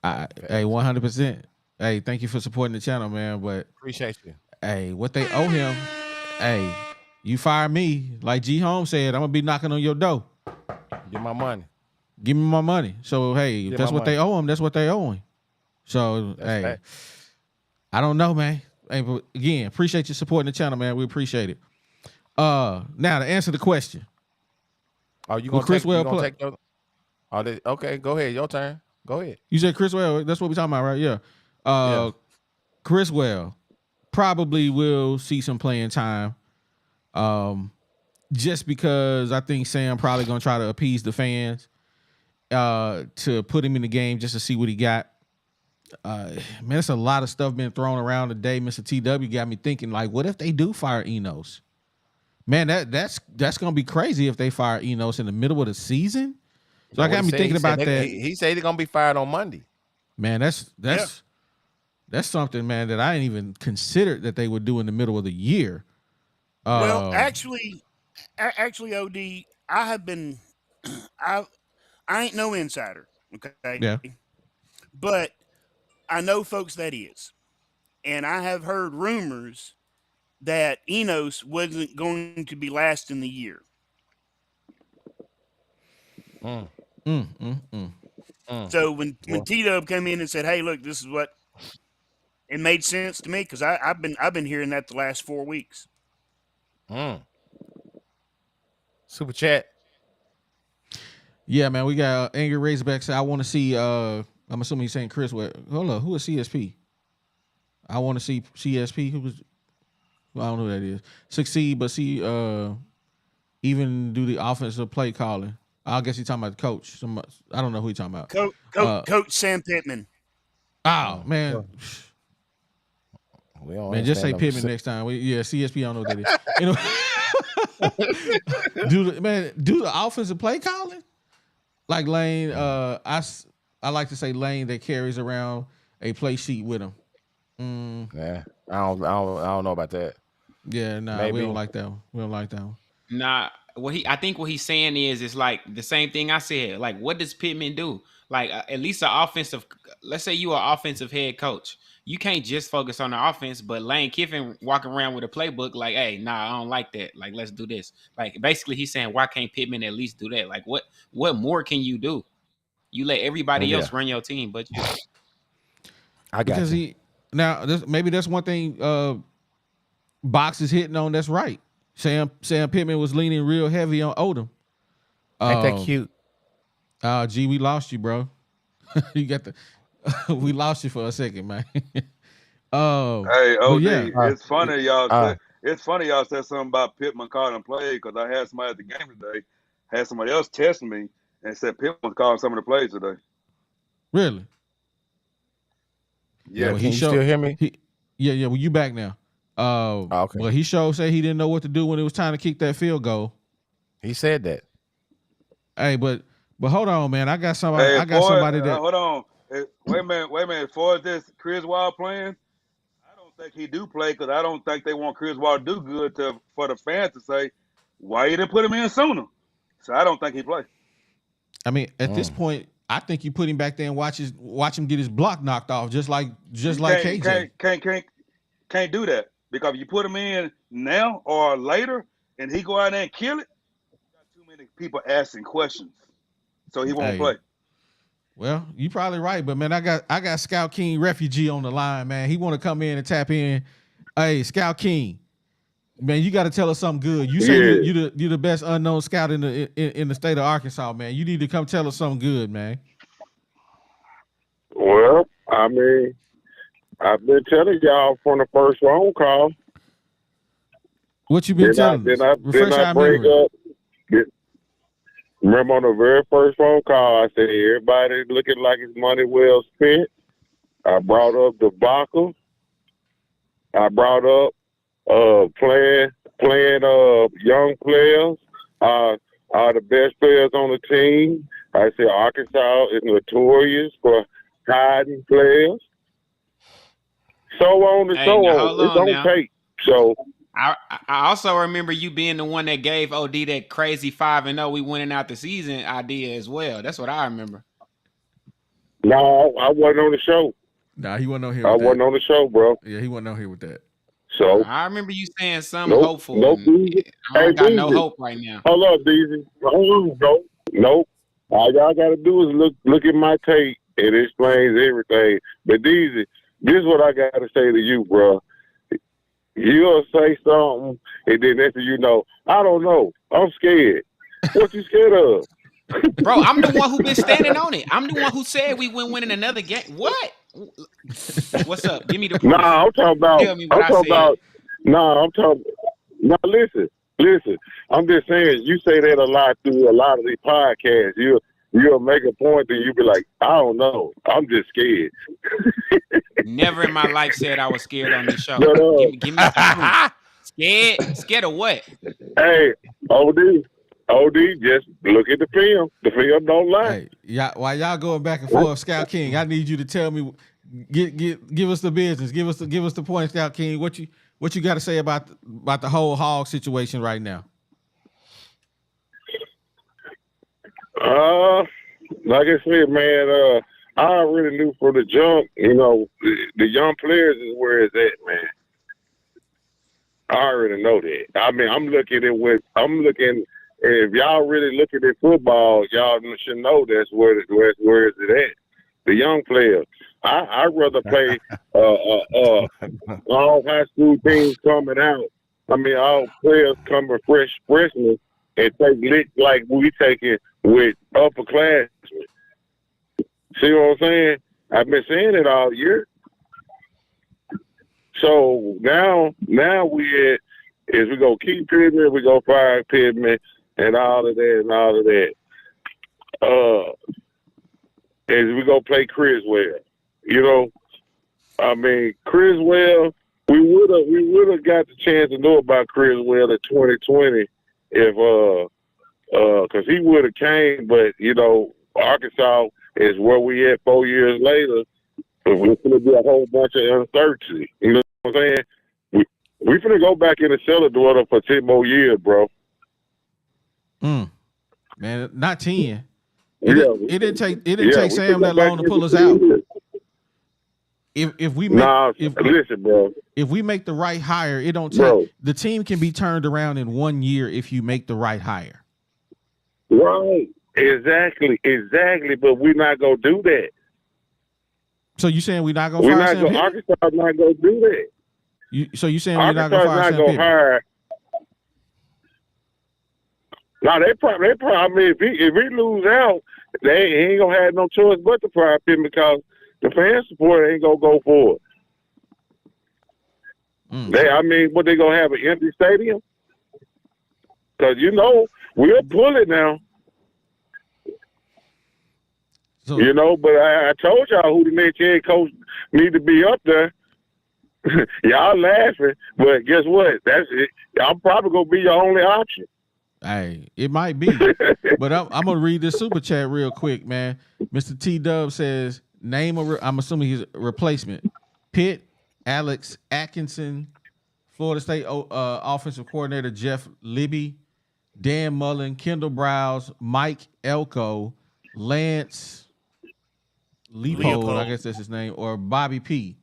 Hey, 100%. Hey, thank you for supporting the channel, man. But
appreciate you.
Hey, what they owe him, hey, you fire me, like G Holmes said, I'm gonna be knocking on your door.
Give my money.
Give me my money. So hey, if that's what they owe him, that's what they owe him. So hey. I don't know, man. Hey, but again, appreciate you supporting the channel, man. We appreciate it. Now to answer the question.
Oh, you gonna Criswell play? Okay, go ahead. Your turn. Go ahead.
You said Criswell. That's what we're talking about, right? Yeah. Criswell probably will see some playing time. Just because I think Sam probably gonna try to appease the fans to put him in the game just to see what he got. Man, there's a lot of stuff been thrown around today. Mr. TW got me thinking, like, what if they do fire Enos? Man, that's gonna be crazy if they fire Enos in the middle of the season. So I got me thinking about that.
He said he's gonna be fired on Monday.
Man, that's something, man, that I didn't even consider that they would do in the middle of the year.
Well, actually, OD, I have been, I ain't no insider, okay?
Yeah.
But I know folks that is, and I have heard rumors that Enos wasn't going to be last in the year. So when T-Dub came in and said, "Hey, look, this is what," it made sense to me because I've been hearing that the last 4 weeks.
Super chat.
Yeah, man, we got Angry Razorbacks. I want to see. I'm assuming he's saying Chris. Hold on, who is CSP? I want to see CSP. Who was? Well, I don't know who that is. Succeed, but see, even do the offensive play calling. I guess he's talking about the coach. I don't know who he's talking about.
Coach Sam Pittman.
Oh man. Man, just say Pittman next time. CSP. I don't know what that is. Do the offensive play calling? Like Lane, I like to say Lane that carries around a play sheet with him.
Yeah, I don't know about that.
Yeah, nah, we don't like that one. We don't like that one.
Nah, I think what he's saying is like the same thing I said. Like, what does Pittman do? Like, at least an offensive. Let's say you are offensive head coach. You can't just focus on the offense, but Lane Kiffin walking around with a playbook like, hey, nah, I don't like that. Like, let's do this. Like, basically, he's saying, why can't Pittman at least do that? Like, what more can you do? You let everybody else run your team, but you.
I got
because
you.
Maybe that's one thing Box is hitting on. That's right. Sam Pittman was leaning real heavy on Odom.
Ain't that cute?
Gee, we lost you, bro. You got we lost you for a second, man.
Hey, OD, it's funny y'all. It's funny y'all said something about Pittman calling play because I had somebody at the game today, had somebody else test me and said Pittman was calling some of the plays today.
Really?
Yeah.
Can you still hear me?
Yeah. Well, you back now. Okay. Well, he said he didn't know what to do when it was time to kick that field goal.
He said that.
Hey, but hold on, man. I got somebody. Somebody that.
Hold on. Wait a minute. As far as this Chris Wall playing, I don't think he do play because I don't think they want Chris Wall to do good for the fans to say, why you didn't put him in sooner? So I don't think he play.
I mean, at this point, I think you put him back there and watch him get his block knocked off, just like KJ.
Can't do that because if you put him in now or later and he go out there and kill it, you got too many people asking questions, so he won't play.
Well, you probably right, but man, I got Scout King refugee on the line, man. He want to come in and tap in. Hey, Scout King, man, you got to tell us something good. You say you're the best unknown scout in the state of Arkansas, man. You need to come tell us something good, man.
Well, I mean, I've been telling y'all from the first phone call.
What you been telling us?
Remember on the very first phone call, I said everybody looking like his money well spent. I brought up the debacle. I brought up playing young players are the best players on the team. I said Arkansas is notorious for hiding players. So on and so on. It's on tape. So
I also remember you being the one that gave OD that crazy 5-0 we winning out the season idea as well. That's what I remember.
No, I wasn't on the show.
Nah, he wasn't on here.
I wasn't on the show, bro.
Yeah, he wasn't on here with that.
So
I remember you saying something hopeful. I don't got no hope right now.
Hold up, DZ. Nope. All y'all got to do is look at my tape. It explains everything. But DZ, this is what I got to say to you, bro. You'll say something, and then next thing you know, I don't know. I'm scared. What you scared of?
Bro, I'm the one who been standing on it. I'm the one who said we wouldn't win in another game. What? What's up? Give me the proof.
Nah, I'm talking about. No, listen. I'm just saying, you say that a lot through a lot of these podcasts. You'll make a point and you'll be like, I don't know. I'm just scared.
Never in my life said I was scared on this show. Give me some proof. Scared of what?
Hey, OD, just look at the film. The film don't lie.
Hey, while y'all going back and forth, Scout King, I need you to tell me, give us the business, give us the point, Scout King. What you got to say about the whole Hog situation right now?
Like I said, man, I already knew from the jump, the young players is where it's at, man. I already know that. I mean, I'm looking. If y'all really looking at football, y'all should know that's where is it at. The young players. I'd rather play all high school teams coming out. I mean, all players coming freshmen and take licks like we taking with upperclassmen. See what I'm saying? I've been saying it all year. So now we go keep Pittman, we go fire Pittman, and all of that. As we go play Criswell, you know. I mean, Criswell, we would have got the chance to know about Criswell in 2020 if because he would have came, but you know, Arkansas is where we at 4 years later. But we're going to be a whole bunch of uncertainty. You know what I'm saying? We finna go back in the cellar dweller for 10 more years, bro.
Man, not 10. It didn't take Sam that long to pull us out. If we make
listen, bro.
If we make the right hire, it don't take
bro.
The team can be turned around in 1 year if you make the right hire.
Right. Exactly. But we're not gonna do that.
So you saying we're not gonna fire Sam Pittman?
Arkansas not gonna do that.
So you saying we're not gonna fire Sam Pittman?
Hire. No, they probably. I mean, if he lose out, he ain't gonna have no choice but to fire Pittman because the fan support ain't gonna go for it. I mean, what they gonna have an empty stadium? Because you know we'll pull it now.
So,
you know, but I told y'all who the next head coach need to be up there. Y'all laughing, but guess what? That's it. I'm probably gonna be your only option.
Hey, it might be, but I'm gonna read this super chat real quick, man. Mr. T Dub says, name I'm assuming he's a replacement. Pitt, Alex Atkinson, Florida State offensive coordinator Jeff Libby, Dan Mullen, Kendall Browse, Mike Elko, Lance Leopold, I guess that's his name, or Bobby P.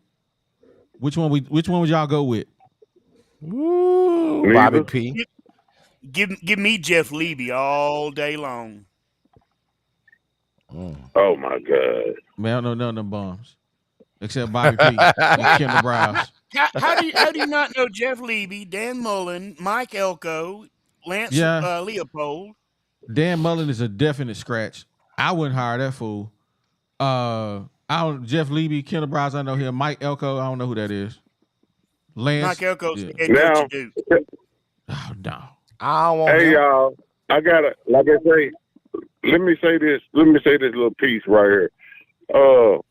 Which one would y'all go with?
Ooh, Bobby P.
Give me Jeff Levy all day long.
Oh my God.
Man, I don't know none of them bums. Except Bobby P and Kendall Browse.
How do you not know Jeff Levy, Dan Mullen, Mike Elko, Lance Leopold?
Dan Mullen is a definite scratch. I wouldn't hire that fool. Jeff Levy, Kendall Browse, I know him. Mike Elko, I don't know who that is. Lance.
Mike Elko's the head coach of Duke.
Oh no.
I don't want
Hey
him.
y'all, I gotta like I say, let me say this little piece right here. Y'all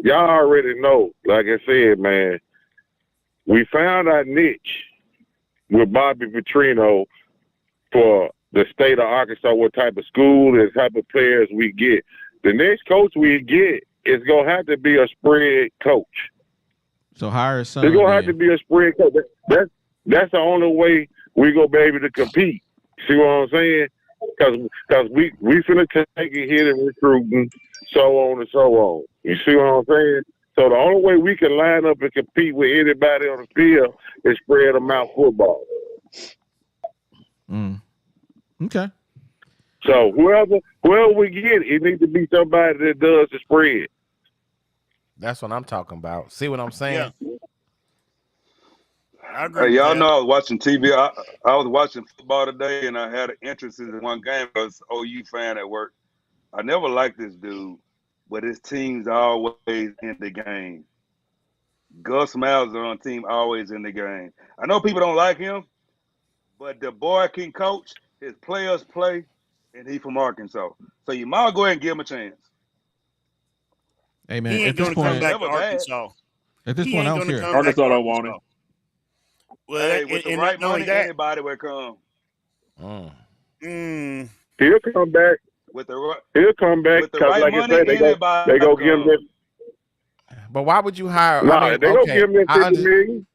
already know, like I said, man, we found our niche with Bobby Petrino for the state of Arkansas, what type of school and type of players we get. The next coach we get is gonna have to be a spread coach.
So hire his son.
It's gonna have to be a spread coach. That's the only way we gonna be able to compete. See what I'm saying? Because we finna take a hit in recruiting, so on and so on. You see what I'm saying? So the only way we can line up and compete with anybody on the field is spread them out football.
Okay.
So whoever we get, it needs to be somebody that does the spread.
That's what I'm talking about. See what I'm saying?
Yeah. I agree.
Hey, y'all know I was watching TV. I was watching football today, and I had an interest in one game. I was an OU fan at work. I never liked this dude, but his team's always in the game. Gus Malzahn on team always in the game. I know people don't like him, but the boy can coach. His players play, and he from Arkansas. So you might go ahead and give him a chance.
Hey man,
he ain't going to come back to Arkansas.
At this point, I don't care.
Arkansas don't want him.
Well,
hey, with the right money, anybody will come.
He'll come back. He'll come back
with the
because,
right
like
money,
I said, they go give him that.
But why would you hire?
Nah,
I mean,
they don't give him that $50 million.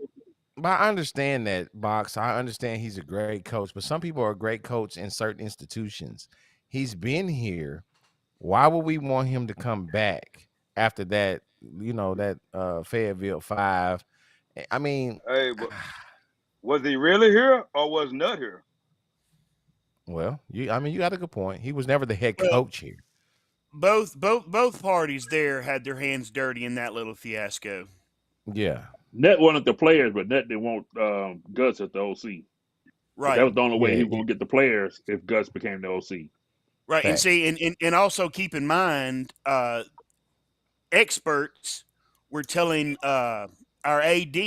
But I understand that, Box. I understand he's a great coach, but some people are a great coach in certain institutions. He's been here. Why would we want him to come back after that? You know, that Fayetteville 5. I mean,
hey, Was he really here or was not here?
Well, you got a good point. He was never the head
Well,
coach here.
both parties there had their hands dirty in that little fiasco.
Yeah.
Net wanted the players, but Net didn't want Gus at the OC.
Right.
That was the only way
Yeah,
he was going to get the players if Gus became the OC.
Right. And
Facts.
see, and also keep in mind, experts were telling our AD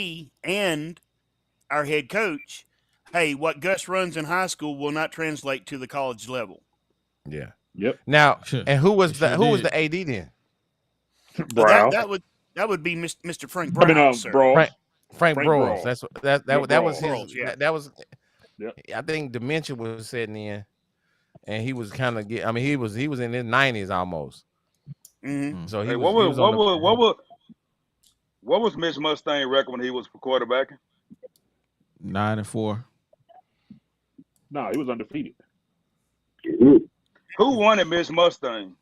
and our head coach, hey, what Gus runs in high school will not translate to the college level.
Yeah.
Yep.
Now,
Sure.
and who was
Sure
the
did.
AD then?
Brown.
That would be Mr. Frank
I mean,
Brown, sir.
Broad.
Frank Broyles.
Broyles.
That's
Yeah,
that was his.
Broyles, yeah.
That was.
Yep.
I think dementia was setting in, and he was kind of get. I mean, he was in his 90s almost.
Mm-hmm.
So he
Hey,
was.
what was Mitch Mustang record when he was quarterbacking?
9-4.
No, he was undefeated.
Who won at Mitch Mustang?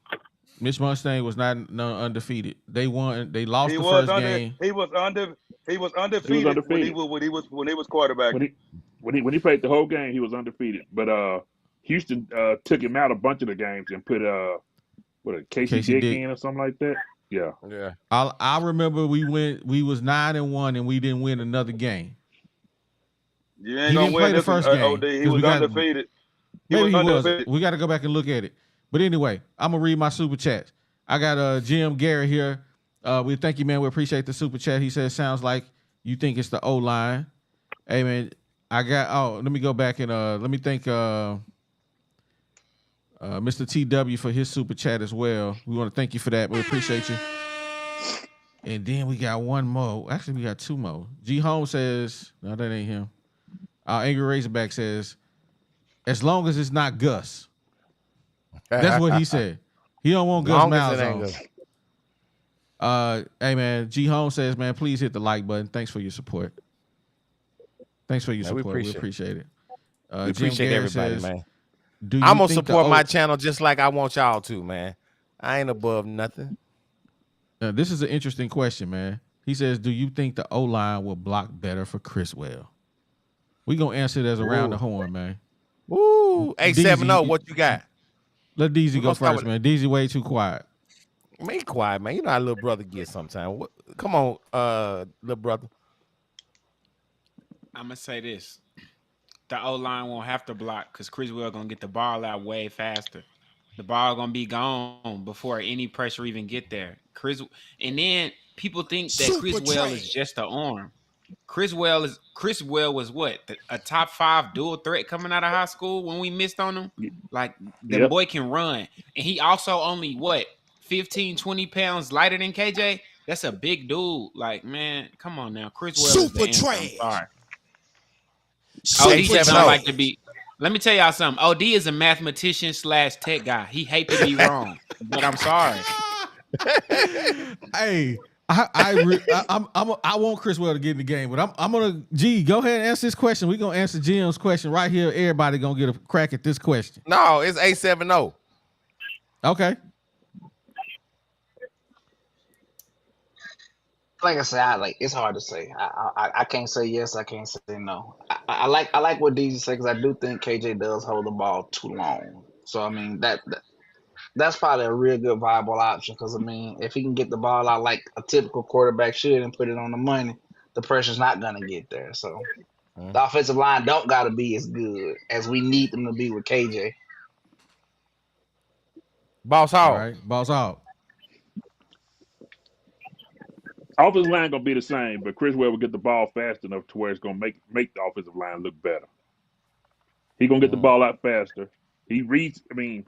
Mitch Mustang was not undefeated. They won. They lost
He
the
was
first game.
He was undefeated
He was undefeated.
when he was quarterbacking.
When he played the whole game, he was undefeated. But Houston took him out a bunch of the games and put Casey Dick in or something like that. Yeah.
Yeah.
I remember we was 9-1 and we didn't win another game.
You ain't
He
gonna
didn't
win
play the
this
first
one,
game,
OD. He
'cause
was
we got-
undefeated.
Maybe he was.
undefeated.
We got to go back and look at it. But anyway, I'm gonna read my super chats. I got Jim Garrett here. We thank you, man. We appreciate the super chat. He says, "Sounds like you think it's the O line." Hey, man. Let me go back and let me thank Mr. TW for his super chat as well. We want to thank you for that. We appreciate you. And then we got one more. Actually, we got two more. G Home says, no, that ain't him. Angry Razorback says, as long as it's not Gus. That's what he said. He don't want Gus Malzahn. Hey, man, G Home says, man, please hit the like button. Thanks for your support. Thanks for your support. We appreciate it.
We appreciate everybody, man.
I'm
going to support my channel just like I want y'all to, man. I ain't above nothing.
This is an interesting question, man. He says, do you think the O-line will block better for Criswell? We're going to answer it as around the horn, man.
Woo! 870, what you got?
Let DZ go first, man. DZ way too quiet.
Be quiet, man. You know how little brother gets sometimes. Come on, little brother.
I'm going to say this. The O-line won't have to block because Criswell going to get the ball out way faster. The ball going to be gone before any pressure even get there. And then people think that Criswell is just an arm. Criswell was what? A top 5 dual threat coming out of high school when we missed on him? Like, the boy can run. And he also only, 15, 20 pounds lighter than KJ? That's a big dude. Like, man, come on now. Criswell is the answer. I'm sorry. OD don't like to be. Let me tell y'all something. OD is a mathematician / tech guy. He hate to be wrong, but I'm sorry.
Hey, I want Criswell to get in the game, but I'm gonna go ahead and answer this question. We're gonna answer Jim's question right here. Everybody gonna get a crack at this question.
No, it's 870.
Okay.
Like I said, it's hard to say. I can't say yes. I can't say no. I like what DZ said because I do think KJ does hold the ball too long. So I mean that's probably a real good viable option because I mean if he can get the ball out like a typical quarterback should and put it on the money, the pressure's not gonna get there. So the offensive line don't gotta be as good as we need them to be with KJ.
Boss out.
All right, boss out.
Offensive line gonna be the same, but Criswell will get the ball fast enough to where it's gonna make the offensive line look better. He gonna get the ball out faster. He reads. I mean,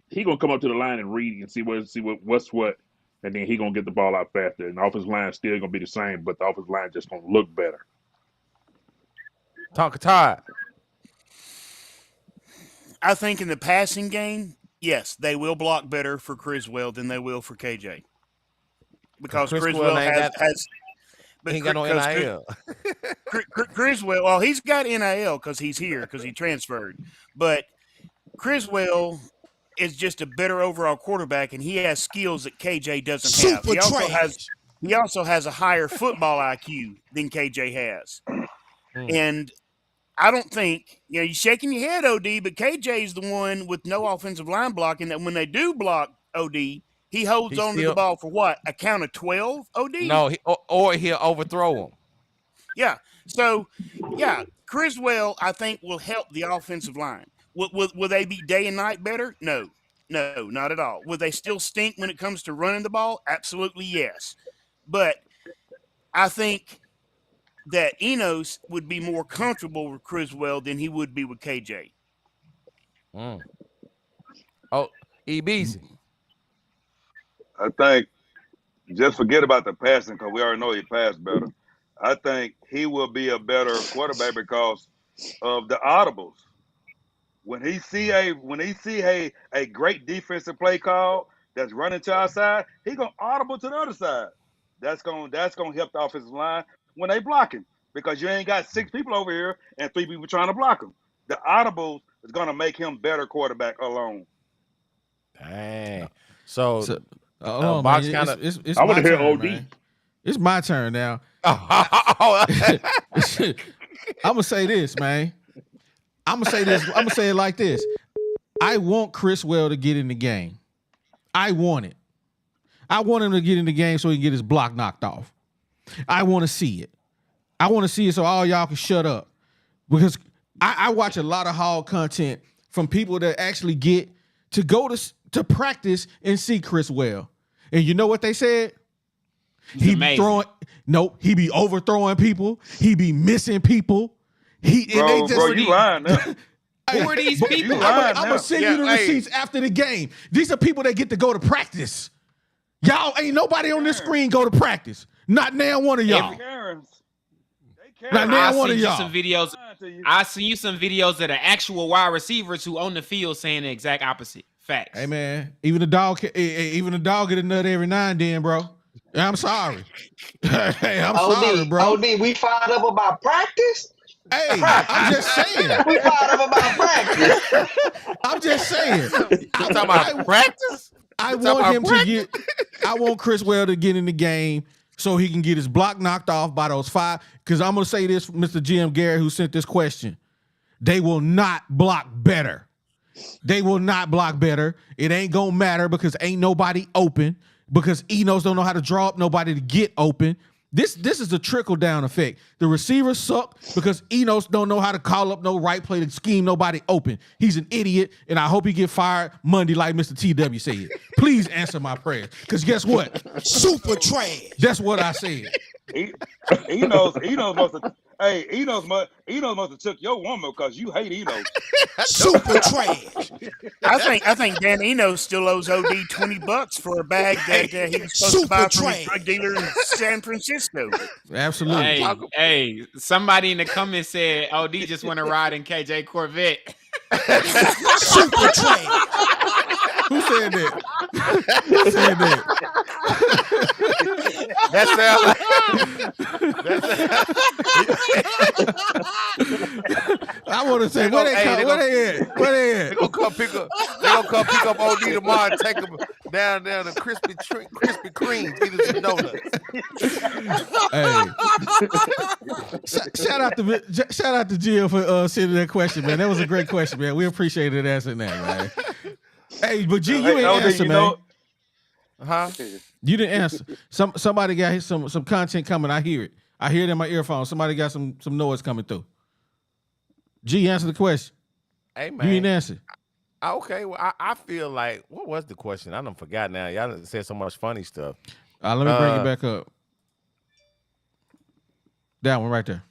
he gonna come up to the line and read and see what's what, and then he gonna get the ball out faster. And the offensive line still gonna be the same, but the offensive line just gonna look better.
Tonka Todd.
I think in the passing game, yes, they will block better for Criswell than they will for KJ. Because Criswell has
he ain't got no NIL.
Criswell, well, he's got NIL because he's here because he transferred. But Criswell is just a better overall quarterback, and he has skills that KJ doesn't have. He also has a higher football IQ than KJ has. And I don't think, you're shaking your head, OD, but KJ's the one with no offensive line blocking that when they do block OD, he holds on to the ball for what? A count of 12, OD?
No, or he'll overthrow him.
Yeah. So, yeah, Criswell, I think, will help the offensive line. Will they be day and night better? No, not at all. Will they still stink when it comes to running the ball? Absolutely, yes. But I think that Enos would be more comfortable with Criswell than he would be with KJ.
Oh, EBZ.
I think just forget about the passing because we already know he passed better. I think he will be a better quarterback because of the audibles. When he see a great defensive play call that's running to our side, he gonna audible to the other side. That's gonna help the offensive line when they block him because you ain't got 6 people over here and 3 people trying to block him. The audibles is gonna make him better quarterback alone.
Dang. So
box kind of. It's
I want
my
to hear
turn,
OD.
man. It's my turn now.
Oh.
I'm gonna say this, man. I'm gonna say it like this. I want Criswell to get in the game. I want it. I want him to get in the game so he can get his block knocked off. I want to see it. I want to see it so all y'all can shut up. Because I watch a lot of hog content from people that actually get to go to practice and see Criswell. And you know what they said? He be he be overthrowing people. He be missing people.
Bro, you lying now.
Who
are these people?
I'm gonna send you the receipts after the game. These are people that get to go to practice. Y'all ain't nobody on this screen go to practice. Not now one of y'all. Not now one of y'all.
I see you some videos that are actual wide receivers who on the field saying the exact opposite. Facts.
Hey man, even the dog get a nut every now and then, bro. I'm sorry. Hey, I'm sorry, bro.
OD, we fired up about practice?
Hey, I'm just saying.
We fired up about practice.
I'm just saying.
I'm talking about practice?
I want Criswell to get in the game so he can get his block knocked off by those 5. Because I'm going to say this, Mr. Jim Garrett, who sent this question. They will not block better. They will not block better. It ain't going to matter because ain't nobody open. Because Enos don't know how to draw up nobody to get open. This is a trickle-down effect. The receivers suck because Enos don't know how to call up no right play to scheme nobody open. He's an idiot, and I hope he get fired Monday like Mr. TW said. Please answer my prayers. Because guess what?
Super trash.
That's what I said.
Enos must have took your woman because you hate Enos.
Super trash.
I think Dan Enos still owes OD $20 for a bag that he was supposed to buy from a drug dealer in San Francisco.
Absolutely.
Hey, somebody in the comments said OD just want to ride in KJ Corvette.
Super trash.
Who said that? Who said that?
That sounds like
I want to say where they at? Where they at?
They gonna come pick up OD tomorrow and take him down to Krispy Kreme, get us some donuts.
Hey, shout out to Jill for sending that question, man. That was a great question, man. We appreciate it answering that, man. Hey, but G, you ain't answer, man. You didn't answer. Somebody got some content coming. I hear it. I hear it in my earphones. Somebody got some noise coming through. G, answer the question.
Hey man,
you didn't answer.
Okay, well, I feel like what was the question? I done forgot now. Y'all done said so much funny stuff.
Let me bring it back up. That one right there.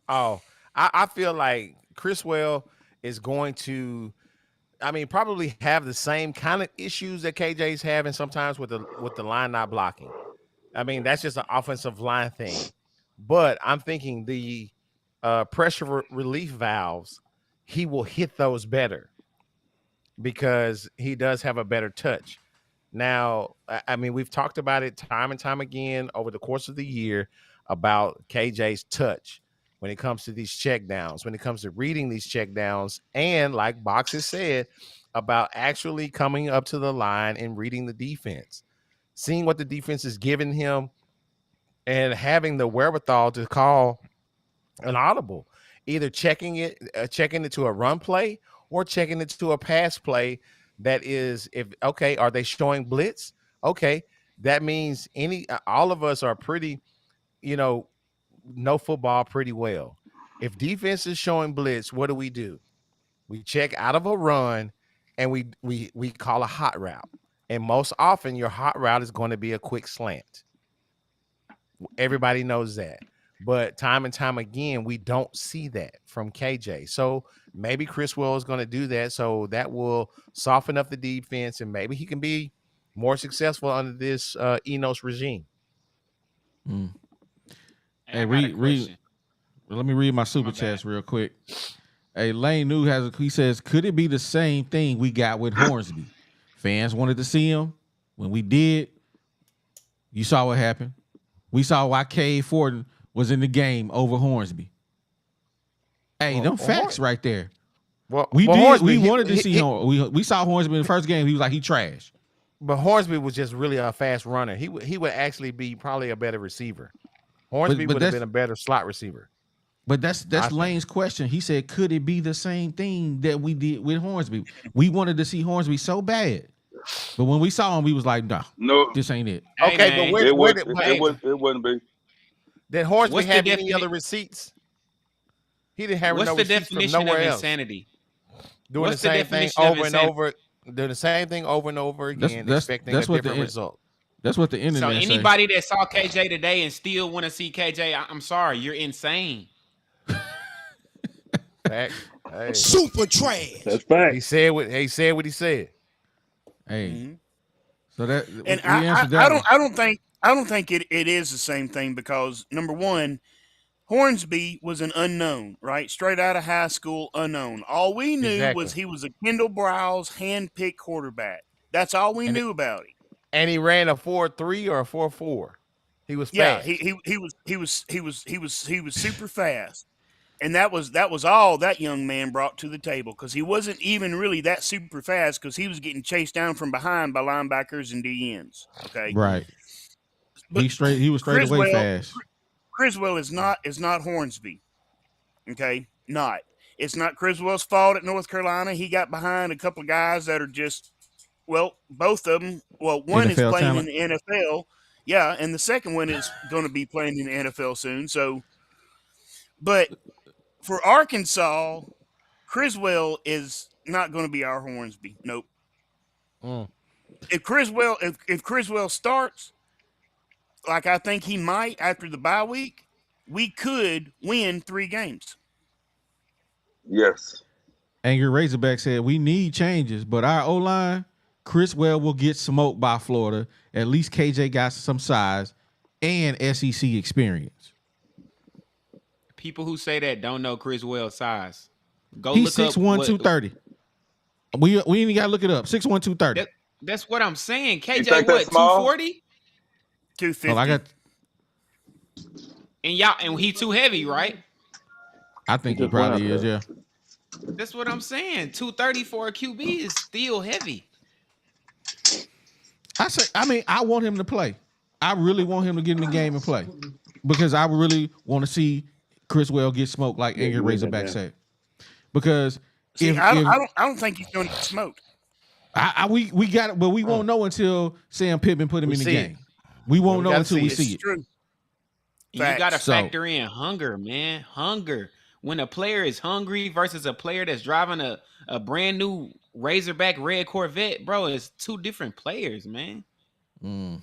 Oh, I feel like Criswell is going to, probably have the same kind of issues that KJ's having sometimes with the line not blocking. That's just an offensive line thing. But I'm thinking the pressure relief valves, he will hit those better because he does have a better touch. Now, we've talked about it time and time again over the course of the year about KJ's touch when it comes to these check downs, when it comes to reading these check downs, and like Box has said, about actually coming up to the line and reading the defense, seeing what the defense is giving him, and having the wherewithal to call an audible. either checking it to a run play or checking it to a pass play. That is, are they showing blitz? Okay, that means all of us are pretty, know football pretty well. If defense is showing blitz, what do? We check out of a run, and we call a hot route. And most often, your hot route is going to be a quick slant. Everybody knows that. But time and time again, we don't see that from KJ. So maybe Criswell is going to do that. So that will soften up the defense, and maybe he can be more successful under this Enos regime.
Hey, read. Let me read my super chats real quick. Hey, Lane New he says, could it be the same thing we got with Hornsby? Fans wanted to see him. When we did, you saw what happened. We saw why Cade Fortin was in the game over Hornsby. Hey, them facts right there. We wanted to see him. We saw Hornsby in the first game. He was like, he trash.
But Hornsby was just really a fast runner. He would actually be probably a better receiver. Hornsby would have been a better slot receiver.
But that's Lane's question. He said, could it be the same thing that we did with Hornsby? We wanted to see Hornsby so bad. But when we saw him, we was like, no, this ain't it.
Okay, but
it wouldn't be.
Did Hornsby have any other receipts? He didn't have no receipts from nowhere else.
Insanity?
Doing the same thing over and over. Doing the same thing over and over again, expecting a different result.
That's what the internet
says. So anybody that saw KJ today and still want to see KJ, I'm sorry, you're insane.
Hey.
Super trash.
That's fact.
He said what he said.
Hey. So that
and I don't think it is the same thing, because number one, Hornsby was an unknown, right? Straight out of high school, unknown. All we knew was he was a Kendall Browse hand-picked quarterback. That's all we knew about him.
And he ran a 4.3 or a 4.4. He was fast.
Yeah, he was super fast. And that was all that young man brought to the table, because he wasn't even really that super fast, because he was getting chased down from behind by linebackers and DNs. Okay,
right. But he was straight away fast.
Criswell is not Hornsby. Okay, not. It's not Criswell's fault at North Carolina. He got behind a couple of guys that are just, both of them. Well, one is playing talent in the NFL. Yeah, and the second one is going to be playing in the NFL soon. So, but for Arkansas, Criswell is not going to be our Hornsby. Nope. If Criswell starts, like I think he might after the bye week, we could win 3 games.
Yes.
Angry Razorback said, we need changes, but our O-line, Criswell will get smoked by Florida. At least KJ got some size and SEC experience.
People who say that don't know Criswell's size.
He's 6'1", 230. We ain't got to look it up. 6'1", 230.
That's what I'm saying. KJ, what, 240?
250.
Oh, I got.
And he too heavy, right?
I think he probably is, yeah.
That's what I'm saying. 230 for a QB is still heavy.
I want him to play. I really want him to get in the game and play, because I really want to see Criswell get smoked, like Angry Razorback said. Because
I don't think he's going to get smoked.
We got it, but we won't know until Sam Pittman put him in the game. We won't know until we see it.
True.
You got to factor in hunger, man. Hunger. When a player is hungry versus a player that's driving a brand new Razorback red Corvette, bro, it's 2 different players, man.
I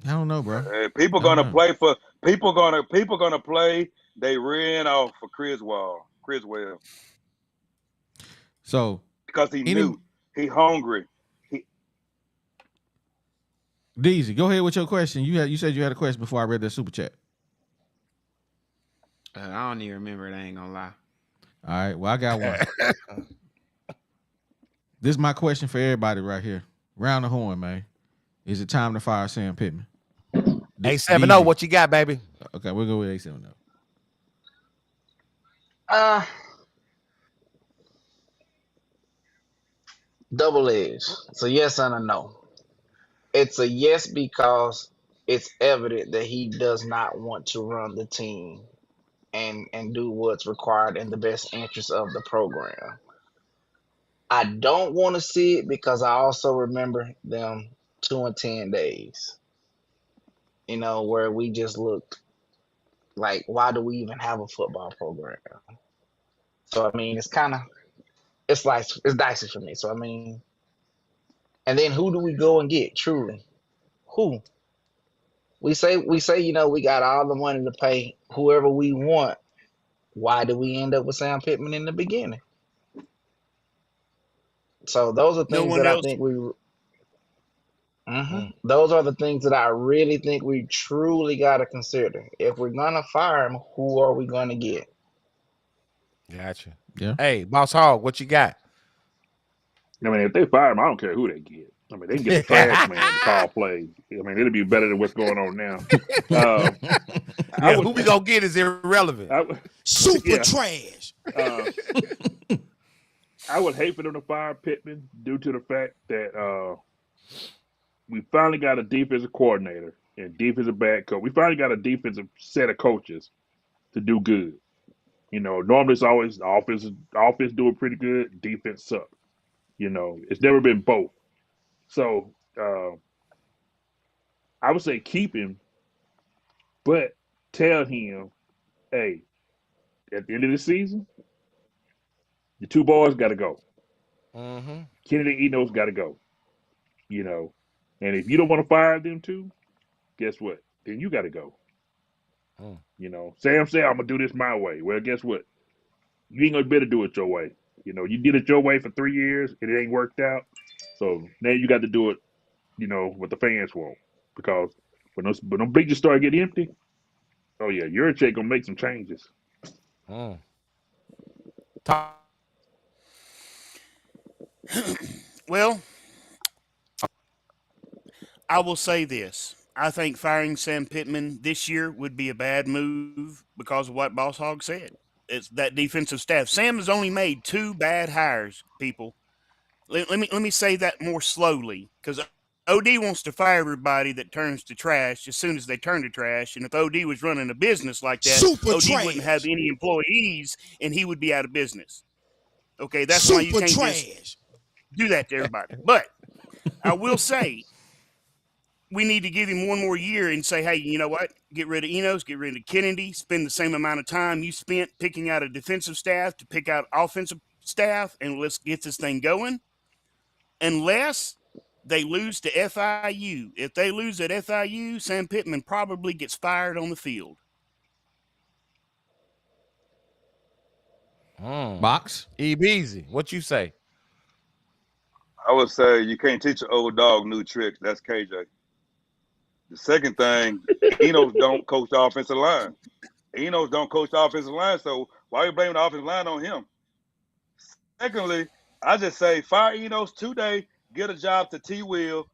don't know, bro.
People gonna play for people gonna play. They ran off for Criswell.
So
because he knew he hungry.
Deezy, go ahead with your question. You said you had a question before I read the super chat.
I don't even remember it. I ain't gonna lie.
All right, well, I got one. This is my question for everybody right here. Round the horn, man. Is it time to fire Sam Pittman?
870, what you got, baby?
Okay, we'll go with 870.
Double edge. It's a yes and a no. It's a yes because it's evident that he does not want to run the team and do what's required in the best interest of the program. I don't want to see it because I also remember them 2 and 10 days. Where we just looked like, why do we even have a football program? So I mean, it's dicey for me. So I mean, and then who do we go and get? Truly, who? We say we got all the money to pay whoever we want. Why did we end up with Sam Pittman in the beginning? So those are
No
things
one
that I
else.
think those are the things that I really think we truly got to consider. If we're gonna fire him, who are we gonna get?
Gotcha.
Yeah.
Hey, Boss Hog, what you got?
I mean, if they fire him, I don't care who they get. I mean, they can get the trash man to call plays. I mean, it'll be better than what's going on now.
Yeah, who we gonna get is irrelevant.
Super trash.
I would hate for them to fire Pittman due to the fact that we finally got a defensive coordinator and defensive back coach. We finally got a defensive set of coaches to do good. Normally it's always the offense doing pretty good, defense suck. It's never been both. So I would say keep him, but tell him, hey, at the end of the season, the two boys got to go.
Mm-hmm.
Kennedy and Enos got to go. And if you don't want to fire them two, guess what? Then you got to go. Sam said, I'm going to do this my way. Well, guess what? You ain't going to be able to do it your way. You did it your way for 3 years and it ain't worked out. So now you got to do it, what the fans want. Because when those bleachers start getting empty, oh yeah, your check going to make some changes.
Well, I will say this. I think firing Sam Pittman this year would be a bad move because of what Boss Hog said. It's that defensive staff. Sam has only made 2 bad hires, people. Let me say that more slowly, because OD wants to fire everybody that turns to trash as soon as they turn to trash. And if OD was running a business like that, OD wouldn't have any employees and he would be out of business. Okay, that's why you can't just do that to everybody. But I will say, we need to give him 1 more year and say, hey, you know what? Get rid of Enos, get rid of Kennedy, spend the same amount of time you spent picking out a defensive staff to pick out offensive staff, and let's get this thing going. Unless they lose to FIU. If they lose at FIU, Sam Pittman probably gets fired on the field.
Box?
E-Beezy, what you say?
I would say you can't teach an old dog new tricks. That's KJ. The second thing, Enos don't coach the offensive line. Enos don't coach the offensive line, so why are you blaming the offensive line on him? Secondly, I just say fire Enos today, get a job to T. Will,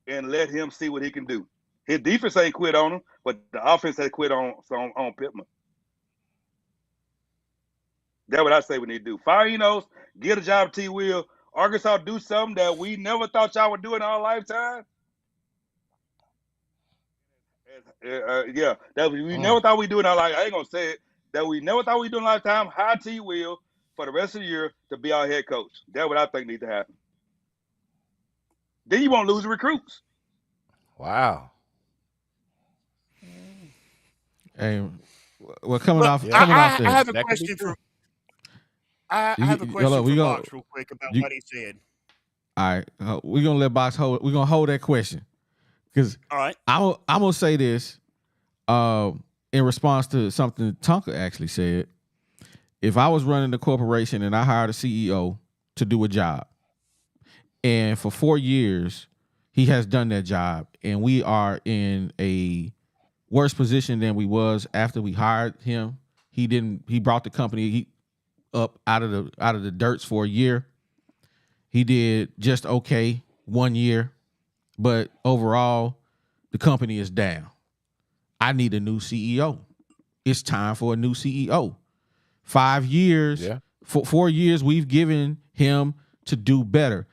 and let him see what he can do. His defense ain't quit on him, but the offense has quit on Pittman. That's what I say we need to do. Fire Enos, get a job to T. Will. Arkansas do something that we never thought y'all would do in our lifetime. We never thought we'd do in our life. I ain't gonna say it. That we never thought we'd do in our lifetime. Hire T. Will for the rest of the year to be our head coach. That's what I think needs to happen. Then you won't lose the recruits.
Wow.
Hey, well, coming off this.
I have a question for. I have a question for Box real quick about what he said.
All right, we're gonna let Box hold. We're gonna hold that question because
all right,
I'm gonna say this in response to something Tonka actually said. If I was running the corporation and I hired a CEO to do a job, and for 4 years he has done that job, and we are in a worse position than we was after we hired him. He brought the company up out of the dirts for a year. He did just okay 1 year, but overall the company is down. I need a new CEO. It's time for a new CEO. 5 years,
Yeah.
4 years we've given him to do better.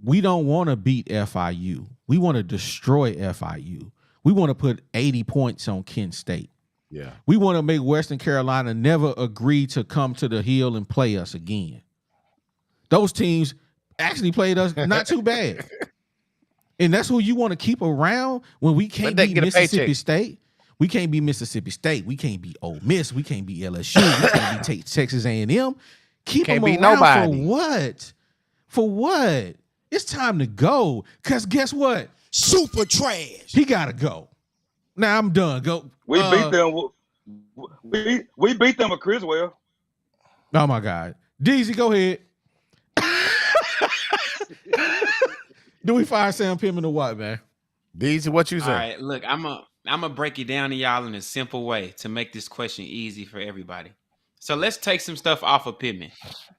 We don't want to beat FIU. We want to destroy FIU. We want to put 80 points on Kent State.
Yeah.
We want to make Western Carolina never agree to come to the Hill and play us again. Those teams actually played us not too bad. And that's who you want to keep around when we can't be Mississippi State. We can't be Mississippi State. We can't be Ole Miss. We can't be LSU. We can't be Texas A&M. Keep them around nobody. For what? For what? It's time to go. Because guess what?
Super trash.
He got to go. Now I'm done. Go.
We beat them. We beat them with Criswell.
Oh, my God. Deezy, go ahead. Do we fire Sam Pittman or what, man?
Deezy, what you say?
All right, look, I'm gonna break it down to y'all in a simple way to make this question easy for everybody. So let's take some stuff off of Pittman.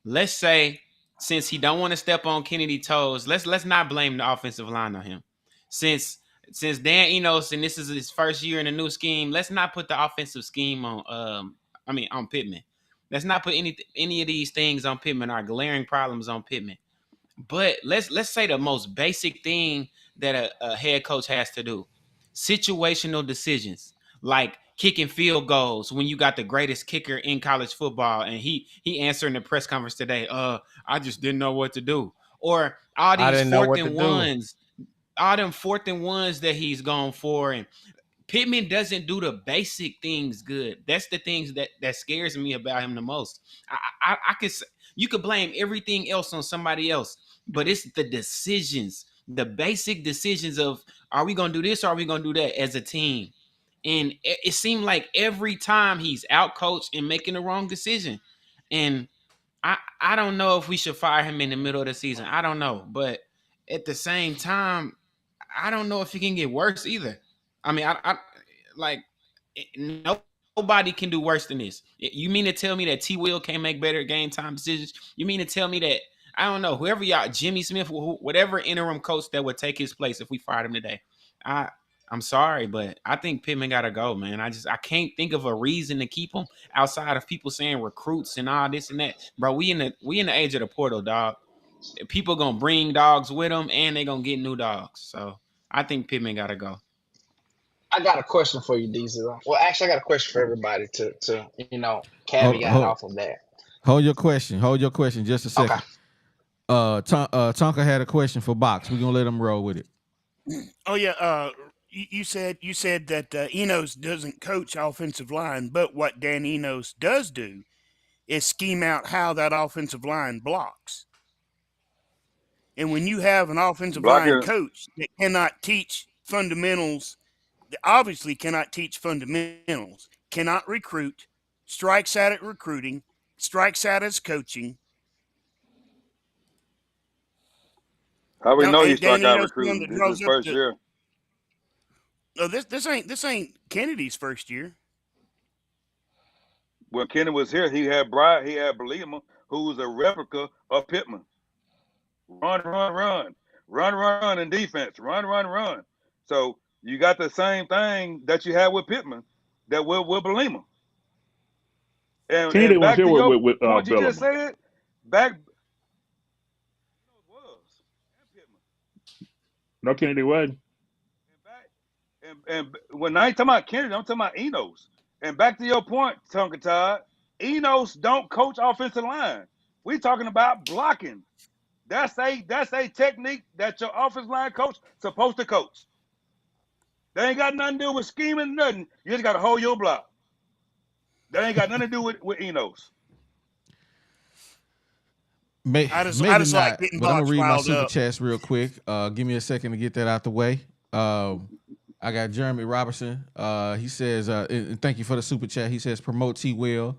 Let's say, since he don't want to step on Kennedy's toes, let's not blame the offensive line on him. Since Dan Enos and this is his first year in a new scheme, let's not put the offensive scheme on Pittman. Let's not put any of these things on Pittman, our glaring problems on Pittman. But let's say the most basic thing that a head coach has to do. Situational decisions, like kicking field goals when you got the greatest kicker in college football. And he answered in the press conference today, I just didn't know what to do. Or all these 4th and 1s, all them 4th and 1s that he's gone for. And Pittman doesn't do the basic things good. That's the things that scares me about him the most. I could, you could blame everything else on somebody else, but it's the decisions, the basic decisions of, are we going to do this or are we going to do that as a team? And it seemed like every time he's out coached and making the wrong decision. And I don't know if we should fire him in the middle of the season. I don't know. But at the same time, I don't know if it can get worse either. I mean, nobody can do worse than this. You mean to tell me that T. Will can't make better game time decisions? You mean to tell me that, I don't know, whoever y'all, Jimmy Smith, whatever interim coach that would take his place if we fired him today, I'm sorry, but I think Pittman got to go, man. I can't think of a reason to keep him outside of people saying recruits and all this and that. Bro, we in the age of the portal, dog. People going to bring dogs with them and they going to get new dogs. So I think Pittman got to go.
I got a question for you, DZ. Well, actually, I got a question for everybody to caveat off of that.
Hold your question just a second. Okay. Tonka had a question for Box. We're gonna let him roll with it.
Oh yeah. You said that Enos doesn't coach offensive line, but what Dan Enos does do is scheme out how that offensive line blocks. And when you have an offensive line coach that cannot teach fundamentals, that obviously cannot teach fundamentals, cannot recruit, strikes out at recruiting, strikes out as coaching.
How we know you struck out recruiting? This is his first year.
No, this ain't Kennedy's first year.
When Kennedy was here, he had Belima, who was a replica of Pittman. Run in defense. Run. So you got the same thing that you had with Pittman that with Belima. And
Kennedy was here with
what you just said,
No, Kennedy wasn't.
And when I ain't talking about Kennedy, I'm talking about Enos. And back to your point, Tonka Todd, Enos don't coach offensive line. We talking about blocking. That's a technique that your offensive line coach supposed to coach. They ain't got nothing to do with scheming, nothing. You just got to hold your block. They ain't got nothing to do with Enos.
Maybe not, but I'm gonna read my super chats real quick. Give me a second to get that out the way. I got Jeremy Robertson. He says, and thank you for the super chat. He says, promote T. Will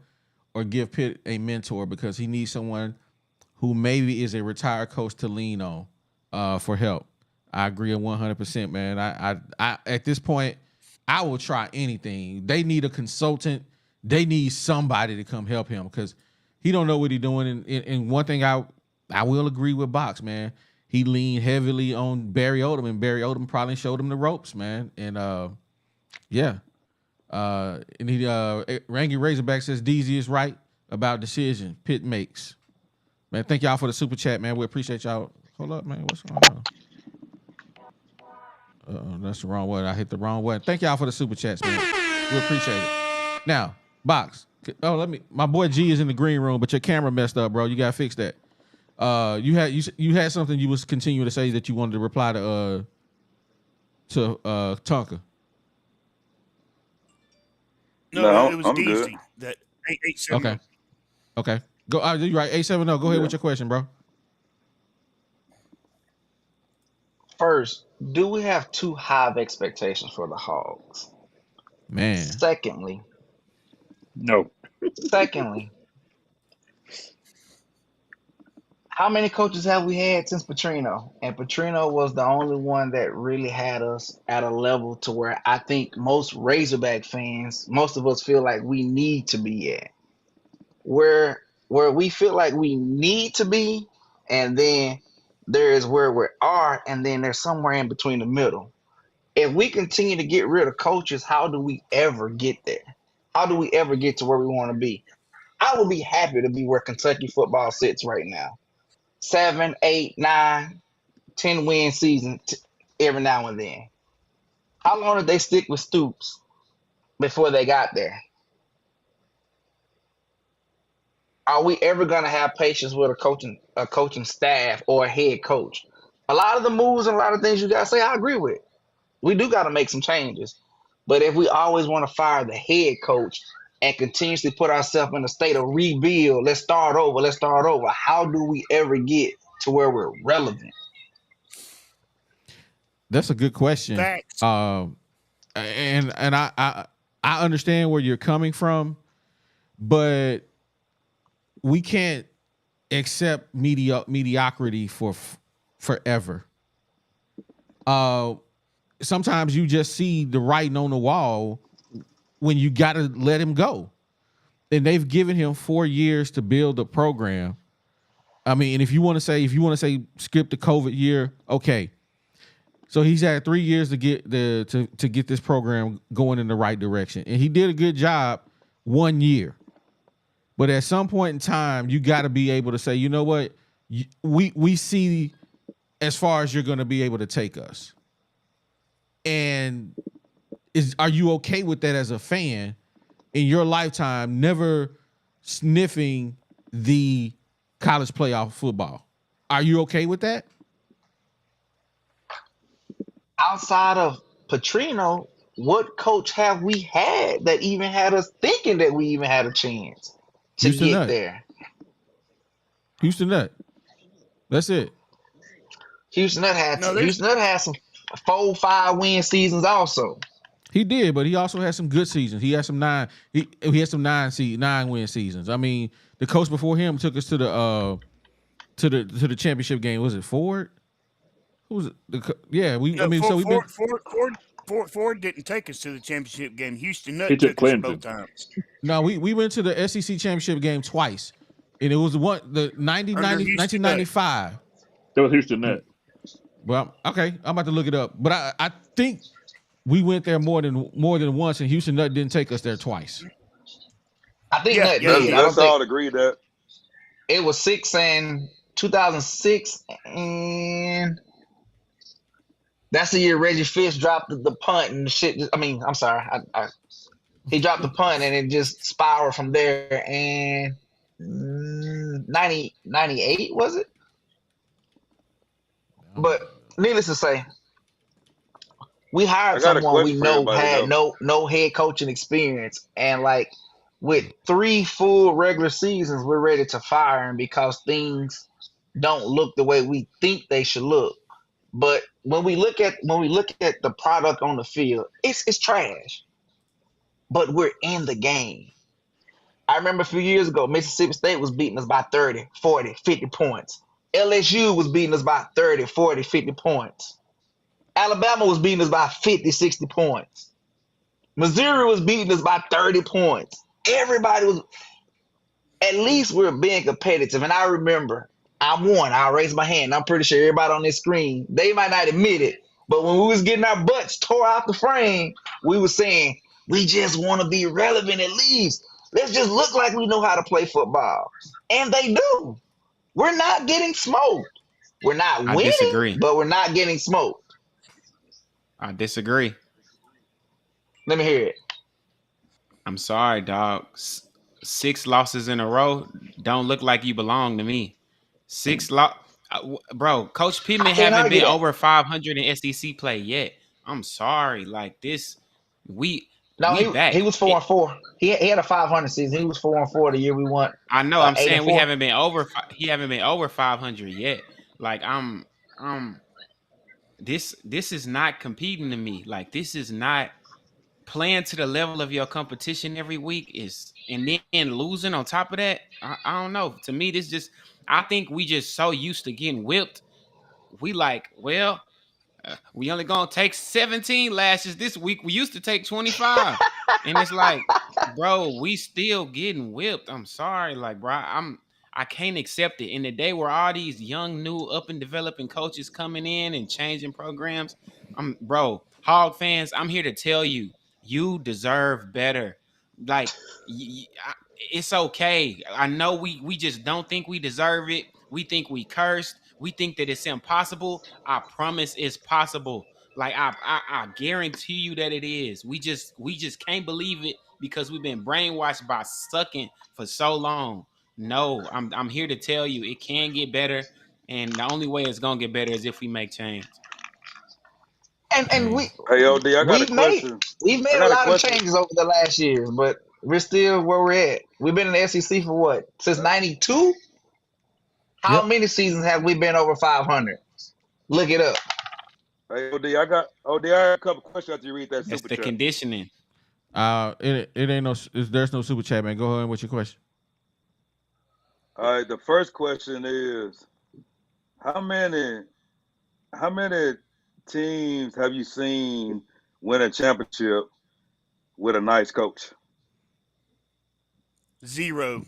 or give Pitt a mentor because he needs someone who maybe is a retired coach to lean on for help. I agree 100%, man. I at this point, I will try anything. They need a consultant. They need somebody to come help him because he don't know what he's doing. And one thing I will agree with Box, man. He leaned heavily on Barry Odom, and Barry Odom probably showed him the ropes, man. And yeah. And Rangy Razorback says DZ is right about decision Pitt makes. Man, thank y'all for the super chat, man. We appreciate y'all. Hold up, man. What's going on? That's the wrong one. I hit the wrong one. Thank y'all for the super chats, man. We appreciate it. Now, Box. Oh, my boy G is in the green room, but your camera messed up, bro. You gotta fix that. You had something you was continuing to say that you wanted to reply to Tonka.
No, it was
I'm
DC.
good.
That 870.
Okay. Go. You're right. 870. Go ahead with your question, bro.
First, do we have too high of expectations for the Hogs?
Man.
Secondly,
No.
how many coaches have we had since Petrino? And Petrino was the only one that really had us at a level to where I think most Razorback fans, most of us feel like we need to be at. Where we feel like we need to be, and then there's where we are, and then there's somewhere in between the middle. If we continue to get rid of coaches, how do we ever get there? How do we ever get to where we want to be? I would be happy to be where Kentucky football sits right now. 7, 8, 9, 10 win season every now and then. How long did they stick with Stoops before they got there? Are we ever going to have patience with a coaching staff or a head coach? A lot of the moves and a lot of things you got to say, I agree with. We do got to make some changes. But if we always want to fire the head coach and continuously put ourselves in a state of rebuild, let's start over, how do we ever get to where we're relevant?
That's a good question.
Facts.
And I understand where you're coming from, but we can't accept mediocrity for forever. Sometimes you just see the writing on the wall when you got to let him go. And they've given him 4 years to build a program. I mean, and if you want to say skip the COVID year, okay. So he's had 3 years to get to get this program going in the right direction. And he did a good job 1 year. But at some point in time, you got to be able to say, you know what? We see as far as you're going to be able to take us. And are you okay with that as a fan in your lifetime, never sniffing the college playoff football? Are you okay with that?
Outside of Petrino, what coach have we had that even had us thinking that we even had a chance to
Houston
get
Nutt.
there?
Houston Nutt. That's it.
Houston Nutt had some 4-5 win seasons also.
He did, but he also had some good seasons. He had some 9 win seasons. I mean, the coach before him took us to the championship game. Was it Ford? Who was it?
Ford didn't take us to the championship game. Houston Nutt
He took
took us
Clemson.
both times.
No, we went to the SEC championship game twice, and it was the 1995.
That was Houston Nutt.
Well, okay, I'm about to look it up, but I think we went there more than once, and Houston Nutt didn't take us there twice.
I think Nutt did.
Let's all agree that
it was 2006, and that's the year Reggie Fish dropped the punt and the shit. I mean, I'm sorry, he dropped the punt and it just spiraled from there. And 98 was it? But needless to say, we hired someone we know had no head coaching experience, and like with 3 full regular seasons, we're ready to fire him because things don't look the way we think they should look. But when we look at the product on the field, it's trash. But we're in the game. I remember a few years ago, Mississippi State was beating us by 30, 40, 50 points. LSU was beating us by 30, 40, 50 points. Alabama was beating us by 50, 60 points. Missouri was beating us by 30 points. Everybody was, at least we're being competitive. And I remember, I won. I'll raise my hand. I'm pretty sure everybody on this screen, they might not admit it, but when we was getting our butts tore out the frame, we were saying, we just want to be relevant at least. Let's just look like we know how to play football. And they do. We're not getting smoked. We're not winning,
disagree.
But we're not getting smoked.
I disagree.
Let me hear it.
I'm sorry, dog. 6 losses in a row don't look like you belong to me. 6 bro. Coach
I
Pittman
can't
haven't
argue
been
that.
over 500 in SEC play yet. I'm sorry, like this. We
No, he
back.
was 4-4. He had a 500 season. He was 4-4 the year we won.
I know. I'm
Eight and
saying we
four.
haven't been over. He haven't been over 500 yet. Like I'm. This is not competing to me. Like this is not playing to the level of your competition every week is, and then losing on top of that. I don't know. To me, this just. I think we just so used to getting whipped. We like, well, we only gonna take 17 lashes this week. We used to take 25, and it's like, bro, we still getting whipped. I'm sorry, like, bro, I can't accept it. In the day where all these young, new, up and developing coaches coming in and changing programs, bro, Hog fans, I'm here to tell you, you deserve better. Like, it's okay. I know we just don't think we deserve it. We think we cursed. We think that it's impossible. I promise it's possible. Like I guarantee you that it is. We just can't believe it because we've been brainwashed by sucking for so long. No, I'm here to tell you it can get better, and the only way it's gonna get better is if we make change.
And
Hey, OD, I got a
we've made
question.
a lot of changes over the last years, but we're still where we're at. We've been in the SEC for what? Since '92? How many seasons have we been over 500? Look it up.
Hey, OD, I got a couple questions after you read that
That's
super
the
chat.
conditioning.
It ain't no. There's no super chat, man. Go ahead with your question.
All right, the first question is, how many teams have you seen win a championship with a nice coach?
0.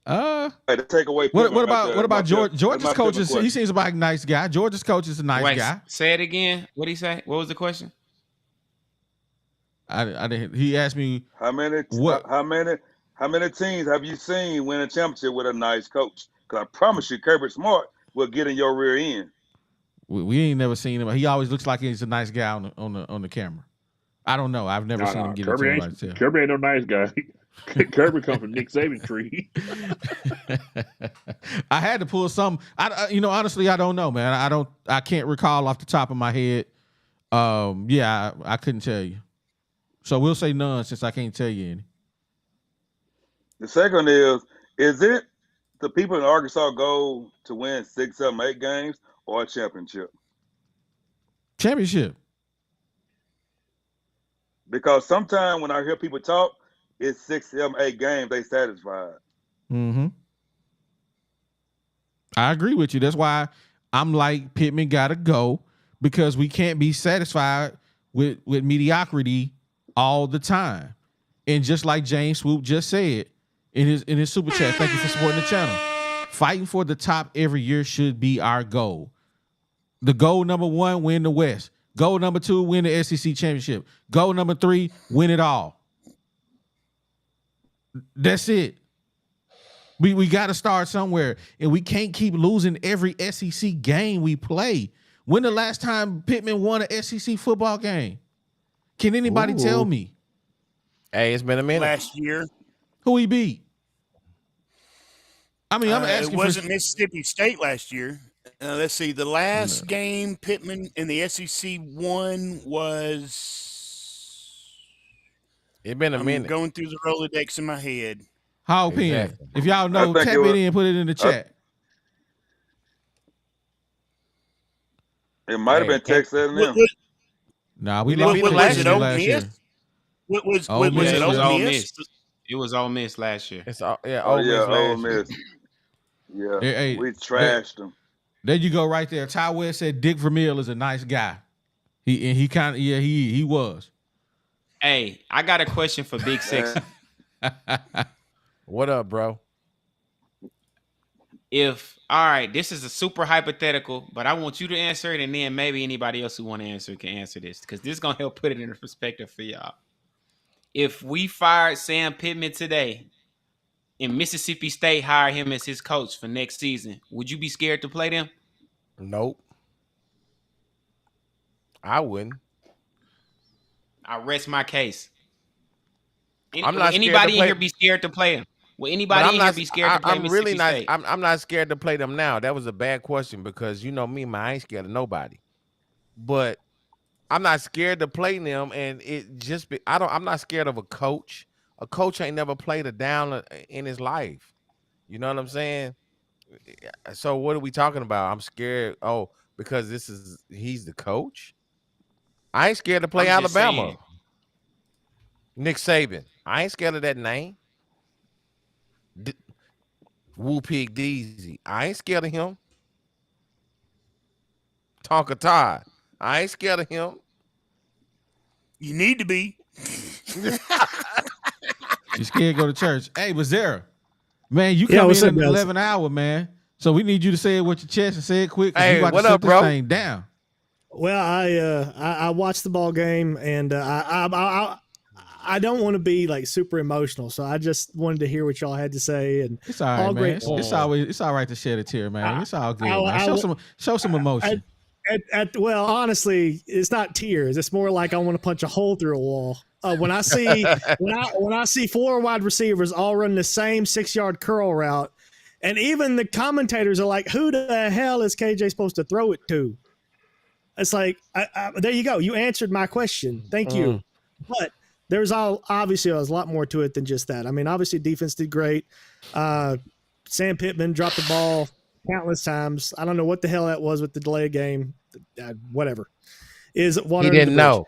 Hey, to take away
what about George? George's coach is he seems like a nice guy. George's coach is a nice guy.
Say it again. What did he say? What was the question?
I didn't. He asked me
how many teams have you seen win a championship with a nice coach? Because I promise you, Kirby Smart will get in your rear end.
We ain't never seen him. He always looks like he's a nice guy on the camera. I don't know. I've never seen him get into it like that.
Kirby ain't no nice guy. Kirby come from Nick Saban tree.
I had to pull some. Honestly, I don't know, man. I can't recall off the top of my head. I couldn't tell you. So we'll say none since I can't tell you any.
The second is it the people in Arkansas goal to win 6, 7, 8 games or a championship?
Championship.
Because sometimes when I hear people talk, it's 6, 7, 8 games they satisfied.
Mm-hmm. I agree with you. That's why I'm like Pittman gotta go, because we can't be satisfied with mediocrity all the time. And just like James Swoop just said in his super chat, thank you for supporting the channel. Fighting for the top every year should be our goal. The goal number 1, win the West. Goal number 2, win the SEC championship. Goal number 3, win it all. That's it. We got to start somewhere, and we can't keep losing every SEC game we play. When the last time Pittman won an SEC football game? Can anybody tell me?
Hey, it's been a minute.
Last year.
Who he beat? I mean, I'm asking.
It wasn't Mississippi State last year. Let's see. The last game Pittman in the SEC won was.
It's been a minute.
Going through the Rolodex in my head.
Hog Pen. If y'all know, tap it in, put it in the chat.
It might have been Texas A&M.
Nah, we lost
last year.
Was it Ole Miss? It was Ole Miss last year.
It's Ole
Miss. Yeah,
hey,
we trashed them.
There you go, right there. Ty West said Dick Vermeil is a nice guy. He kind of he was.
Hey, I got a question for Big Sexy.
What up, bro?
All right, this is a super hypothetical, but I want you to answer it, and then maybe anybody else who want to answer can answer this, because this is gonna help put it in perspective for y'all. If we fired Sam Pittman today, and Mississippi State hired him as his coach for next season, would you be scared to play them?
Nope. I wouldn't.
I rest my case.
I'm
Will
not scared to
anybody in
play.
here be scared to play him? Will
But
anybody
I'm
in here
not.
be scared to play
I'm really
Mississippi
not.
State?
I'm not scared to play them now. That was a bad question because you know me, man. I ain't scared of nobody. But I'm not scared to play them, and it just be. I'm not scared of a coach. A coach ain't never played a down in his life. You know what I'm saying? So what are we talking about? I'm scared. Oh, because he's the coach. I ain't scared to play
I'm just
Alabama.
saying.
Nick Saban. I ain't scared of that name. Woo Pig Deezy. I ain't scared of him. Tonka Todd. I ain't scared of him.
You need to be.
You scared to go to church. Hey, Bazera, man, you come in at the 11 hour, man. So we need you to say it with your chest and say it quick.
Hey,
we about
what
to shut
up,
this
bro?
thing down.
Well, I watched the ball game, and I don't want to be like super emotional, so I just wanted to hear what y'all had to say. And
It's all right, man.
great.
It's all right to shed a tear, man. It's all good. Man. Show some emotion.
Well, honestly, it's not tears. It's more like I want to punch a hole through a wall. When I see when I see four wide receivers all run the same 6-yard curl route, and even the commentators are like, "Who the hell is KJ supposed to throw it to?" It's like, there you go. You answered my question. Thank you. But there's obviously a lot more to it than just that. I mean, obviously defense did great. Sam Pittman dropped the ball countless times. I don't know what the hell that was with the delay game. Whatever. Is water.
He didn't know.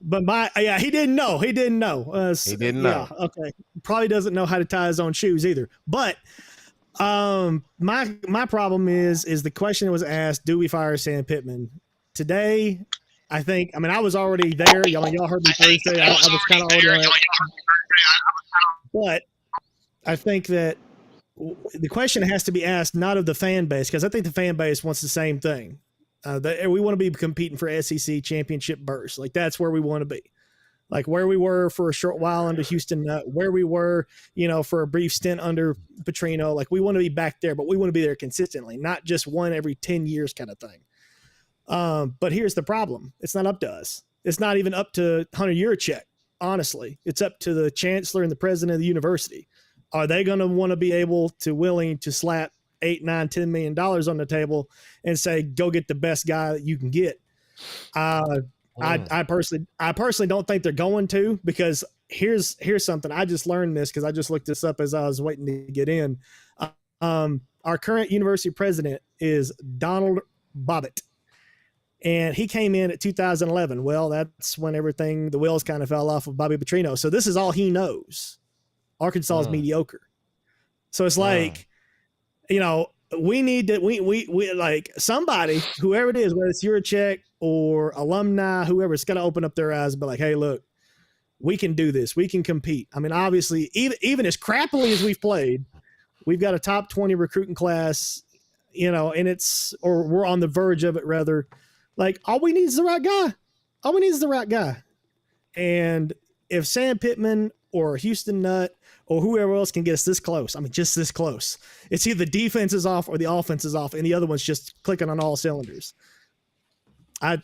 But he didn't know. He didn't know.
He didn't know.
Yeah, okay. Probably doesn't know how to tie his own shoes either. But my problem is the question that was asked: do we fire Sam Pittman today? I was already there. Y'all heard me Thursday. I was kind of already on it. But I think that the question has to be asked not of the fan base, because I think the fan base wants the same thing. We want to be competing for SEC championship berths. Like, that's where we want to be. Like where we were for a short while under Houston Nutt, where we were, for a brief stint under Petrino. Like, we want to be back there, but we want to be there consistently, not just one every 10 years kind of thing. But here's the problem. It's not up to us. It's not even up to Hunter Yurachek, honestly. It's up to the chancellor and the president of the university. Are they going to want to be willing to slap $8, $9, $10 million on the table and say, go get the best guy that you can get? I personally don't think they're going to, because here's something. I just learned this because I just looked this up as I was waiting to get in. Our current university president is Donald Bobbitt, and he came in at 2011. Well, that's when the wheels kind of fell off of Bobby Petrino. So this is all he knows. Arkansas is mediocre. So it's like, we need to, we like somebody, whoever it is, whether it's Yurachek or alumni, whoever's got to open up their eyes and be like, hey, look, we can do this. We can compete. I mean, obviously, even as crappily as we've played, we've got a top 20 recruiting class, and we're on the verge of it, rather. Like, all we need is the right guy. All we need is the right guy. And if Sam Pittman or Houston Nutt or whoever else can get us this close, just this close, it's either the defense is off or the offense is off, and the other one's just clicking on all cylinders. I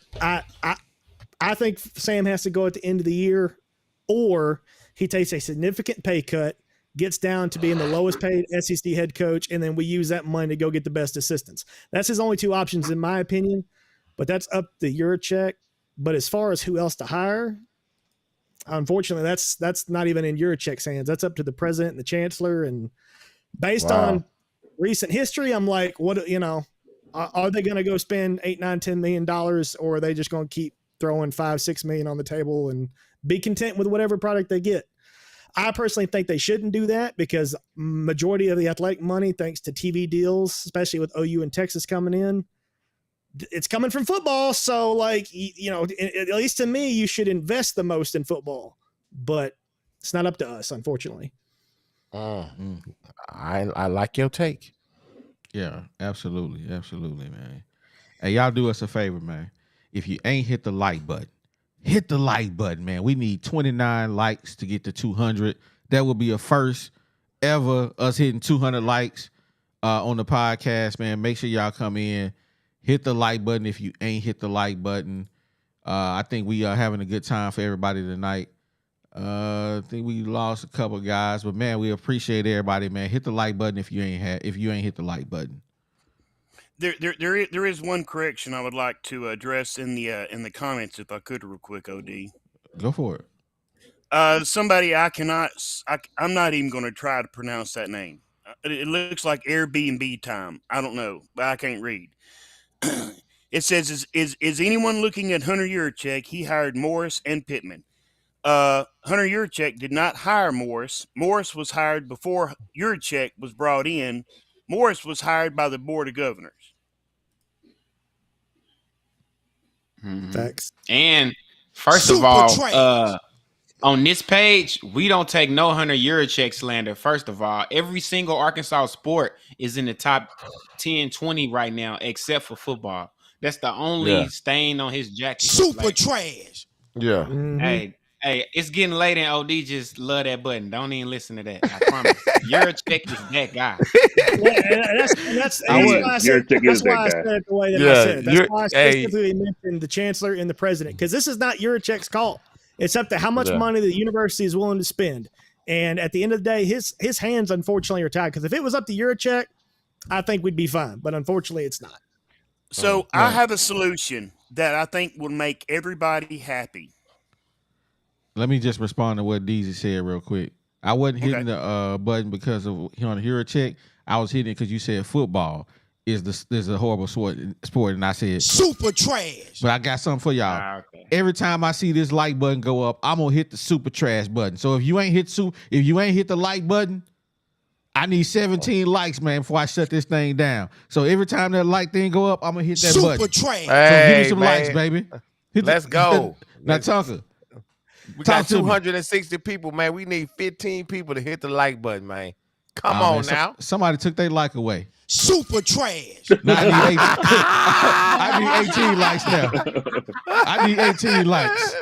think Sam has to go at the end of the year, or he takes a significant pay cut, gets down to being the lowest paid SEC head coach, and then we use that money to go get the best assistants. That's his only two options, in my opinion. But that's up to Yurachek. But as far as who else to hire, unfortunately, that's not even in Yurachek's hands. That's up to the president and the chancellor. And based on recent history, I'm like, what, are they going to go spend $8, $9, $10 million, or are they just going to keep throwing $5, $6 million on the table and be content with whatever product they get? I personally think they shouldn't do that, because majority of the athletic money, thanks to TV deals, especially with OU and Texas coming in, it's coming from football. So, like, at least to me, you should invest the most in football, but it's not up to us, unfortunately.
I like your take.
Yeah, absolutely, man. Hey, y'all do us a favor, man. If you ain't hit the like button, hit the like button, man. We need 29 likes to get to 200. That will be a first ever, us hitting 200 likes on the podcast, man. Make sure y'all come in, hit the like button if you ain't hit the like button. I think we are having a good time for everybody tonight. I think we lost a couple guys, but man, we appreciate everybody. Man, hit the like button if you ain't hit the like button.
There is one correction I would like to address in the comments, if I could, real quick. Od,
go for it.
Somebody I'm not even going to try to pronounce that name. It looks like Airbnb time. I don't know, but I can't read. It says, is anyone looking at Hunter Yurachek? He hired Morris and Pittman. Hunter Yurachek did not hire Morris. Morris was hired before Yurachek was brought in. Morris was hired by the Board of Governors.
Facts.
And first of all, on this page, we don't take no Hunter Yurachek slander. First of all, every single Arkansas sport is in the top 10, 20 right now, except for football. That's the only stain on his jacket.
Super trash.
Yeah.
Mm-hmm.
Hey, it's getting late and OD just love that button. Don't even listen to that. I promise. Yurachek is that guy.
That's why I said it the way that I said. That's why I specifically mentioned the chancellor and the president, because this is not Yurachek's call. It's up to how much money the university is willing to spend. And at the end of the day, his hands, unfortunately, are tied. Because if it was up to Yurachek, I think we'd be fine. But unfortunately, it's not.
So I have a solution that I think will make everybody happy.
Let me just respond to what Deezy said real quick. I wasn't hitting the button because of on Yurachek. I was hitting it because you said football is a horrible sport, and I said
super trash.
But I got something for y'all. Okay. Every time I see this like button go up, I'm gonna hit the super trash button. So if you ain't hit the like button, I need 17 likes, man, before I shut this thing down. So every time that like thing go up, I'm gonna hit that
super
button.
Trash.
So give me some likes, baby.
Let's go.
Now, Tucker.
We got 260 people, man. We need 15 people to hit the like button, man. Come on now.
Somebody took their like away.
Super trash.
Now I need 18 likes now. I need 18 likes.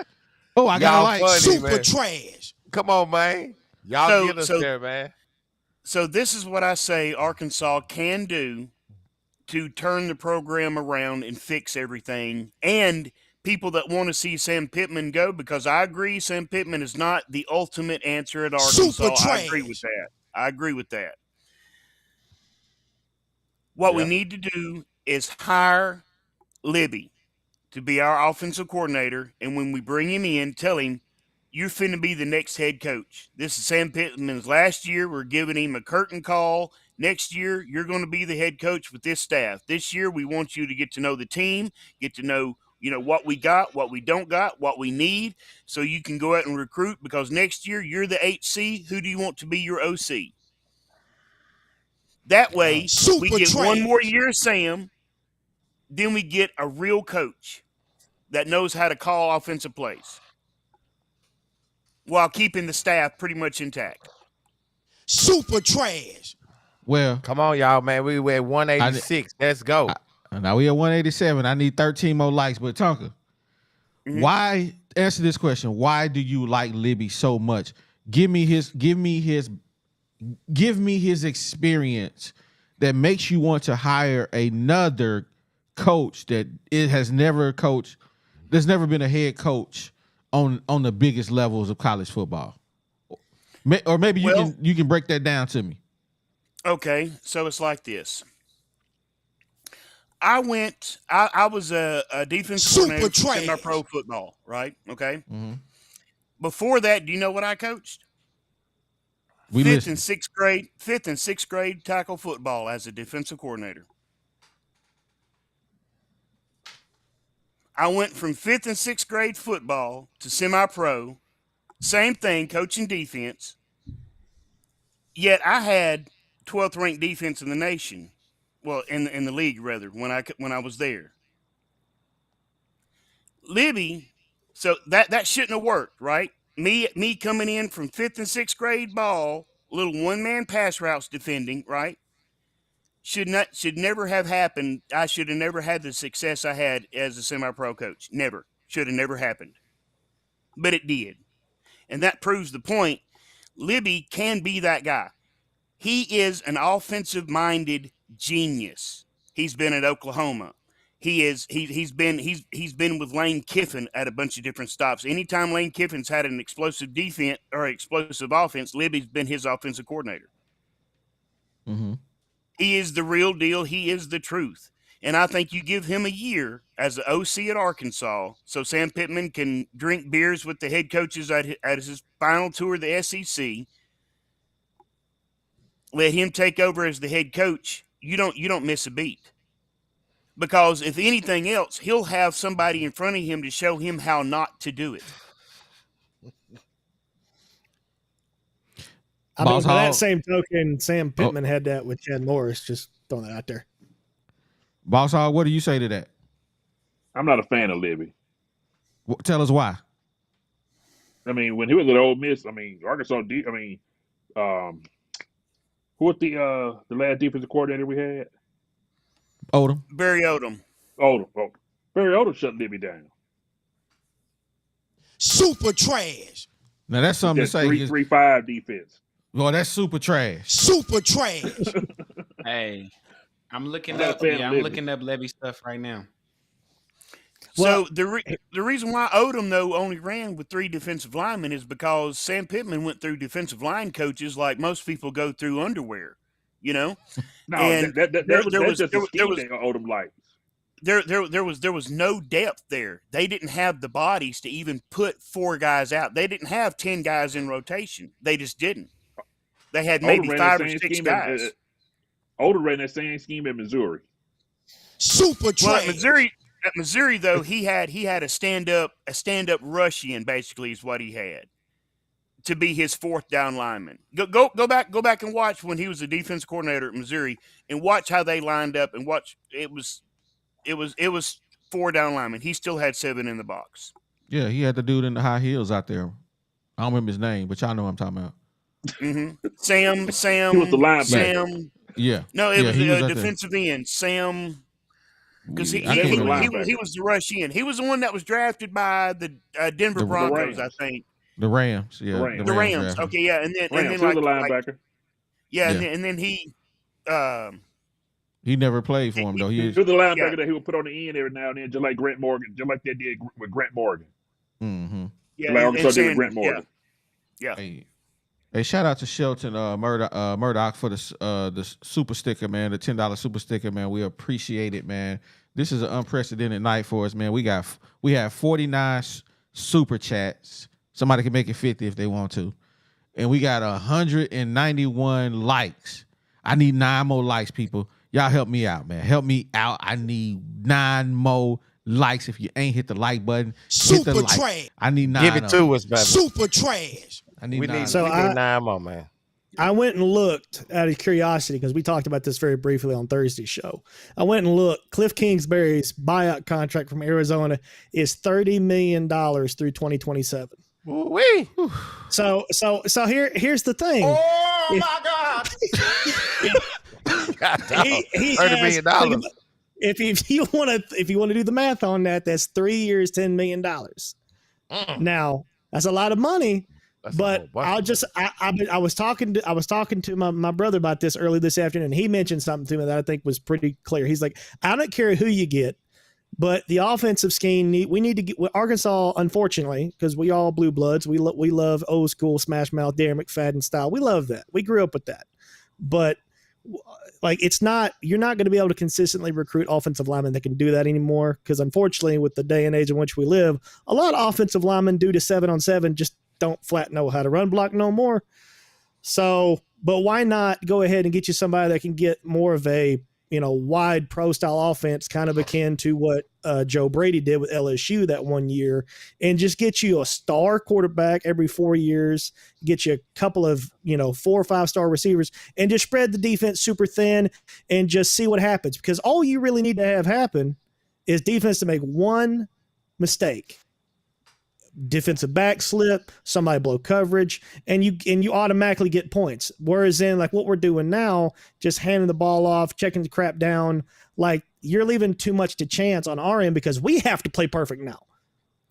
Oh, I got a like.
Super
man.
Trash.
Come on, man. Y'all get us there, man.
So this is what I say Arkansas can do to turn the program around and fix everything. And people that want to see Sam Pittman go, because I agree Sam Pittman is not the ultimate answer at Arkansas.
Super trash.
I agree with that. What we need to do is hire Libby to be our offensive coordinator, and when we bring him in, tell him, you're finna be the next head coach. This is Sam Pittman's last year. We're giving him a curtain call. Next year, you're going to be the head coach with this staff. This year, we want you to get to know the team, get to know what we got, what we don't got, what we need, so you can go out and recruit, because next year you're the HC. Who do you want to be your OC? That way, we get one more year of Sam, then we get a real coach that knows how to call offensive plays while keeping the staff pretty much intact.
Super trash.
Well,
come on, y'all, man. We were at 186. Let's go.
Now we at 187. I need 13 more likes. But Tonka, why answer this question? Why do you like Libby so much? Give me his experience that makes you want to hire another coach that it has never coached. There's never been a head coach on the biggest levels of college football. Or maybe you can break that down to me.
Okay, so it's like this. I was a defensive coordinator for semi-pro football, right? Okay.
Mm-hmm.
Before that, do you know what I coached? Fifth and sixth grade tackle football as a defensive coordinator. I went from 5th and 6th grade football to semi-pro. Same thing, coaching defense. Yet I had 12th ranked defense in the nation. Well, in the league rather, when I was there. Libby, so that shouldn't have worked, right? Me coming in from 5th and 6th grade ball, little one-man pass routes defending, right? Should never have happened. I should have never had the success I had as a semi-pro coach. Never. Should have never happened. But it did. And that proves the point. Libby can be that guy. He is an offensive-minded genius. He's been at Oklahoma. He's been with Lane Kiffin at a bunch of different stops. Anytime Lane Kiffin's had an explosive defense or explosive offense, Libby's been his offensive coordinator.
Mm-hmm.
He is the real deal. He is the truth. And I think you give him a year as the OC at Arkansas so Sam Pittman can drink beers with the head coaches at his final tour of the SEC. Let him take over as the head coach. You don't miss a beat. Because if anything else, he'll have somebody in front of him to show him how not to do it.
I mean, by that same token, Sam Pittman had that with Chad Morris. Just throwing that out there.
Boss Hall, what do you say to that?
I'm not a fan of Libby.
Tell us why.
I mean, when he was at Ole Miss, Arkansas. Who was the last defensive coordinator we had?
Odom.
Barry Odom.
Barry Odom shut Libby down.
Super trash.
Now that's something to say.
3-5 defense.
Well, that's super trash.
Super trash.
Hey, I'm looking up Levy stuff right now.
So the reason why Odom though only ran with 3 defensive linemen is because Sam Pittman went through defensive line coaches like most people go through underwear, you know.
No,
and
that's just a scheme that Odom likes.
There was no depth there. They didn't have the bodies to even put 4 guys out. They didn't have 10 guys in rotation. They just didn't. They had maybe 5 or 6 guys.
Odom ran that same scheme at Missouri.
Super trash.
Well, at Missouri though, he had a stand up rush in basically is what he had to be his 4th down lineman. Go back and watch when he was the defense coordinator at Missouri and watch how they lined up and watch it was 4 down linemen. He still had 7 in the box.
Yeah, he had the dude in the high heels out there. I don't remember his name, but y'all know what I'm talking about.
Mm-hmm. Sam.
He was the linebacker.
Sam.
Yeah.
No, it was the defensive end. Sam. Because he was the rush in. He was the one that was drafted by the Denver Broncos, I think.
The Rams, yeah.
The Rams. Okay, yeah, and then
like the linebacker.
And then he.
He never played for him though.
He was the linebacker that he would put on the end every now and then, just like Grant Morgan, just like they did with Grant Morgan.
Mm-hmm.
Yeah,
like Arkansas did with Grant Morgan.
Yeah.
Hey, shout out to Shelton Murdoch for the super sticker, man. The $10 super sticker, man. We appreciate it, man. This is an unprecedented night for us, man. We have 49 super chats. Somebody can make it 50 if they want to, and we got 191 likes. I need 9 more likes, people. Y'all help me out, man. Help me out. I need 9 more likes. If you ain't hit the like button, hit the like.
Trash.
I need 9.
Give it to us, baby.
Super trash.
I need 9.
We need 9 more, man.
I went and looked out of curiosity because we talked about this very briefly on Thursday's show. I went and looked. Cliff Kingsbury's buyout contract from Arizona is $30 million through 2027.
Wee.
So here's the thing.
Oh my God!
he
$30 million.
If you want to do the math on that, that's 3 years, $10 million. Now that's a lot of money. But I was talking to my brother about this early this afternoon. He mentioned something to me that I think was pretty clear. He's like, I don't care who you get, but the offensive scheme we need to get Arkansas. Unfortunately, because we all blue bloods, we love old school smash mouth Darren McFadden style. We love that. We grew up with that. But like you're not going to be able to consistently recruit offensive linemen that can do that anymore. Because unfortunately, with the day and age in which we live, a lot of offensive linemen due to 7-on-7 just don't flat know how to run block no more. So, but why not go ahead and get you somebody that can get more of a, wide pro style offense, kind of akin to what Joe Brady did with LSU that one year, and just get you a star quarterback every 4 years, get you a couple of, 4 or 5 star receivers, and just spread the defense super thin and just see what happens. Because all you really need to have happen is defense to make one mistake. Defensive back slip, somebody blow coverage, and you automatically get points. Whereas in like what we're doing now, just handing the ball off, checking the crap down, like you're leaving too much to chance on our end because we have to play perfect now.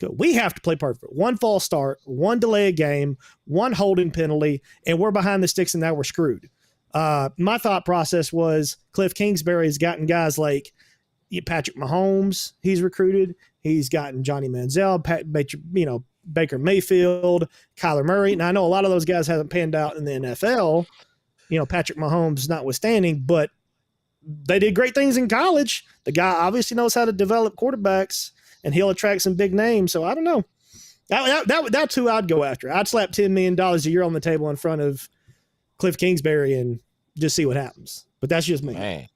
We have to play perfect. One false start, one delay a game, one holding penalty, and we're behind the sticks and now we're screwed. My thought process was Cliff Kingsbury has gotten guys like Patrick Mahomes, he's recruited. He's gotten Johnny Manziel, Baker Mayfield, Kyler Murray. Now I know a lot of those guys haven't panned out in the NFL. Patrick Mahomes notwithstanding, but they did great things in college. The guy obviously knows how to develop quarterbacks, and he'll attract some big names. So I don't know. That's who I'd go after. I'd slap $10 million a year on the table in front of Cliff Kingsbury and just see what happens. But that's just me.
Man.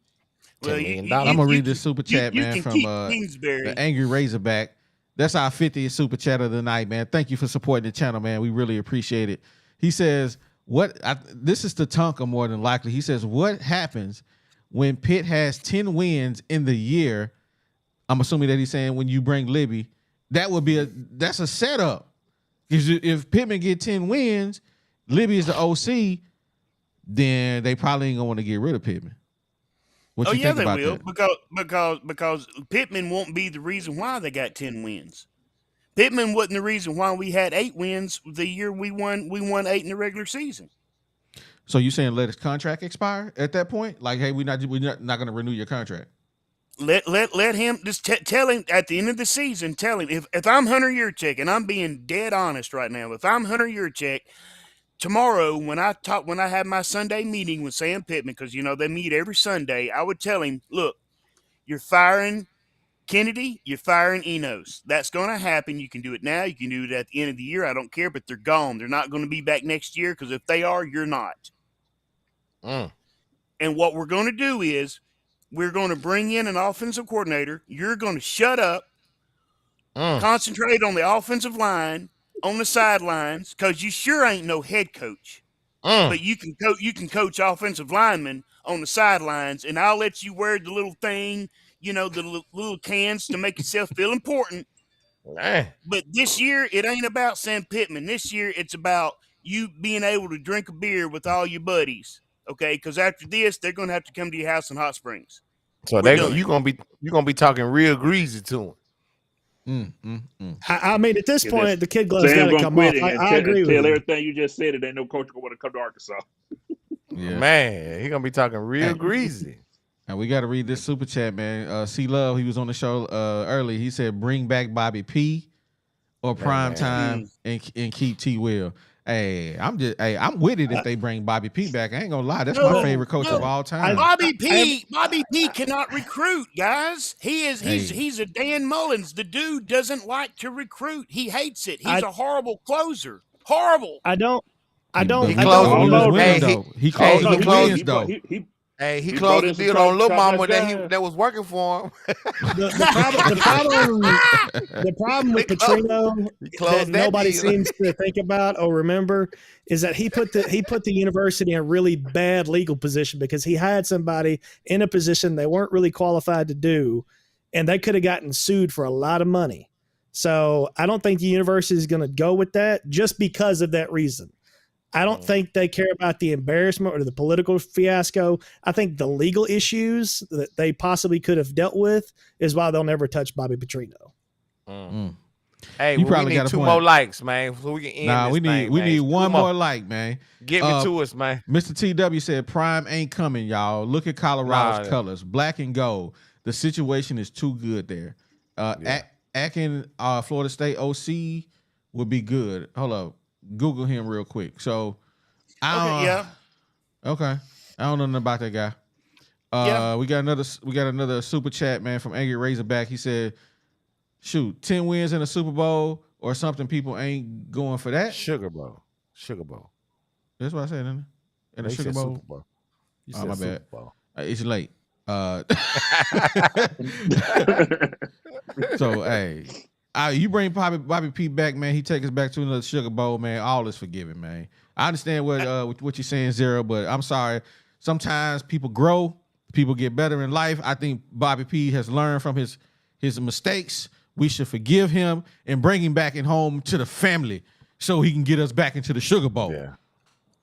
Well,
I'm gonna read this super chat, man, from the Angry Razorback. That's our 50th super chat of the night, man. Thank you for supporting the channel, man. We really appreciate it. He says, this is the Tonka more than likely. He says, what happens when Pitt has 10 wins in the year? I'm assuming that he's saying when you bring Libby, that's a setup. If Pittman get 10 wins, Libby is the OC, then they probably ain't gonna want to get rid of Pittman. What you think about that?
Because Pittman won't be the reason why they got 10 wins. Pittman wasn't the reason why we had 8 wins the year we won 8 in the regular season.
So you saying let his contract expire at that point? Like, hey, we're not going to renew your contract.
Let him just tell him at the end of the season. Tell him if I'm Hunter Yurchek, and I'm being dead honest right now. If I'm Hunter Yurchek, tomorrow when I have my Sunday meeting with Sam Pittman, because they meet every Sunday, I would tell him, look, you're firing Kennedy, you're firing Enos. That's going to happen. You can do it now. You can do it at the end of the year. I don't care, but they're gone. They're not going to be back next year, because if they are, you're not. And what we're going to do is we're going to bring in an offensive coordinator. You're going to shut up, concentrate on the offensive line, on the sidelines, because you sure ain't no head coach. But you can coach offensive linemen on the sidelines, and I'll let you wear the little thing, the little cans to make yourself feel important. But this year, it ain't about Sam Pittman. This year, it's about you being able to drink a beer with all your buddies. Okay, because after this, they're going to have to come to your house in Hot Springs.
So you're gonna be talking real greasy to him.
I mean, at this point, the kid gloves got to come off. I agree with you.
Tell everything you just said. It ain't no coach going to want to come to Arkansas.
Yeah.
Man, he gonna be talking real greasy.
And we got to read this super chat, man. C Love, he was on the show early. He said, "Bring back Bobby P, or prime time, and keep T. Will." Hey, I'm with it if they bring Bobby P back. I ain't gonna lie, that's my favorite coach of all time.
Bobby P cannot recruit, guys. He's a Dan Mullins. The dude doesn't like to recruit. He hates it. He's a horrible closer. Horrible.
I don't.
He closed the wins though.
He closed the deal on Lil Mama that was working for him.
The problem with Petrino that nobody seems to think about or remember is that he put the university in a really bad legal position because he had somebody in a position they weren't really qualified to do, and they could have gotten sued for a lot of money. So I don't think the university is going to go with that just because of that reason. I don't think they care about the embarrassment or the political fiasco. I think the legal issues that they possibly could have dealt with is why they'll never touch Bobby Petrino.
Hey, we need 2 more likes, man, so we can end
we need one more like, man.
Get me to us, man.
Mr. TW said Prime ain't coming, y'all. Look at Colorado's colors, black and gold. The situation is too good there. Akin, Florida State OC would be good. Hold up. Google him real quick. So, okay. I don't know nothing about that guy. We got another super chat, man, from Angry Razorback. He said, "Shoot, 10 wins in a Super Bowl or something. People ain't going for that.
Sugar Bowl.
That's what I said, isn't it? In a Sugar Bowl.
Super Bowl. You
my bad. It's late. So, hey." You bring Bobby P back, man. He take us back to another Sugar Bowl, man. All is forgiven, man. I understand what you're saying, Zero, but I'm sorry. Sometimes people grow, people get better in life. I think Bobby P has learned from his mistakes. We should forgive him and bring him back in home to the family so he can get us back into the Sugar Bowl.
Yeah.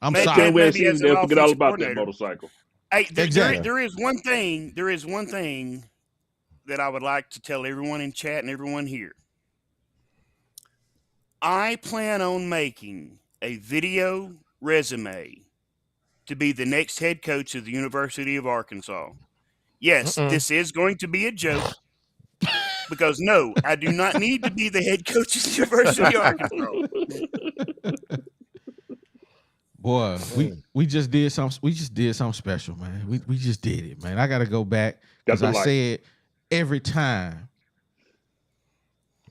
I'm sorry.
They'll forget all about that motorcycle.
Hey, there is one thing that I would like to tell everyone in chat and everyone here. I plan on making a video resume to be the next head coach of the University of Arkansas. Yes, this is going to be a joke. Because no, I do not need to be the head coach of the University of Arkansas.
Boy, we just did something special, man. We just did it, man. I got to go back because I said every time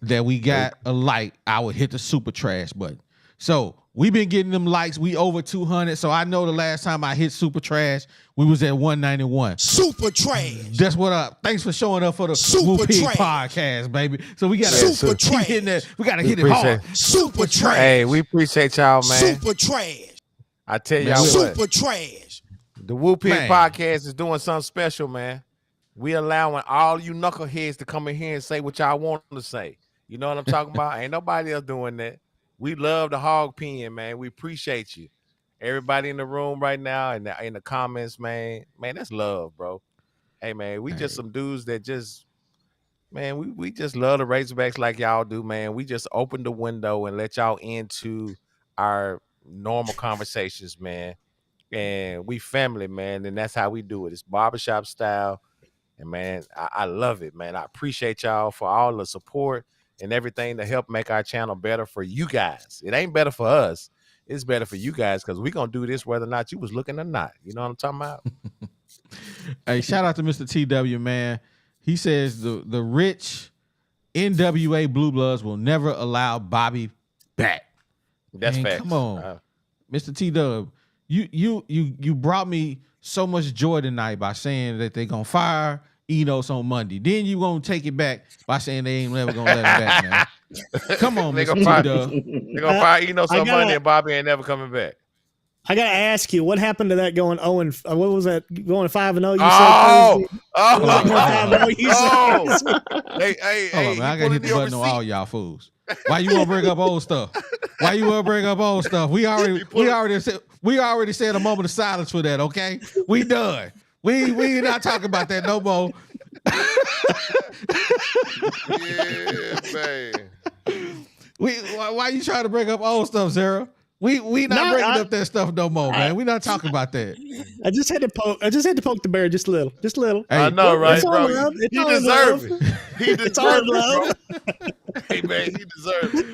that we got a like, I would hit the super trash button. So we've been getting them likes. We over 200. So I know the last time I hit super trash, we was at 191.
Super trash.
That's what up. Thanks for showing up for the Super Pig podcast, baby. So we got to
super trash.
Hitting that. We got to hit it hard.
Super trash.
Hey, we appreciate y'all, man.
Super trash.
I tell y'all what.
Super trash.
The Woo Pig podcast is doing something special, man. We allowing all you knuckleheads to come in here and say what y'all want to say. You know what I'm talking about? Ain't nobody else doing that. We love the hog pen, man. We appreciate you. Everybody in the room right now and in the comments, man. Man, that's love, bro. Hey, man, we just some dudes that just, man, we just love the Razorbacks like y'all do, man. We just open the window and let y'all into our normal conversations, man. And we family, man. And that's how we do it. It's barbershop style. And, man, I love it, man. I appreciate y'all for all the support and everything to help make our channel better for you guys. It ain't better for us. It's better for you guys because we're going to do this whether or not you was looking or not. You know what I'm talking about?
Hey, shout out to Mr. TW, man. He says the rich NWA Blue Bloods will never allow Bobby back.
That's facts.
Come on. Mr. TW, you brought me so much joy tonight by saying that they're going to fire Enos on Monday. Then you gonna take it back by saying they ain't never gonna let him back, man. Come on, Mr. T-Dub.
They're gonna fire Enos on Monday and Bobby ain't never coming back.
I gotta ask you, what happened to that going 0 and what was that going 5-0? You
said hey, hold on, man. I gotta hit the button on all y'all fools. Why you wanna bring up old stuff? Why you wanna bring up old stuff? We already said a moment of silence for that. Okay, we done. We not talking about that no more.
Yeah, man.
Why you trying to bring up old stuff, Sarah? We not bringing up that stuff no more, man. We not talking about that.
I just had to poke the bear just a little.
Hey,
I know, right, bro?
He
deserves it. He deserves it,
bro.
Hey, man, he deserves it.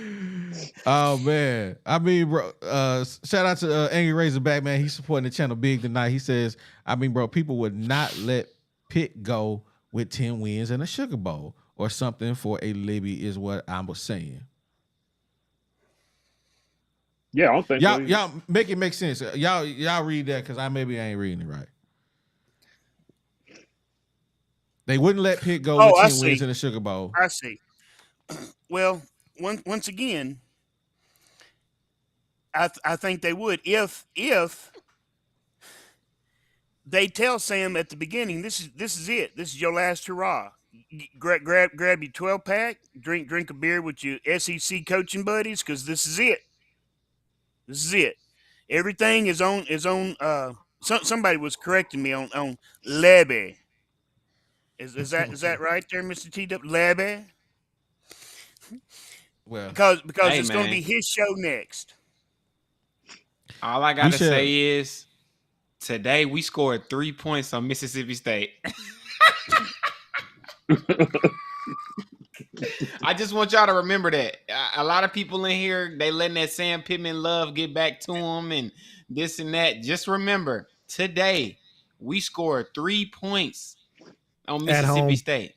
Oh man, I mean, bro. Shout out to Angry Razorback, man. He's supporting the channel big tonight. He says, I mean, bro, people would not let Pitt go with 10 wins and a Sugar Bowl or something for a Libby, is what I was saying.
Yeah, I don't think
y'all make it make sense. Y'all read that because I ain't reading it right. They wouldn't let Pitt go with 10 wins and a Sugar Bowl.
I see. Well, once again, I think they would if they tell Sam at the beginning, this is it. This is your last hurrah. Grab your 12-pack, drink a beer with your SEC coaching buddies, because this is it. This is it. Everything is on. Somebody was correcting me on Levy. Is that right there, Mr. TW? Levy.
Well,
because it's going to be his show next.
All I gotta say is today we scored 3 points on Mississippi State. I just want y'all to remember that. A lot of people in here, they letting that Sam Pittman love get back to them and this and that. Just remember, today we scored 3 points on Mississippi State,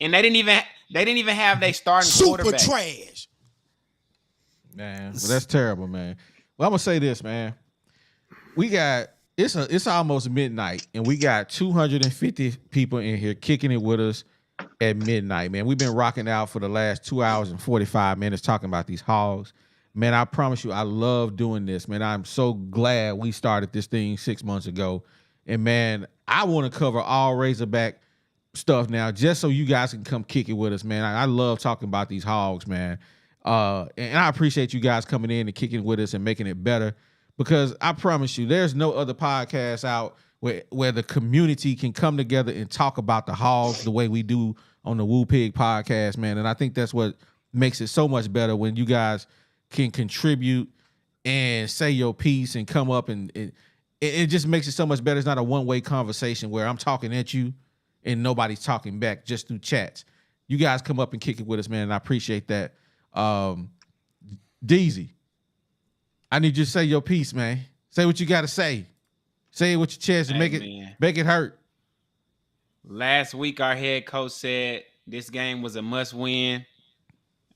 and they didn't even have their starting quarterback.
Super trash,
man. Well, that's terrible, man. Well, I'm gonna say this, man. We got it's almost midnight, and we got 250 people in here kicking it with us at midnight, man. We've been rocking out for the last 2 hours and 45 minutes talking about these hogs. Man, I promise you, I love doing this, man. I'm so glad we started this thing 6 months ago. And, man, I want to cover all Razorback stuff now just so you guys can come kick it with us, man. I love talking about these hogs, man. And I appreciate you guys coming in and kicking with us and making it better, because I promise you, there's no other podcast out where the community can come together and talk about the hogs the way we do on the Woo Pig podcast, man. And I think that's what makes it so much better, when you guys can contribute and say your piece and come up and it just makes it so much better. It's not a one-way conversation where I'm talking at you and nobody's talking back just through chats. You guys come up and kick it with us, man, and I appreciate that. Deezy, I need you to say your piece, man. Say what you got to say. Say it with your chest and make it hurt.
Last week, our head coach said this game was a must-win.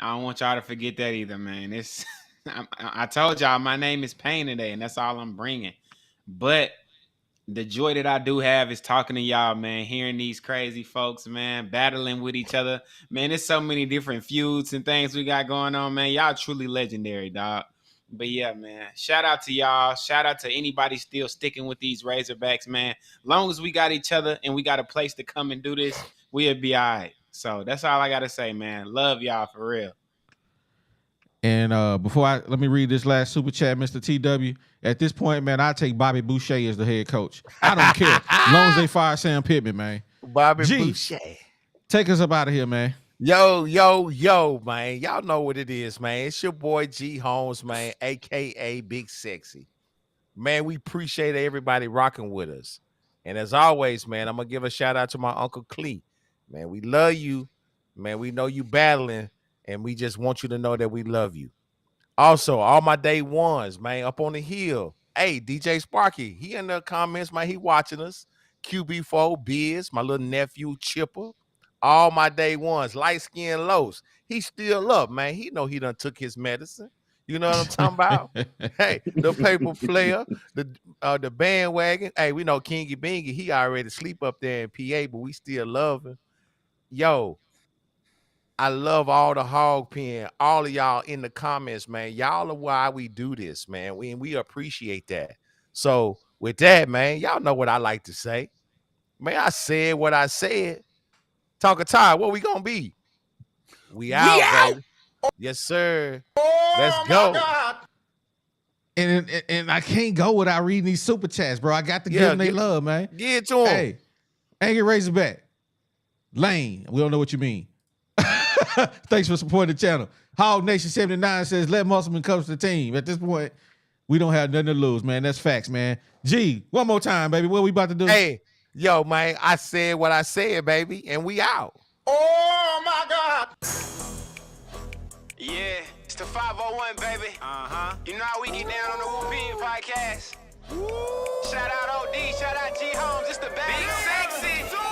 I don't want y'all to forget that either, man. It's I told y'all my name is Pain today, and that's all I'm bringing. But the joy that I do have is talking to y'all, man, hearing these crazy folks, man, battling with each other. Man, there's so many different feuds and things we got going on, man. Y'all truly legendary, dog. But yeah, man, shout out to y'all. Shout out to anybody still sticking with these Razorbacks, man. Long as we got each other and we got a place to come and do this, we'll be all right. So that's all I got to say, man. Love y'all for real.
And let me read this last super chat, Mr. TW. At this point, man, I take Bobby Boucher as the head coach. I don't care. As long as they fire Sam Pittman, man.
Bobby Boucher.
Take us up out of here, man.
Yo, man. Y'all know what it is, man. It's your boy G Holmes, man, a.k.a. Big Sexy. Man, we appreciate everybody rocking with us. And as always, man, I'm going to give a shout out to my Uncle Clee. Man, we love you. Man, we know you battling, and we just want you to know that we love you. Also, all my day ones, man, up on the hill. Hey, DJ Sparky, he in the comments, man. He watching us. QB4, Biz, my little nephew, Chipper. All my day ones, light-skinned Los. He still up, man. He know he done took his medicine. You know what I'm talking about? Hey, the paper player, the bandwagon. Hey, we know Kingy Bingy. He already sleep up there in PA, but we still love him. Yo, I love all the hog pen, all of y'all in the comments, man. Y'all are why we do this, man. We appreciate that. So with that, man, y'all know what I like to say. Man, I said what I said. Talk a tie. What we gonna be? We out, baby. Yes, sir. Let's go.
God. And I can't go without reading these super chats, bro. I got to give them they love, man.
Give it to them.
Hey, Angry Razorback. Lane, we don't know what you mean. Thanks for supporting the channel. Hog Nation 79 says, let Musselman coach the team. At this point, we don't have nothing to lose, man. That's facts, man. G, one more time, baby. What we about to do?
Hey, yo, man, I said what I said, baby, and we out.
Oh, my God. Yeah, it's the 501, baby. You know how we get down on the Whoopin' podcast. Shout out OD, shout out G Holmes. It's the best. Big Sexy.